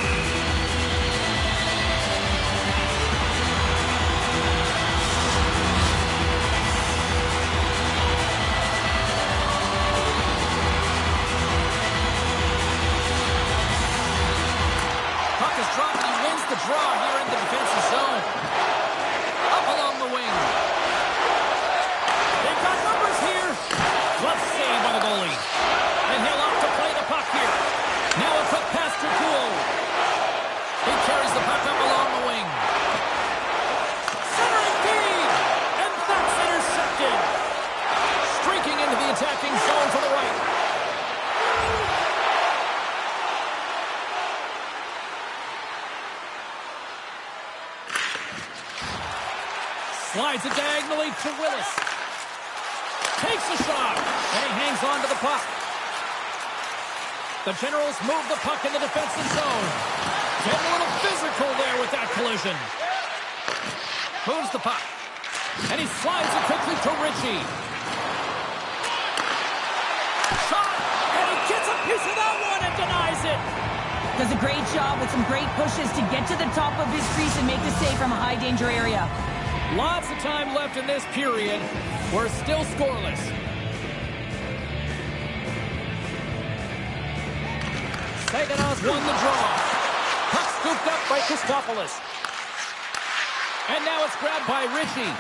Puck is dropped and he wins the draw here in the defensive zone. Up along the wing. They've got numbers here. Glove save by the goalie. And he'll opt to play the puck here. Now a quick pass to Kuo. He carries the puck up along the wing. Centering feed. And that's intercepted. Streaking into the attacking zone to the right. Slides it diagonally to Willis. Takes a shot, and he hangs on to the puck. The Generals move the puck in the defensive zone. Get a little physical there with that collision. Moves the puck, and he slides it quickly to Ritchie. Shot, and he gets a piece of that one and denies it. Does a great job with some great pushes to get to the top of his crease and make the save from a high-danger area. Lots of time left in this period. We're still scoreless. Saganow's won the draw. Puck scooped up by Christopoulos. And now it's grabbed by Ritchie.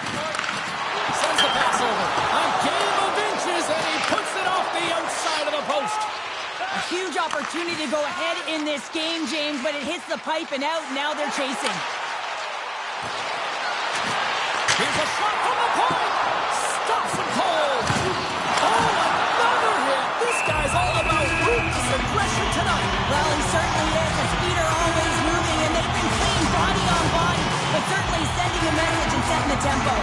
Sends the pass over. A game of inches, and he puts it off the outside of the post. A huge opportunity to go ahead in this game, James, but it hits the pipe and out. Now they're chasing. Here's a shot from the point. Stops him cold. Oh, another hit. This guy's all about ruthless aggression tonight. Well, he certainly is. His feet are always moving, and they've been playing body on body, but certainly sending a message and setting the tempo.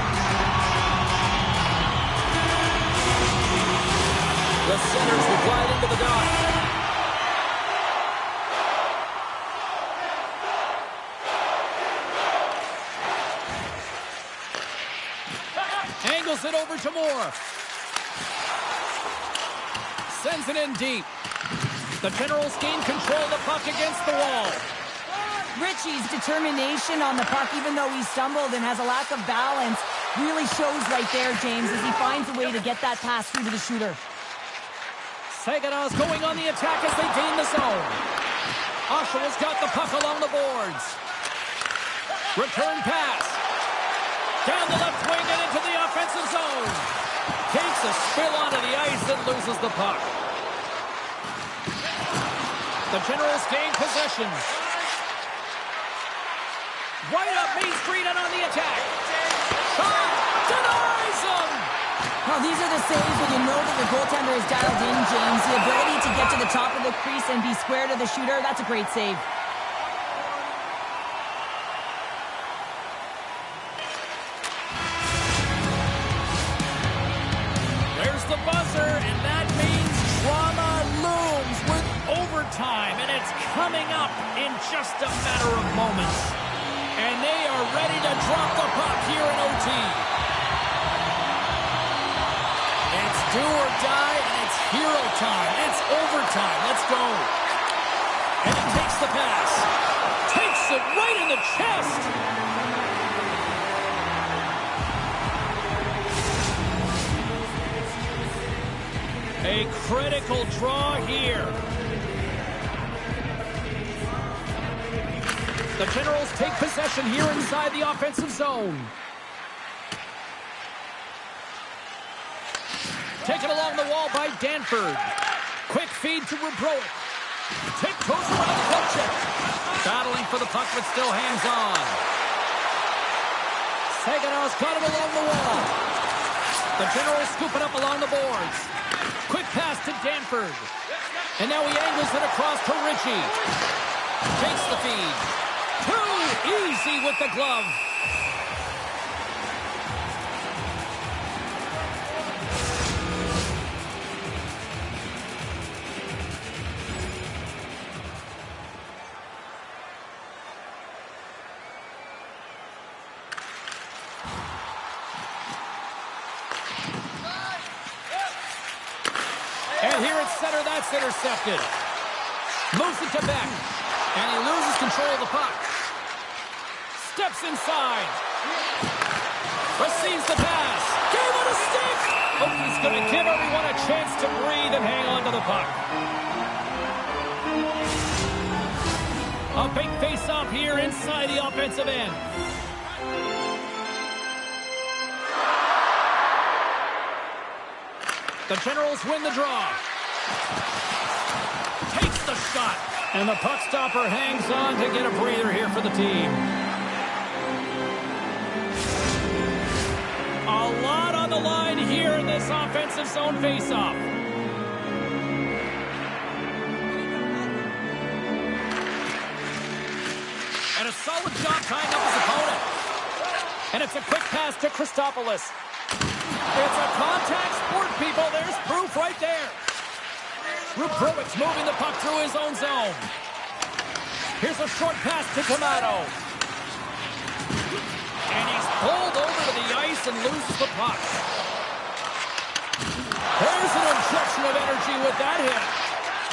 The centers will glide into the dot. Angles it over to Moore. Sends it in deep. The Generals gain control of the puck against the wall. Ritchie's determination on the puck, even though he stumbled and has a lack of balance, really shows right there, James, as he finds a way to get that pass through to the shooter. Saganow's going on the attack as they gain the zone. Oshawa's got the puck along the boards. Return pass. Down the left wing and into the offensive zone. Takes a spill onto the ice and loses the puck. The Generals gain possession. Right up Main Street and on the attack. Shot! Denies him! Well, these are the saves when you know that your goaltender is dialed in, James. The ability to get to the top of the crease and be square to the shooter, that's a great save. There's the buzzer, and that means drama looms with overtime, and it's coming up in just a matter of moments. And they are ready to drop the puck here in OT. It's do or die, and it's hero time. It's overtime. Let's go. And he takes the pass. Takes it right in the chest. critical draw here. The Generals take possession here inside the offensive zone. Taken along the wall by Danford. Quick feed to Rubrowick. Tiptoes around the poke check. Battling for the puck, but still hands on. Saganow's got it along the wall. The Generals scoop it up along the boards. Quick pass to Danford. And now he angles it across to Ritchie. Takes the feed. Too easy with the glove. And here at center, that's intercepted. Moves it to Beck. And he loses control of the puck. Steps inside. Receives the pass. Gave it a stick. Oh, he's going to give everyone a chance to breathe and hang on to the puck. A big face-off here inside the offensive end. The Generals win the draw. Takes the shot. And the puck stopper hangs on to get a breather here for the team. A lot on the line here in this offensive zone faceoff. And a solid job tying up his opponent. And it's a quick pass to Christopoulos. It's a contact sport, people. There's proof right there. Rubrowick's moving the puck through his own zone. Here's a short pass to Tomato. And he's pulled over to the ice and loses the puck. There's an injection of energy with that hit.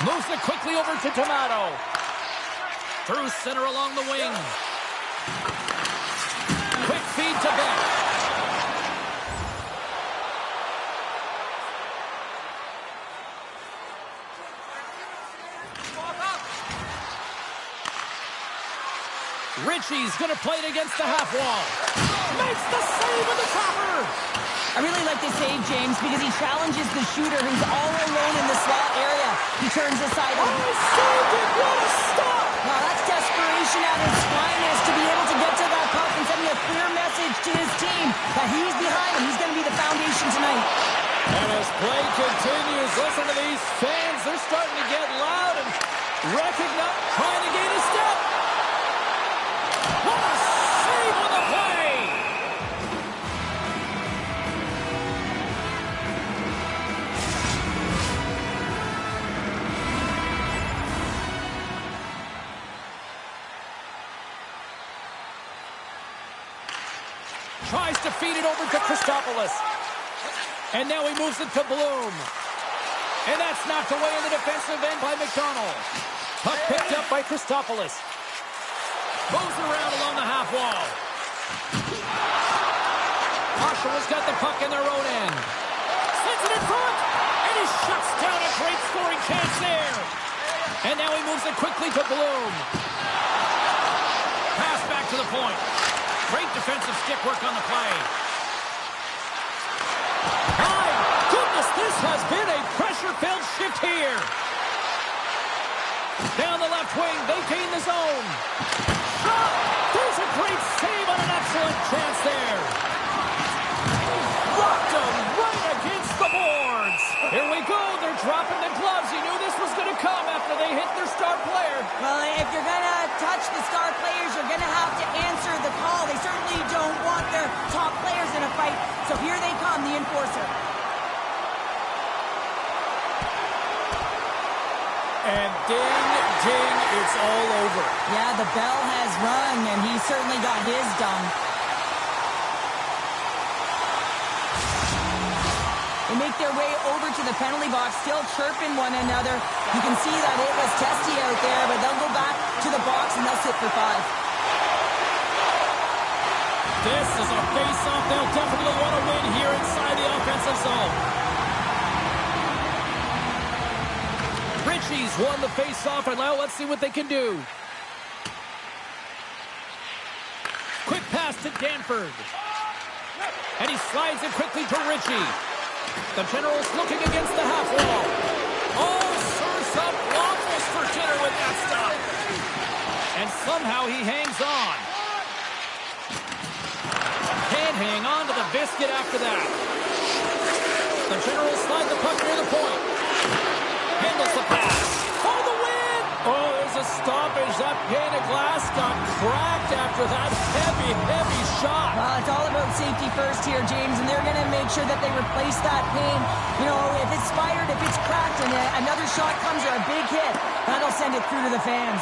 Moves it quickly over to Tomato. Through center along the wing. Quick feed to Beck. Ritchie's going to play it against the half wall. Makes the save with the topper. I really like this save, James, because he challenges the shooter who's all alone in the slot area. He turns aside. Oh, he saved it. What a stop. Wow, that's desperation at its finest to be able to get to that puck and sending a clear message to his team that he's behind him. He's going to be the foundation tonight. And as play continues, listen to these fans. They're starting to get loud and recognize, trying to gain a step. What a save on the play! Tries to feed it over to Christopoulos. And now he moves it to Bloom. And that's knocked away in the defensive end by McDonald. Puck picked up by Christopoulos. Moves around along the half wall. Oshawa's got the puck in their own end. Sends it in front. And he shuts down a great scoring chance there. And now he moves it quickly to Bloom. Pass back to the point. Great defensive stick work on the play. My goodness, this has been a pressure-filled shift here. Down the left wing, they gain the zone. Shot! There's a great save on an excellent chance there. Rocked him right against the boards. Here we go. They're dropping the gloves. You knew this was going to come after they hit their star player. Well, if you're going to touch the star players, you're going to have to answer the call. They certainly don't want their top players in a fight. So here they come, the enforcer. And ding, ding, it's all over. Yeah, the bell has rung, and he certainly got his done. They make their way over to the penalty box, still chirping one another. You can see that it was testy out there, but they'll go back to the box, and they'll sit for 5. This is a face-off they'll definitely want to win here inside the offensive zone. Ritchie's won the face-off, and now let's see what they can do. Quick pass to Danford. And he slides it quickly to Ritchie. The Generals looking against the half wall. Oh, serves up waffles for dinner with that stuff. And somehow he hangs on. Can't hang on to the biscuit after that. The Generals slide the puck near the point. Handles the pass. For the win! Oh, there's a stoppage. That pane of glass got cracked after that heavy, heavy shot. It's all about safety first here, James, and they're going to make sure that they replace that pane. You know, if it's fired, if it's cracked, and another shot comes or a big hit, that'll send it through to the fans.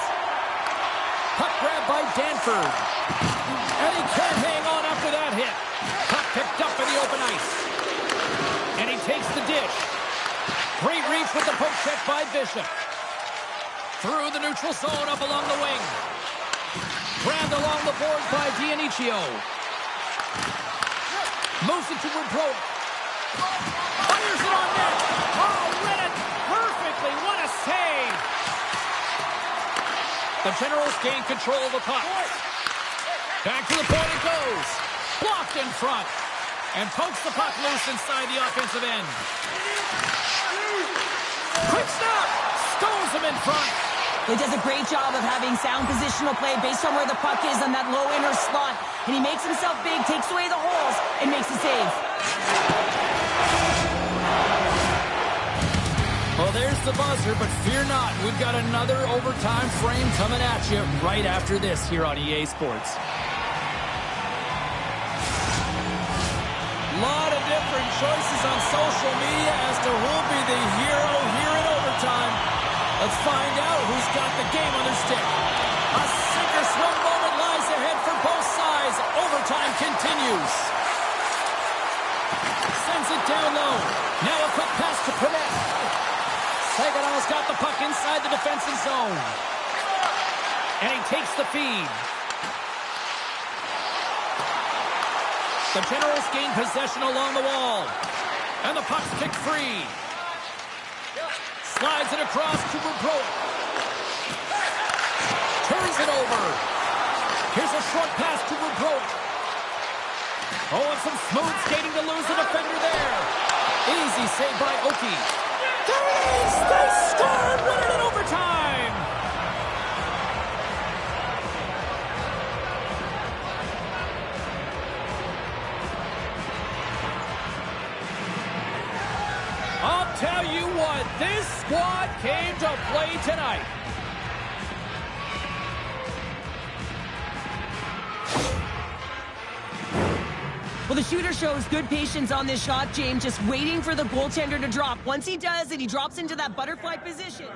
Puck grab by Danford. And he can't hang on after that hit. Puck picked up in the open ice. And he takes the dish. Great reach with the poke check by Bishop. Through the neutral zone up along the wing. Grabbed along the board by Dionicio. Moves it to Rubrova. Fires it on net. Oh, read it perfectly. What a save. The Generals gain control of the puck. Back to the point it goes. Blocked in front. And pokes the puck loose inside the offensive end. Quick snap. Stones him in front. He does a great job of having sound positional play based on where the puck is on that low inner slot. And he makes himself big, takes away the holes, and makes a save. Well, there's the buzzer, but fear not. We've got another overtime frame coming at you right after this here on EA Sports. A lot of different choices on social media as to who'll be the hero here in overtime. Let's find out who's got the game on their stick. A sink-or-swim moment lies ahead for both sides. Overtime continues. Sends it down low. Now a quick pass to Pernette. Saginaw got the puck inside the defensive zone. And he takes the feed. The Generals gain possession along the wall. And the puck's kicked free. Slides it across to Rubrova. Turns it over. Here's a short pass to Rubrova. Oh, and some smooth skating to lose the defender there. Easy save by Oki. There it is! They scored! Win it in overtime! I'll tell you what, this squad came to play tonight. Well, the shooter shows good patience on this shot, James, just waiting for the goaltender to drop. Once he does it, he drops into that butterfly position.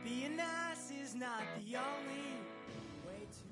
Being nice is not the only way to.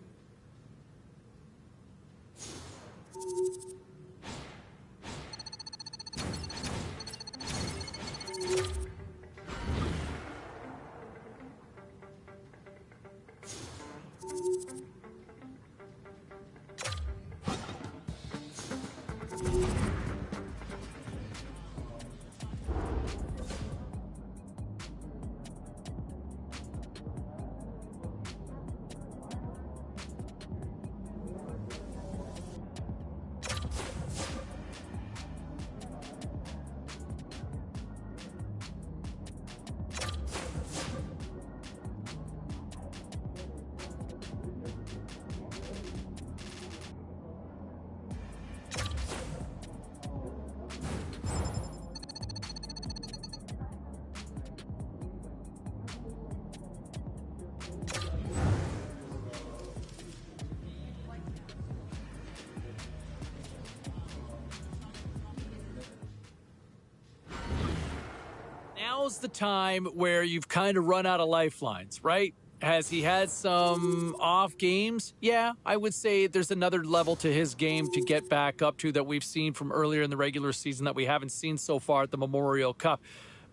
Now's the time where you've kind of run out of lifelines, right? Has he had some off games? Yeah, I would say there's another level to his game to get back up to that we've seen from earlier in the regular season that we haven't seen so far at the Memorial Cup.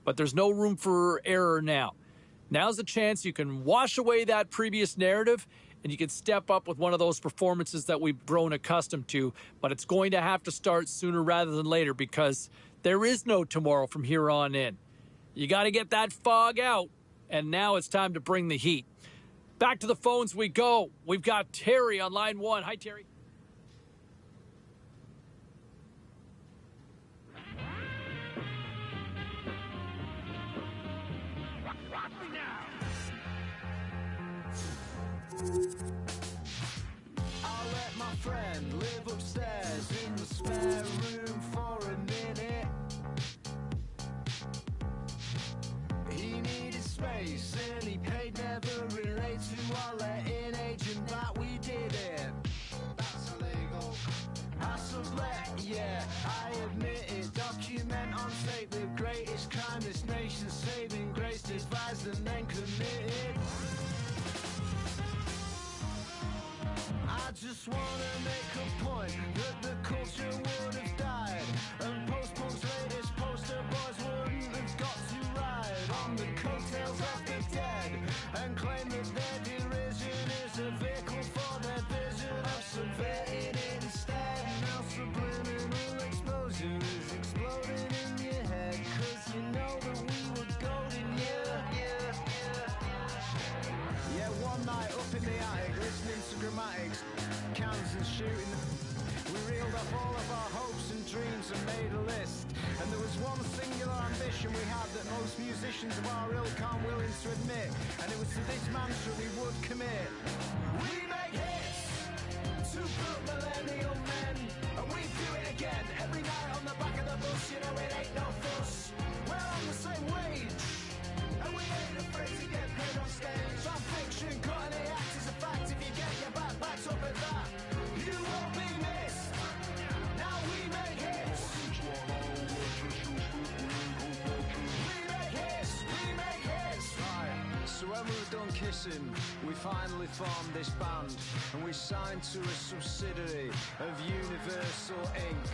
But there's no room for error now. Now's the chance you can wash away that previous narrative and you can step up with one of those performances that we've grown accustomed to. But it's going to have to start sooner rather than later because there is no tomorrow from here on in. You got to get that fog out, and now it's time to bring the heat. Back to the phones we go. We've got Terry on line 1. Hi, Terry. I'll let my friend live upstairs in the spare room for a minute. He needed space and he paid, never relate to our letting agent that we did it. That's illegal. I sublet, yeah, I admit it. Document on tape the greatest crime this nation's saving grace, devised and then committed. I just wanna make a point that the culture would have died, and post-punk's latest poster boys wouldn't have got to ride on the coattails of the dead and claim that their derision is a vehicle for their vision of subverting it instead. Now subliminal exposure is exploding in your head, 'cause you know that we were golden, yeah, one night up in the attic, listening to grammatics, cans and shooting. We reeled up all of our hopes and dreams and made a list. And there was one singular ambition we had that most musicians of our ilk aren't willing to admit. And it was to this mantra we would commit. We make hits to put millennial men, and we do it again. Every night on the back of the bus, you know it ain't no fuss. We're on the same wage, and we ain't afraid to get paid on stage. Fan fiction, cutting the act is a fact. If you get your back backed up at that, you won't be missed. Now we make hits. We make hits, we make hits. Right, so when we were done kissing, we finally formed this band, and we signed to a subsidiary of Universal Inc.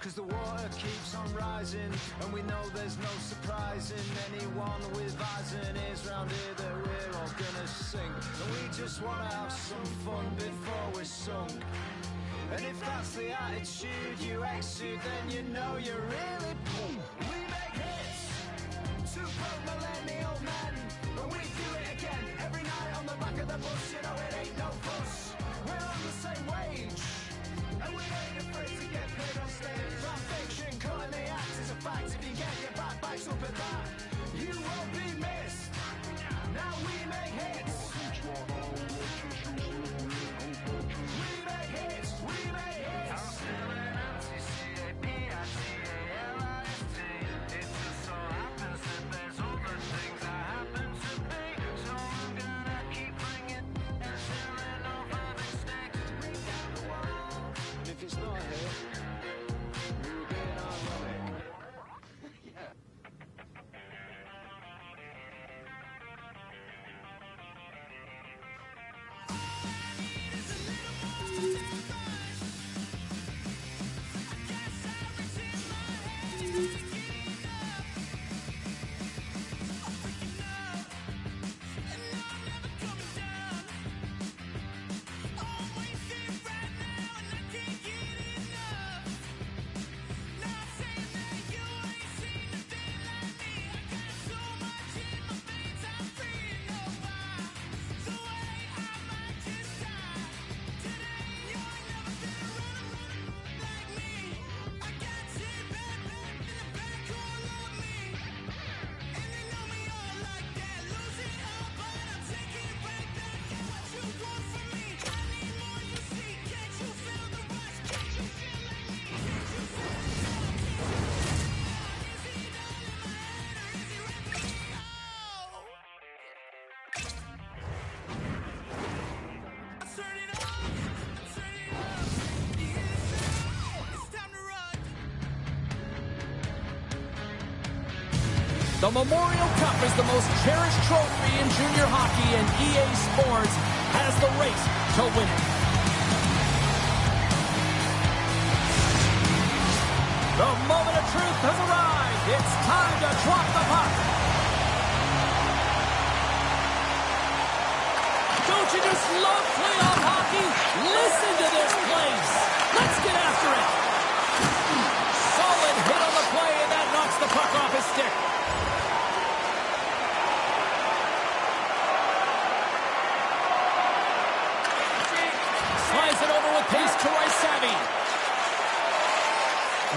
'Cause the water keeps on rising, and we know there's no surprising anyone with eyes and ears round here that we're all gonna sink. And we just wanna have some fun before we're sunk. And if that's the attitude you exude, then you know you're really boom. We make hits to broke millennial men, and we do it again. Every night on the back of the bus, you know it ain't no fuss. We're on the same wage, and we ain't afraid to get paid on stage. Fan fiction, cutting the act is a fact. If you get your back backs up at that, you won't be missed. Now we make hits. We make hits, we make hits. I'm spelling MTCAPITALIST. It just so happens that there's other things I have The Memorial Cup is the most cherished trophy in junior hockey, and EA Sports has the race to win it. The moment of truth has arrived. It's time to drop the puck. Don't you just love playoff hockey? Listen to this place. Let's get after it. Solid hit on the play, and that knocks the puck off his stick. Slides it over with pace to Rysavy.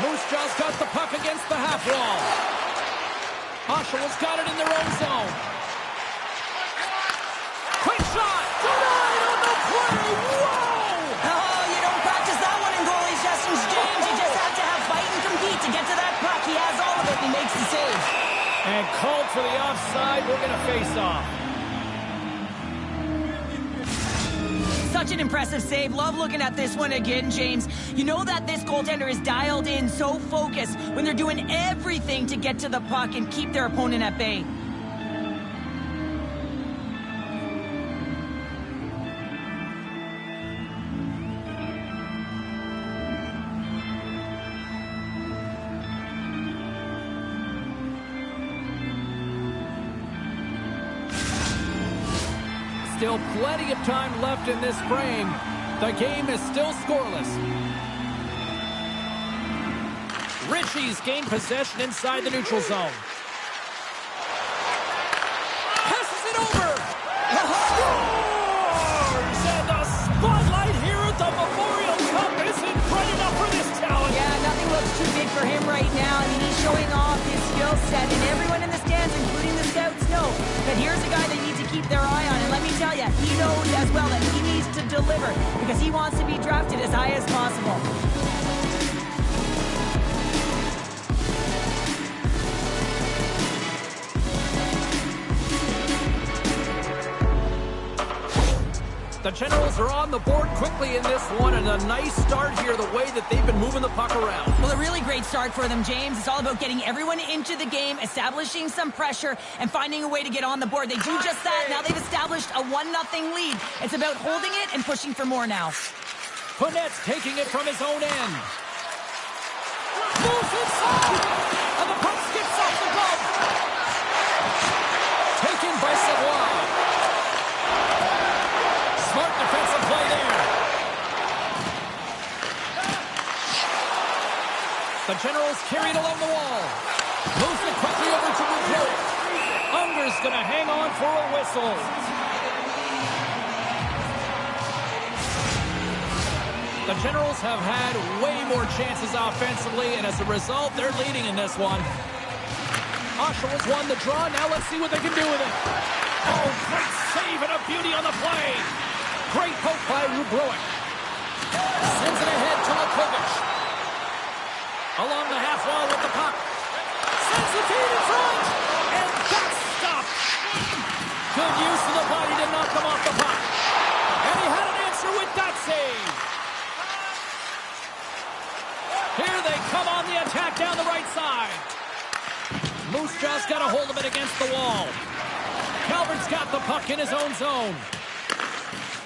Moose Jaw's got the puck against the half wall. Oshawa's got it in their own zone. Quick shot! Denied on the play! Whoa! Oh, you don't practice that one in goalie sessions, James. You just have to have fight and compete to get to that puck. He has all of it, and he makes the save. And called for the offside. We're going to face off. Such an impressive save. Love looking at this one again, James. You know that this goaltender is dialed in, so focused when they're doing everything to get to the puck and keep their opponent at bay. Still plenty of time left in this frame. The game is still scoreless. Ritchie's gained possession inside the neutral zone. Passes it over. Scores! And the spotlight here at the Memorial Cup isn't bright enough for this talent. Yeah, nothing looks too big for him right now. I mean, he's showing off his skill set, and everyone in the stands, including the scouts, know that here's a guy they need to keep their eye on. And let me tell you, he knows as well that he needs to deliver because he wants to be drafted as high as possible. The Generals are on the board quickly in this one, and a nice start here, the way that they've been moving the puck around. Well, a really great start for them, James. It's all about getting everyone into the game, establishing some pressure, and finding a way to get on the board. They do just that. Now they've established a 1-0 lead. It's about holding it and pushing for more now. Punnet's taking it from his own end. Moves inside, and the puck skips off the glove. Taken by Savoie. Smart defensive play there. The Generals carry it along the wall. Moves it quickly over to Rougeau. Unger's going to hang on for a whistle. The Generals have had way more chances offensively, and as a result, they're leading in this one. Oshawa's won the draw. Now let's see what they can do with it. Oh, great save and a beauty on the play. Great poke by Rubrowick. Sends it ahead to Lakovic. Along the half wall with the puck. Sends the feed in front. And that's stopped. Good use of the body to knock them off the puck. And he had an answer with that save. Here they come on the attack down the right side. Moose Jaw's got a hold of it against the wall. Calvert's got the puck in his own zone.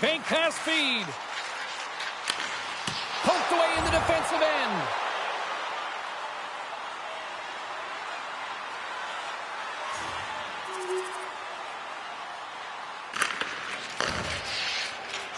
Fake pass feed. Poked away in the defensive end.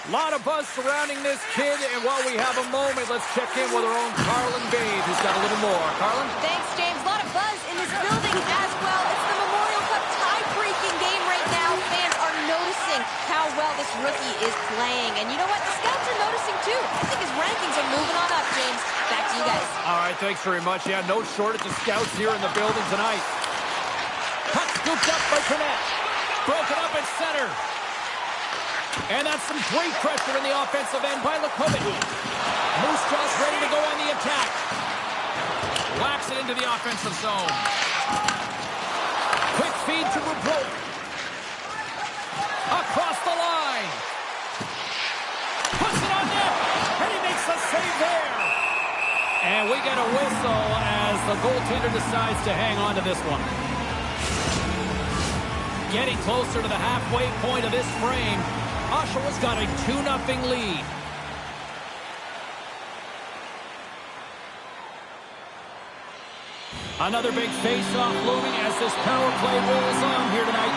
A lot of buzz surrounding this kid, and while we have a moment, let's check in with our own Carlin Babe, who's got a little more. Carlin? Thanks, James. A lot of buzz in this building as well. It's the Memorial Cup tie-breaking game right now. Fans are noticing how well this rookie is playing. And you know what? The scouts are noticing too. I think his rankings are moving on up, James. Back to you guys. All right, thanks very much. Yeah, no shortage of scouts here in the building tonight. Puck scooped up by Punnett. Broken up at center. And that's some great pressure in the offensive end by Lakovic. Moose Jaw's ready to go on the attack. Whacks it into the offensive zone. Quick feed to Rubrowick. Across the line. Puts it on net. And he makes a save there. And we get a whistle as the goaltender decides to hang on to this one. Getting closer to the halfway point of this frame. Oshawa's got a 2-0 lead. Another big face-off looming as this power play rolls on here tonight.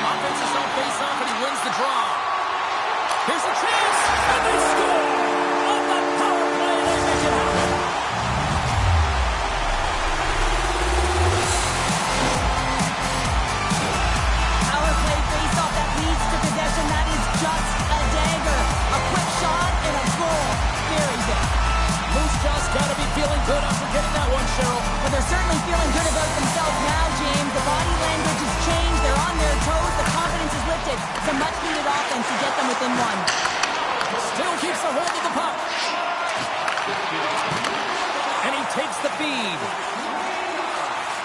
Offensive zone face-off, and he wins the draw. Here's a chance, and they score! On the power play, they make it happen. Power play face-off that leads to possession. That is just a dagger. A quick shot and a goal. Buries it. Moose Jaw's got to be feeling good after getting that one, Cheryl. But they're certainly feeling good about themselves now, James. The body language has changed. They're on their toes. The confidence is lifted. It's a much-needed offense to get them within one. Still keeps a hold of the puck. And he takes the feed.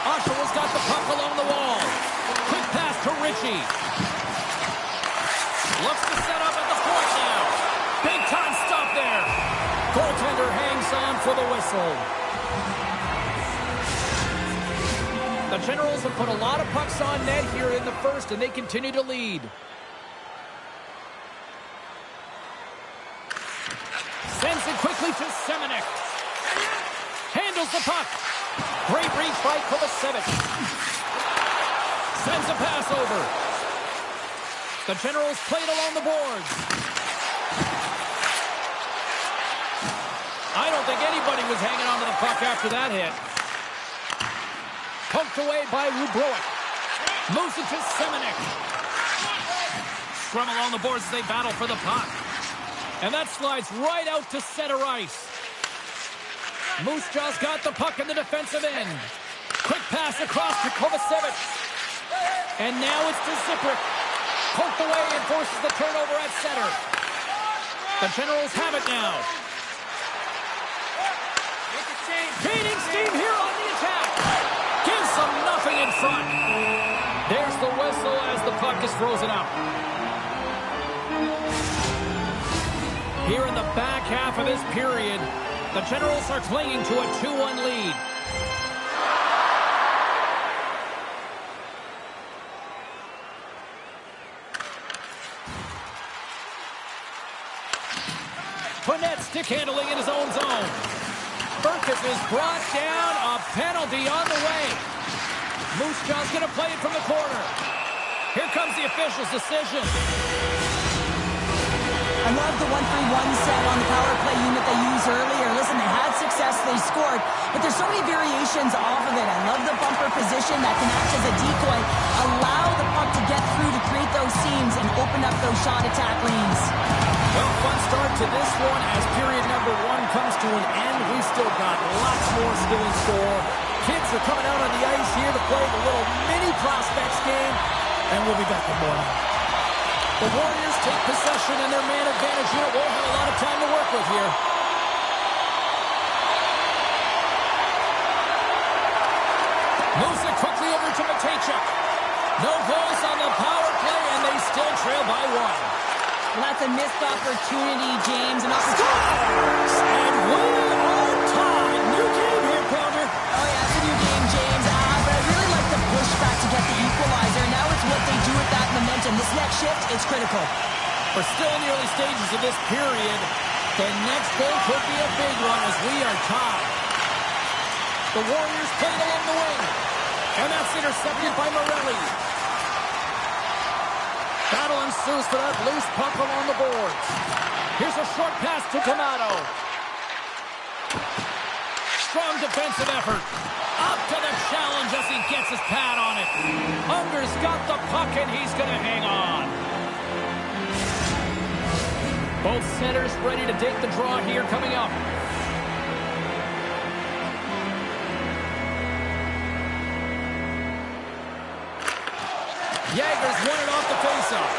Oshawa's got the puck along the wall. Quick pass to Ritchie. Looks to set up at the point now. Big time stop there. Goaltender hangs on for the whistle. The Generals have put a lot of pucks on net here in the first, and they continue to lead. Sends it quickly to Semenuk. Handles the puck. Great reach by Kovacevic. Sends a pass over. The Generals play it along the boards. I don't think anybody was hanging on to the puck after that hit. Poked away by Rubrowick. Moves it to Semenuk. Scrum along the boards as they battle for the puck. And that slides right out to center ice. Moose Jaw's got the puck in the defensive end. Quick pass across to Kovacevic. And now it's to Ziprick. Poked away and forces the turnover at center. The Generals have it now. Gaining steam here on the attack. Gives them nothing in front. There's the whistle as the puck is frozen up. Here in the back half of this period, the Generals are clinging to a 2-1 lead. Fournette stick handling in his own zone. Burkus is brought down. A penalty on the way. Moose Jaw's going to play it from the corner. Here comes the official's decision. I love the 1-3-1 set on the power play unit they used earlier. Listen, they had success, they scored, but there's so many variations off of it. I love the bumper position that can act as a decoy, allow the puck to get through to create those seams and open up those shot attack lanes. Well, fun start to this one as period number 1 comes to an end. We've still got lots more still in store. Kids are coming out on the ice here to play the little mini prospects game, and we'll be back in more. The Warriors take possession, and their man advantage unit won't have a lot of time to work with here. Moves it quickly over to Matejchuk. No goals on the power play, and they still trail by 1. Well, that's a missed opportunity, James. An opportunity. Scores! And we are tied. New game here, Pounder. Oh, yeah, it's a new game, James. But I really like the pushback to get the equalizer. Now it's what they do with that momentum. This next shift is critical. We're still in the early stages of this period. The next goal could be a big one as we are tied. The Warriors played along the wing. And that's intercepted by Morelli. Battle ensues for that loose puck along the boards. Here's a short pass to Tomato. Strong defensive effort. Up to the challenge as he gets his pad on it. Unger's got the puck and he's going to hang on. Both centers ready to take the draw here coming up. Jager's won it off the faceoff.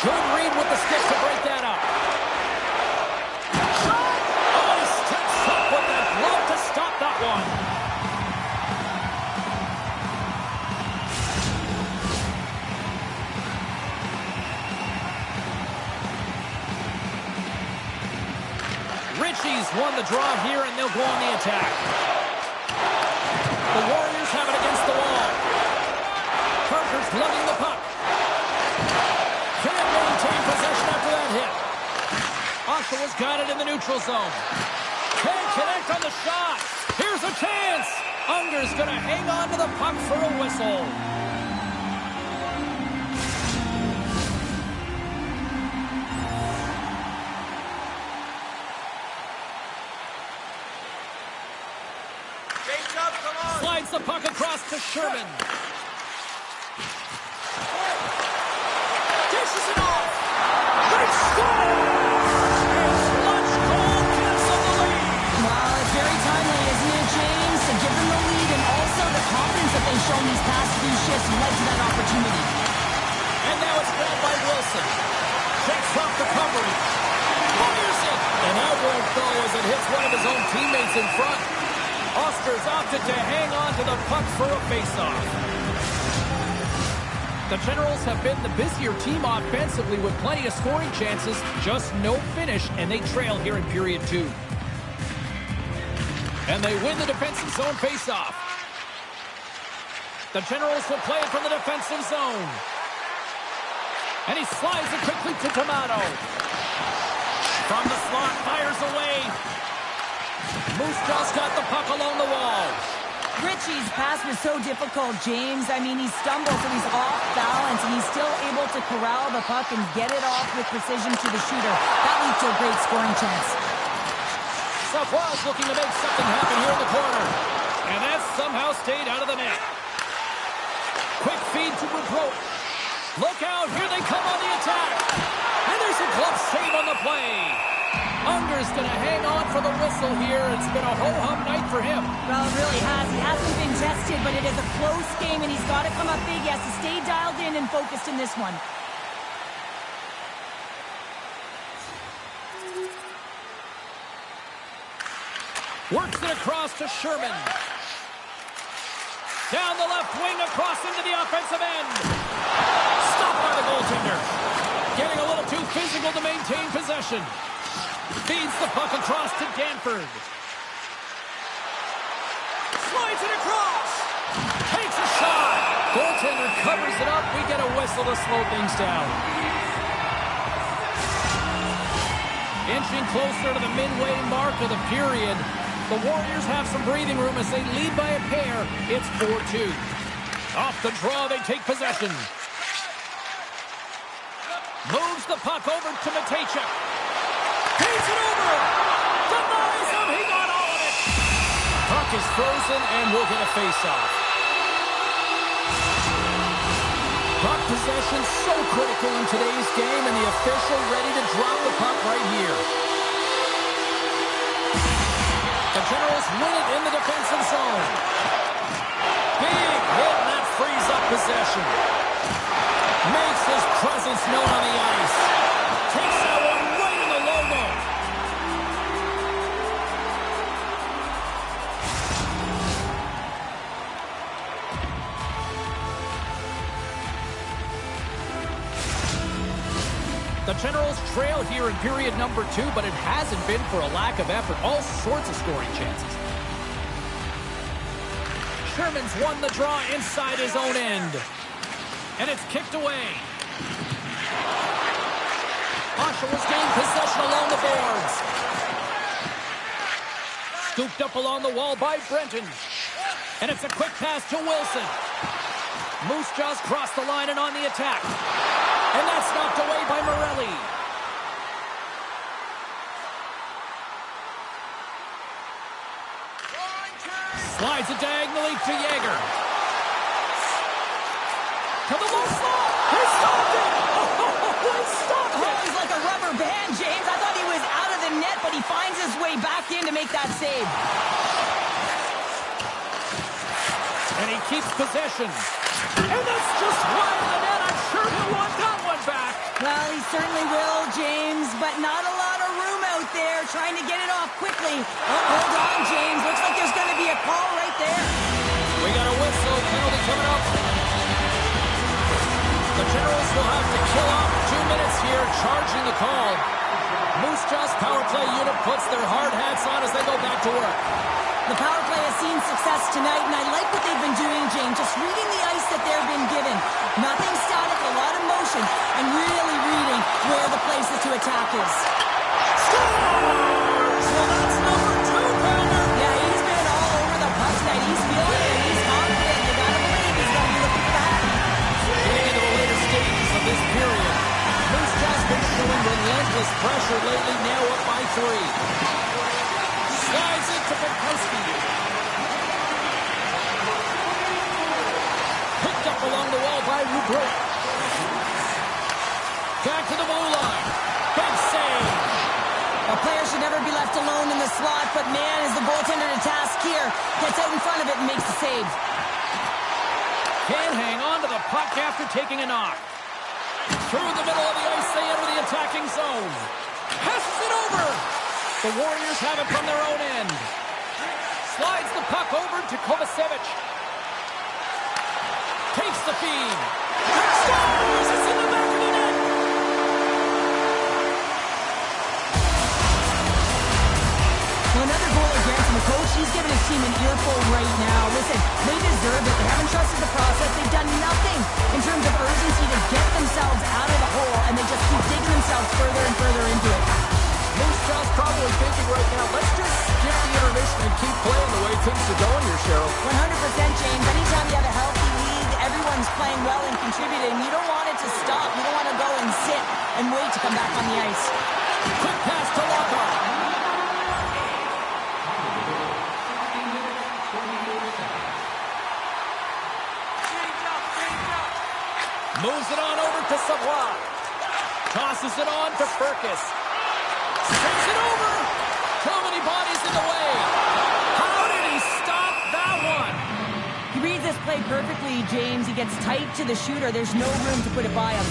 Good read with the stick to break that up. Shot! Oh, he steps up with that glove to stop that one. Ritchie's won the draw here, and they'll go on the attack. lugging the puck. Can't maintain possession after that hit. Oshawa's got it in the neutral zone. Can't connect on the shot. Here's a chance. Unger's going to hang on to the puck for a whistle. Slides the puck across to Sherman. Dishes it off. They score! And Sludge goal gives them the lead. Well, it's very timely, isn't it, James? To give them the lead and also the confidence that they've shown these past few shifts led to that opportunity. And now it's grabbed by Wilson. Shakes off the covering. Fires it. An outward throw as it hits one of his own teammates in front. Oscar's opted to hang on to the puck for a faceoff. The Generals have been the busier team offensively with plenty of scoring chances, just no finish, and they trail here in period 2. And they win the defensive zone faceoff. The Generals will play it from the defensive zone. And he slides it quickly to Tomato. From the slot, fires away. Moose Jaw's got the puck along the wall. Richie's pass was so difficult, James. I mean, he stumbles and he's off balance, and he's still able to corral the puck and get it off with precision to the shooter. That leads to a great scoring chance. Savoie's looking to make something happen here in the corner. And that somehow stayed out of the net. Quick feed to Boudreau. Look out, here they come on the attack. And there's a glove save on the play. Unger's going to hang on for the whistle here. It's been a ho-hum night for him. Well, it really has. He hasn't been tested, but it is a close game, and he's got to come up big. He has to stay dialed in and focused in this one. Works it across to Sherman. Down the left wing, across into the offensive end. Stopped by the goaltender. Getting a little too physical to maintain possession. Feeds the puck across to Danford. Slides it across. Takes a shot. Goaltender covers it up. We get a whistle to slow things down. Inching closer to the midway mark of the period. The Warriors have some breathing room as they lead by a pair. It's 4-2. Off the draw, they take possession. Moves the puck over to Matejchuk. Feeds it over. Denies him. He got all of it. Puck is frozen and we'll get a face-off. Puck possession so critical in today's game, and the official ready to drop the puck right here. The Generals win it in the defensive zone. Big hit, and that frees up possession. Makes his presence known on the ice. Takes that one right in the logo. The Generals trail here in period number 2, but it hasn't been for a lack of effort. All sorts of scoring chances. Sherman's won the draw inside his own end. And it's kicked away. Oshawa's gained possession along the boards. Scooped up along the wall by Brenton. And it's a quick pass to Wilson. Moose Jaws crossed the line and on the attack. And that's knocked away by Morelli. Slides it diagonally to Yager. To the low slot. He stopped it. He stopped it. He's like a rubber band, James. I thought he was out of the net, but he finds his way back in to make that save. And he keeps possession. And that's just wide of the net. I'm sure he'll want that one back. Well, he certainly will, James, but not a lot of room out there trying to get it off quickly. Oh, hold on, James. Looks like there's going to be a call right there. We got a whistle. Penalty coming up. The Generals will have to kill off 2 minutes here, charging the call. Moose Jaw's power play unit puts their hard hats on as they go back to work. The power play has seen success tonight, and I like what they've been doing, James, just reading the ice that they've been given. attackers. Scores! Well, that's number 2, Pounder. Yeah, he's been all over the puck tonight. He's feeling it. He's confident. You gotta believe he's gonna be looking for that. Getting into the later stages of this period. Moose Jack's been showing relentless pressure lately, now up by 3. Slides it to Pankowski. Picked up along the wall by Rubrot. Back to the blue line. Big save. A player should never be left alone in the slot, but man, is the goaltender to task here. Gets out in front of it and makes the save. Can't hang on to the puck after taking a knock. Through the middle of the ice, they enter the attacking zone. Passes it over. The Warriors have it from their own end. Slides the puck over to Kovacevic. Takes the feed. Scores! It's in the back of the net. Well, another goal again from the coach. He's giving his team an earful right now. Listen, they deserve it. They haven't trusted the process. They've done nothing in terms of urgency to get themselves out of the hole, and they just keep digging themselves further and further into it. Moose Jaw's probably thinking right now, let's just skip the intermission and keep playing the way things are going here, Cheryl. 100%, James. Anytime you have a healthy league, everyone's playing well and contributing. You don't want it to stop. You don't want to go and sit and wait to come back on the ice. Quick pass to Lockhart. Moves it on over to Savoie. Tosses it on to Furcus. Sends it over. Too many bodies in the way. How did he stop that one? He reads this play perfectly, James. He gets tight to the shooter. There's no room to put it by him.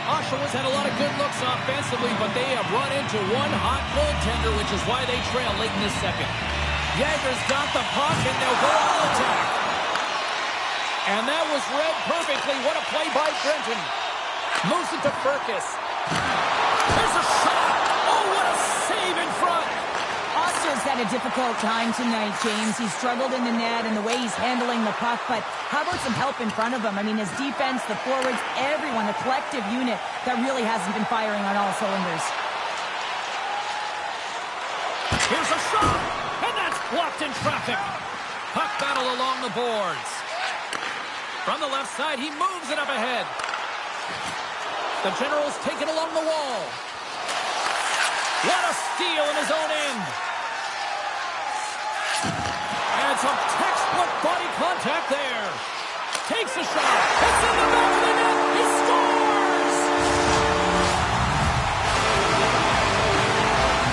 Oshawa's had a lot of good looks offensively, but they have run into one hot goaltender, which is why they trail late in the second. Jagger's got the puck, and they'll go on attack. And that was read perfectly. What a play by Brenton. Moves it to Furcus. There's a shot. Oh, what a save in front. Oster's had a difficult time tonight, James. He's struggled in the net and the way he's handling the puck, but how about some help in front of him? I mean, his defense, the forwards, everyone, a collective unit that really hasn't been firing on all cylinders. Here's a shot, and that's blocked in traffic. Puck battle along the boards. From the left side, he moves it up ahead. The Generals take it along the wall. What a steal in his own end. And some textbook body contact there. Takes a shot. It's in the back of the net. He scores!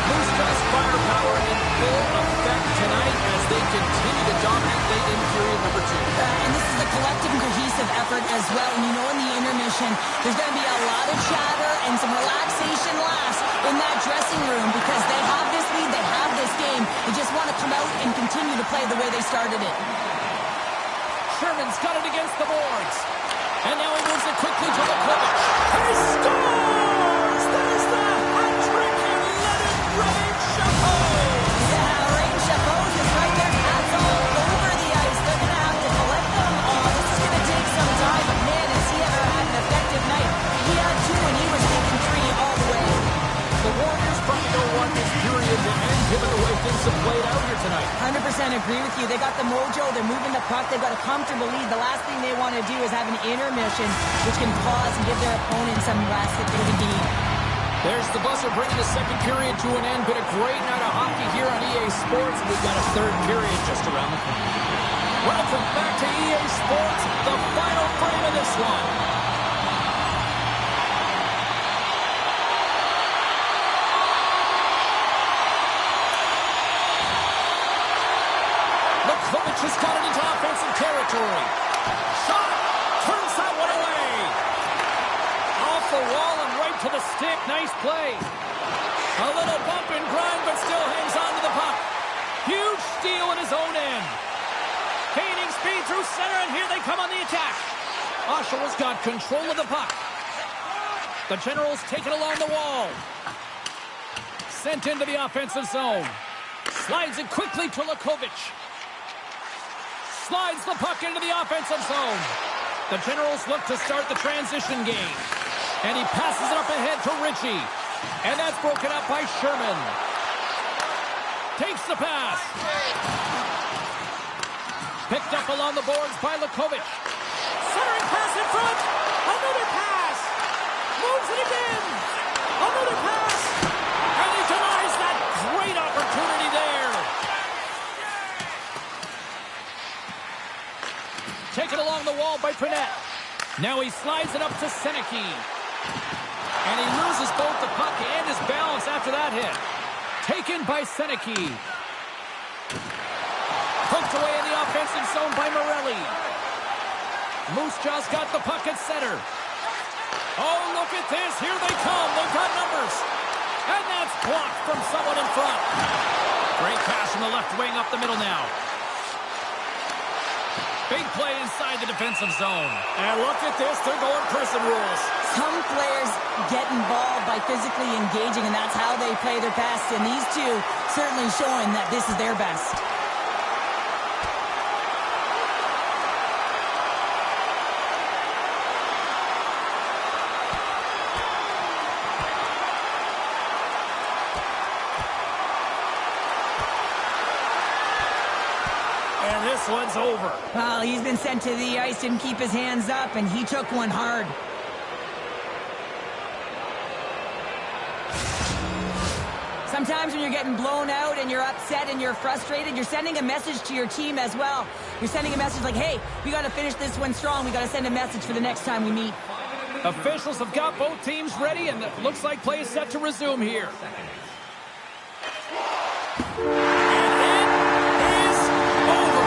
Moose Jaw's firepower in full effect tonight as they continue to dominate late in period number 2. And this is a collective and cohesive effort as well. And you know in the intermission, there's going to be a lot of chatter and some relaxation laughs in that dressing room because they have this lead, they have this game. They just want to come out and continue to play the way they started it. Sherman's got it against the boards. And now he moves it quickly to Lukovic. He scores! There's the hat trick and let it rain, Chapeau! Yeah, Rain Chapeau is right there. Hats all over the ice. They're going to have to collect them all. This is going to take some time, but man, has he ever had an effective night. He had 2 and he was making 3 all the way. The Warriors probably don't want this period to end given the way things have played out here tonight. 100% agree with you. They got the mojo. They're moving the puck. They've got a comfortable lead. The last thing they want to do is have an intermission, which can pause and give their opponent some rest that they need. There's the buzzer bringing the second period to an end. Been a great night of hockey here on EA Sports. We've got a third period just around the corner. Welcome back to EA Sports, the final frame of this one. Lukovic has got it into offensive territory. Shot! Turns that one away. Off the wall and right to the stick. Nice play. A little bump and grind, but still hangs on to the puck. Huge steal in his own end. Gaining speed through center, and here they come on the attack. Oshawa's got control of the puck. The Generals take it along the wall. Sent into the offensive zone. Slides it quickly to Lukovic. Slides the puck into the offensive zone. The Generals look to start the transition game. And he passes it up ahead to Ritchie. And that's broken up by Sherman. Takes the pass. Picked up along the boards by Lakovic. Centering pass in front. Another pass. Moves it again. Another pass. And he denies that great opportunity there. Taken along the wall by Prinette. Now he slides it up to Seneke. And he loses both the puck and his balance after that hit. Taken by Seneke. Poked away in the offensive zone by Morelli. Moose Jaw's got the puck at center. Oh, look at this. Here they come. They've got numbers. And that's blocked from someone in front. Great pass from the left wing up the middle now. Big play inside the defensive zone. And look at this. They're going prison rules. Some players get involved by physically engaging, and that's how they play their best. And these two certainly showing that this is their best. And this one's over. Well, he's been sent to the ice, didn't keep his hands up, and he took one hard. Sometimes when you're getting blown out and you're upset and you're frustrated, you're sending a message to your team as well. You're sending a message like, hey, we got to finish this one strong. We got to send a message for the next time we meet. Officials have got both teams ready, and it looks like play is set to resume here. And it is over.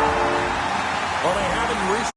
Well, they haven't reached